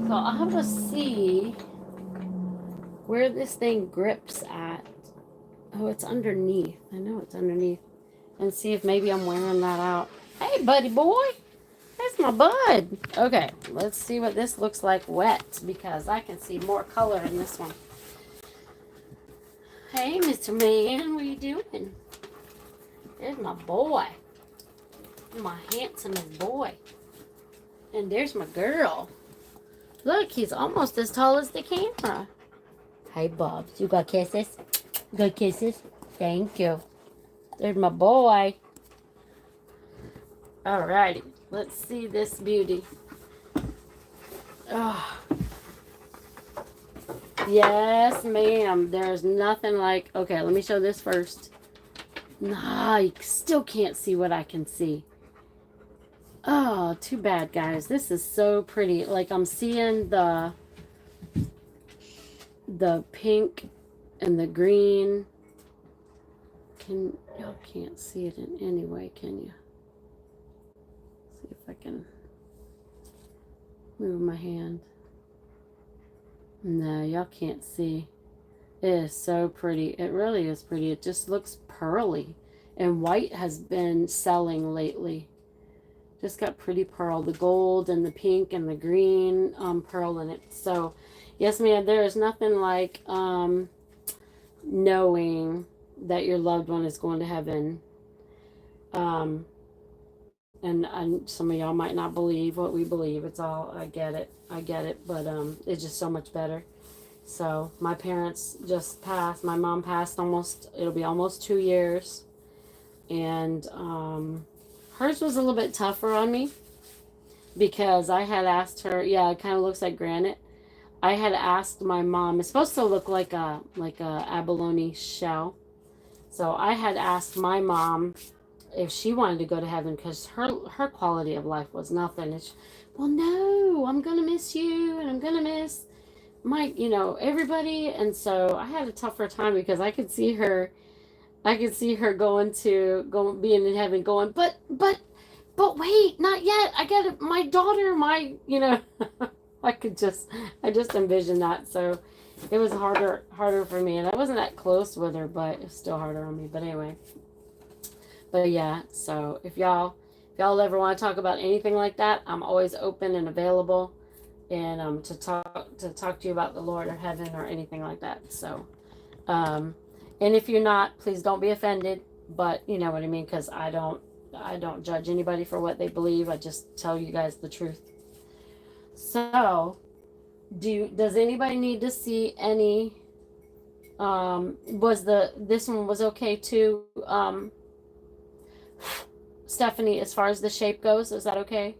So I'll have to see where this thing grips at. Oh, it's underneath. I know it's underneath. And see if maybe I'm wearing that out. Hey, buddy boy. That's my bud. Okay, let's see what this looks like wet, because I can see more color in this one. Hey, Mr. Man, what are you doing? There's my boy. My handsomest boy. And there's my girl. Look, he's almost as tall as the camera. Hey, Bubs. You got kisses? You got kisses? Thank you. There's my boy. Alrighty, let's see this beauty. Oh, yes, ma'am. There's nothing like. Okay, let me show this first. Nah, you still can't see what I can see. Oh, too bad, guys. This is so pretty. Like I'm seeing the pink and the green. Y'all can't see it in any way, can you? See if I can move my hand. No, y'all can't see. It is so pretty. It really is pretty. It just looks pearly. And white has been selling lately. Just got pretty pearl. The gold and the pink and the green pearl in it. So, yes, ma'am, there is nothing like knowing that your loved one is going to heaven. And some of y'all might not believe what we believe. It's all, I get it. But it's just so much better. So my parents just passed. My mom passed it'll be almost 2 years. And hers was a little bit tougher on me because I had asked her, yeah, it kind of looks like granite. I had asked my mom, it's supposed to look like a abalone shell. So I had asked my mom if she wanted to go to heaven because her quality of life was nothing. It's, well, no, I'm going to miss you and I'm going to miss my, everybody. And so I had a tougher time because I could see her being in heaven going, but wait, not yet. I got my daughter, I just envisioned that. So it was harder for me. And I wasn't that close with her, but it's still harder on me. But anyway, but yeah, so if y'all ever want to talk about anything like that, I'm always open and available and to talk to you about the Lord or heaven or anything like that. So and if you're not, please don't be offended, but you know what I mean, because I don't judge anybody for what they believe. I just tell you guys the truth. So does anybody need to see any this one was okay too, Stephanie, as far as the shape goes? Is that okay?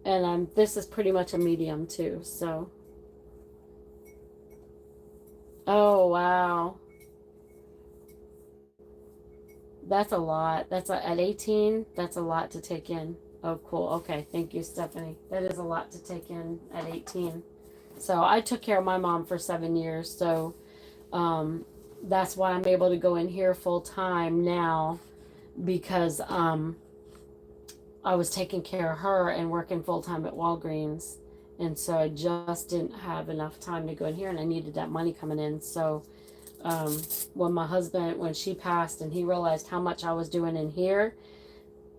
And this is pretty much a medium too, so. Oh, wow. That's a lot. At 18, that's a lot to take in. Oh, cool. Okay, thank you, Stephanie. That is a lot to take in at 18. So I took care of my mom for 7 years, so that's why I'm able to go in here full time now, because I was taking care of her and working full time at Walgreens, and so I just didn't have enough time to go in here, and I needed that money coming in. So when she passed and he realized how much I was doing in here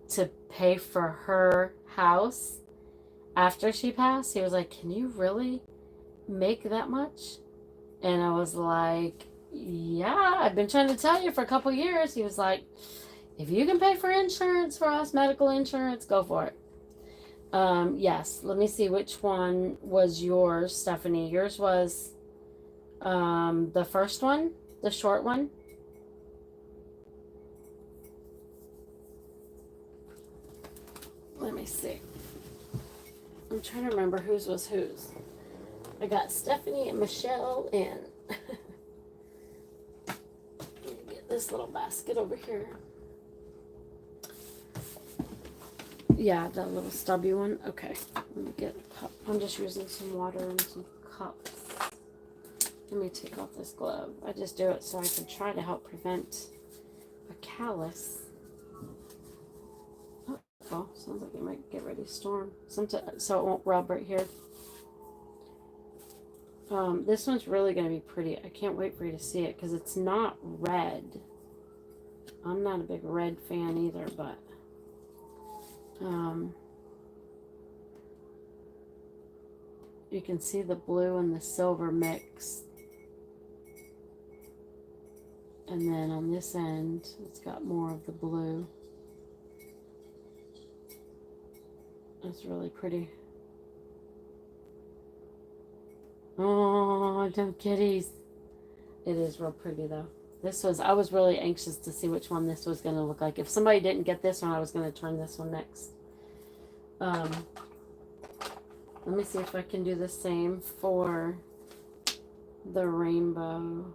to pay for her house after she passed, he was like, can you really make that much? And I was like, yeah, I've been trying to tell you for a couple years. He was like, if you can pay for insurance for us, medical insurance, go for it. Yes, let me see, which one was yours, Stephanie? Yours was the first one, the short one. Let me see. I'm trying to remember whose was whose. I got Stephanie and Michelle and let me get this little basket over here. Yeah, that little stubby one. Okay, let me get a cup. I'm just using some water and some cups. Let me take off this glove. I just do it so I can try to help prevent a callus. Oh, sounds like it might get ready to storm. So it won't rub right here. This one's really going to be pretty. I can't wait for you to see it because it's not red. I'm not a big red fan either, but you can see the blue and the silver mix. And then on this end, it's got more of the blue. That's really pretty. Oh, no kitties. It is real pretty though. I was really anxious to see which one this was going to look like. If somebody didn't get this one, I was going to turn this one next. Let me see if I can do the same for the rainbow.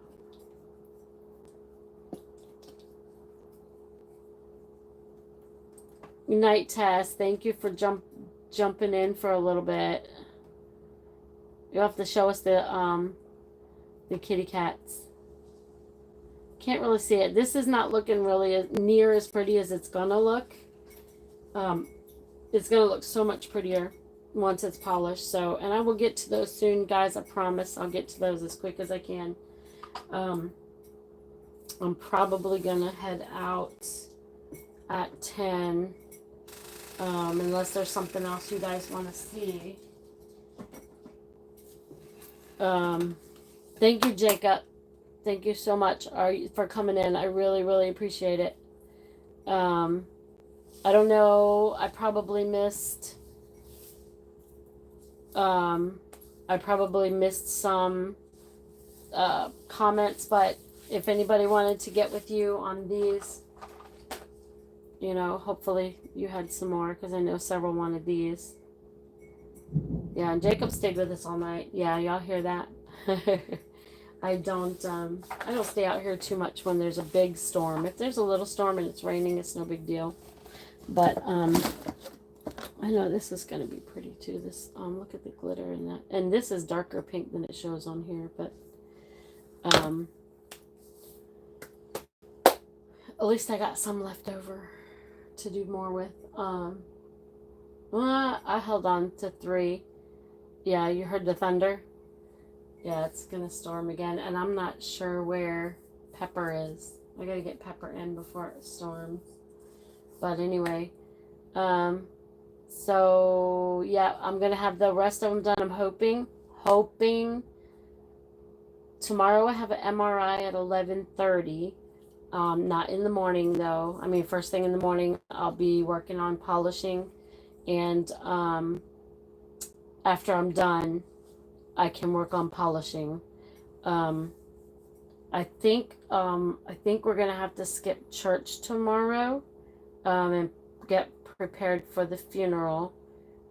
Night Test, thank you for jumping in for a little bit. You'll have to show us the kitty cats. Can't really see it. This is not looking really near as pretty as it's gonna look. It's gonna look so much prettier once it's polished. So, and I will get to those soon, guys. I promise I'll get to those as quick as I can. I'm probably gonna head out at 10, unless there's something else you guys want to see. Thank you, Jacob. Thank you so much for coming in. I really, really appreciate it. I don't know. I probably missed some comments, but if anybody wanted to get with you on these, you know, hopefully you had some more, because I know several wanted these. Yeah, and Jacob stayed with us all night. Yeah, y'all hear that? I don't stay out here too much when there's a big storm. If there's a little storm and it's raining, it's no big deal. But I know this is gonna be pretty too. This look at the glitter in that, and this is darker pink than it shows on here. But at least I got some left over to do more with. Well, I held on to 3. Yeah, you heard the thunder. Yeah, it's gonna storm again, and I'm not sure where Pepper is. I gotta get Pepper in before it storms. But anyway, so yeah, I'm gonna have the rest of them done. I'm hoping tomorrow I have an MRI at 11:30. Not in the morning though. I mean, first thing in the morning, I'll be working on polishing, and after I'm done, I can work on polishing. I think we're gonna have to skip church tomorrow, and get prepared for the funeral.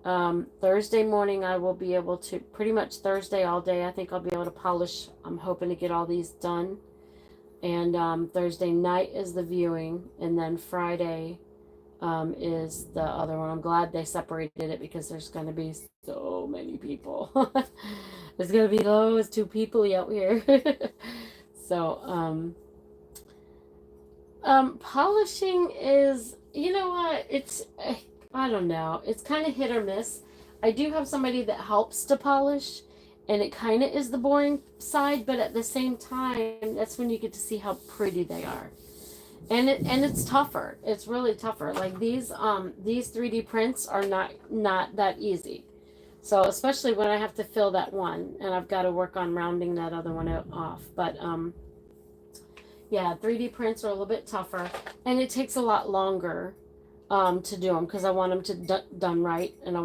Thursday morning I will be able to, pretty much Thursday all day, I think I'll be able to polish. I'm hoping to get all these done. And Thursday night is the viewing, and then Friday is the other one. I'm glad they separated it, because there's going to be so many people. There's going to be those 2 people out here. So polishing is, you know what, it's, I don't know, it's kind of hit or miss. I do have somebody that helps to polish, and it kind of is the boring side, but at the same time, that's when you get to see how pretty they are. And it's tougher. It's really tougher. Like these 3D prints are not that easy. So especially when I have to fill that one, and I've got to work on rounding that other one off. But yeah, 3D prints are a little bit tougher, and it takes a lot longer to do them, because I want them to done right, and I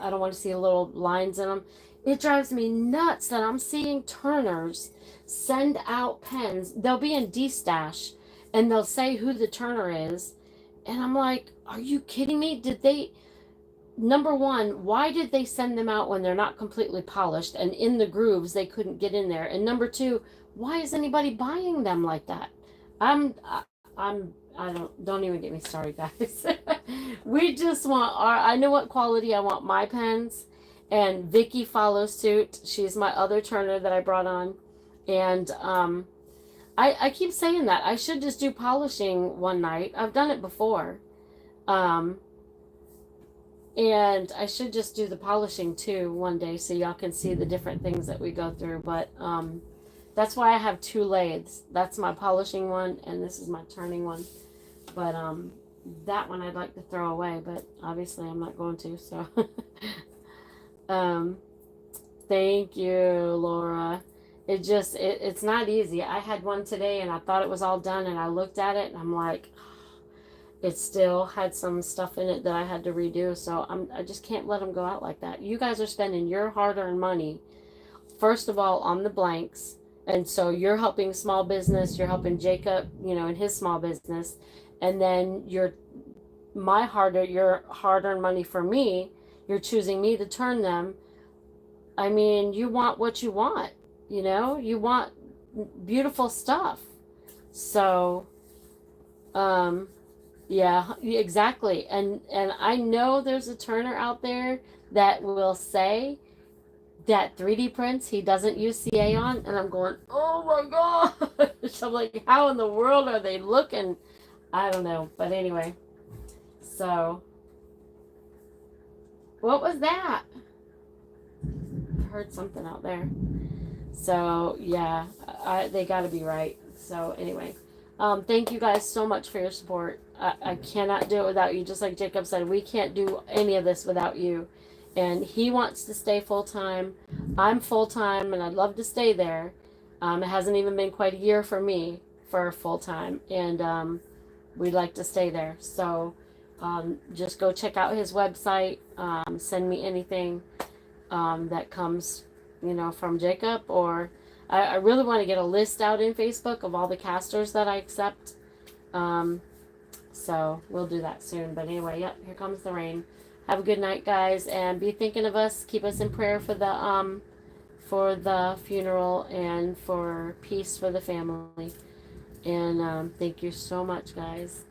don't want to see little lines in them. It drives me nuts that I'm seeing turners send out pens. They'll be in D-Stash, and they'll say who the turner is. And I'm like, are you kidding me? Number one, why did they send them out when they're not completely polished and in the grooves they couldn't get in there? And number two, why is anybody buying them like that? Don't even get me started, guys. We just want I know what quality I want my pens. And Vicky follows suit. She's my other turner that I brought on. And I keep saying that. I should just do polishing one night. I've done it before. And I should just do the polishing too one day, so y'all can see the different things that we go through. But that's why I have 2 lathes. That's my polishing one, and this is my turning one. But that one I'd like to throw away, but obviously I'm not going to, so... Thank you, Laura. It's not easy. I had one today and I thought it was all done, and I looked at it and I'm like, it still had some stuff in it that I had to redo. So I just can't let them go out like that. You guys are spending your hard-earned money, first of all, on the blanks, And so you're helping small business, you're helping Jacob, in his small business, and then your hard-earned money for me, you're choosing me to turn them. I mean, you want what you want, you want beautiful stuff. So, yeah, exactly. And I know there's a turner out there that will say that 3D prints he doesn't use CA on, and I'm going, oh my gosh. I'm like, how in the world are they looking? I don't know. But anyway, so what was that? I heard something out there. So yeah, they got to be right. So anyway, thank you guys so much for your support. I cannot do it without you. Just like Jacob said, we can't do any of this without you. And he wants to stay full time. I'm full time, and I'd love to stay there. It hasn't even been quite a year for me for full time, and we'd like to stay there. So just go check out his website. Send me anything that comes, from Jacob, or I really want to get a list out in Facebook of all the casters that I accept. So we'll do that soon. But anyway, yep, here comes the rain. Have a good night, guys, and be thinking of us. Keep us in prayer for the funeral and for peace for the family. And thank you so much, guys.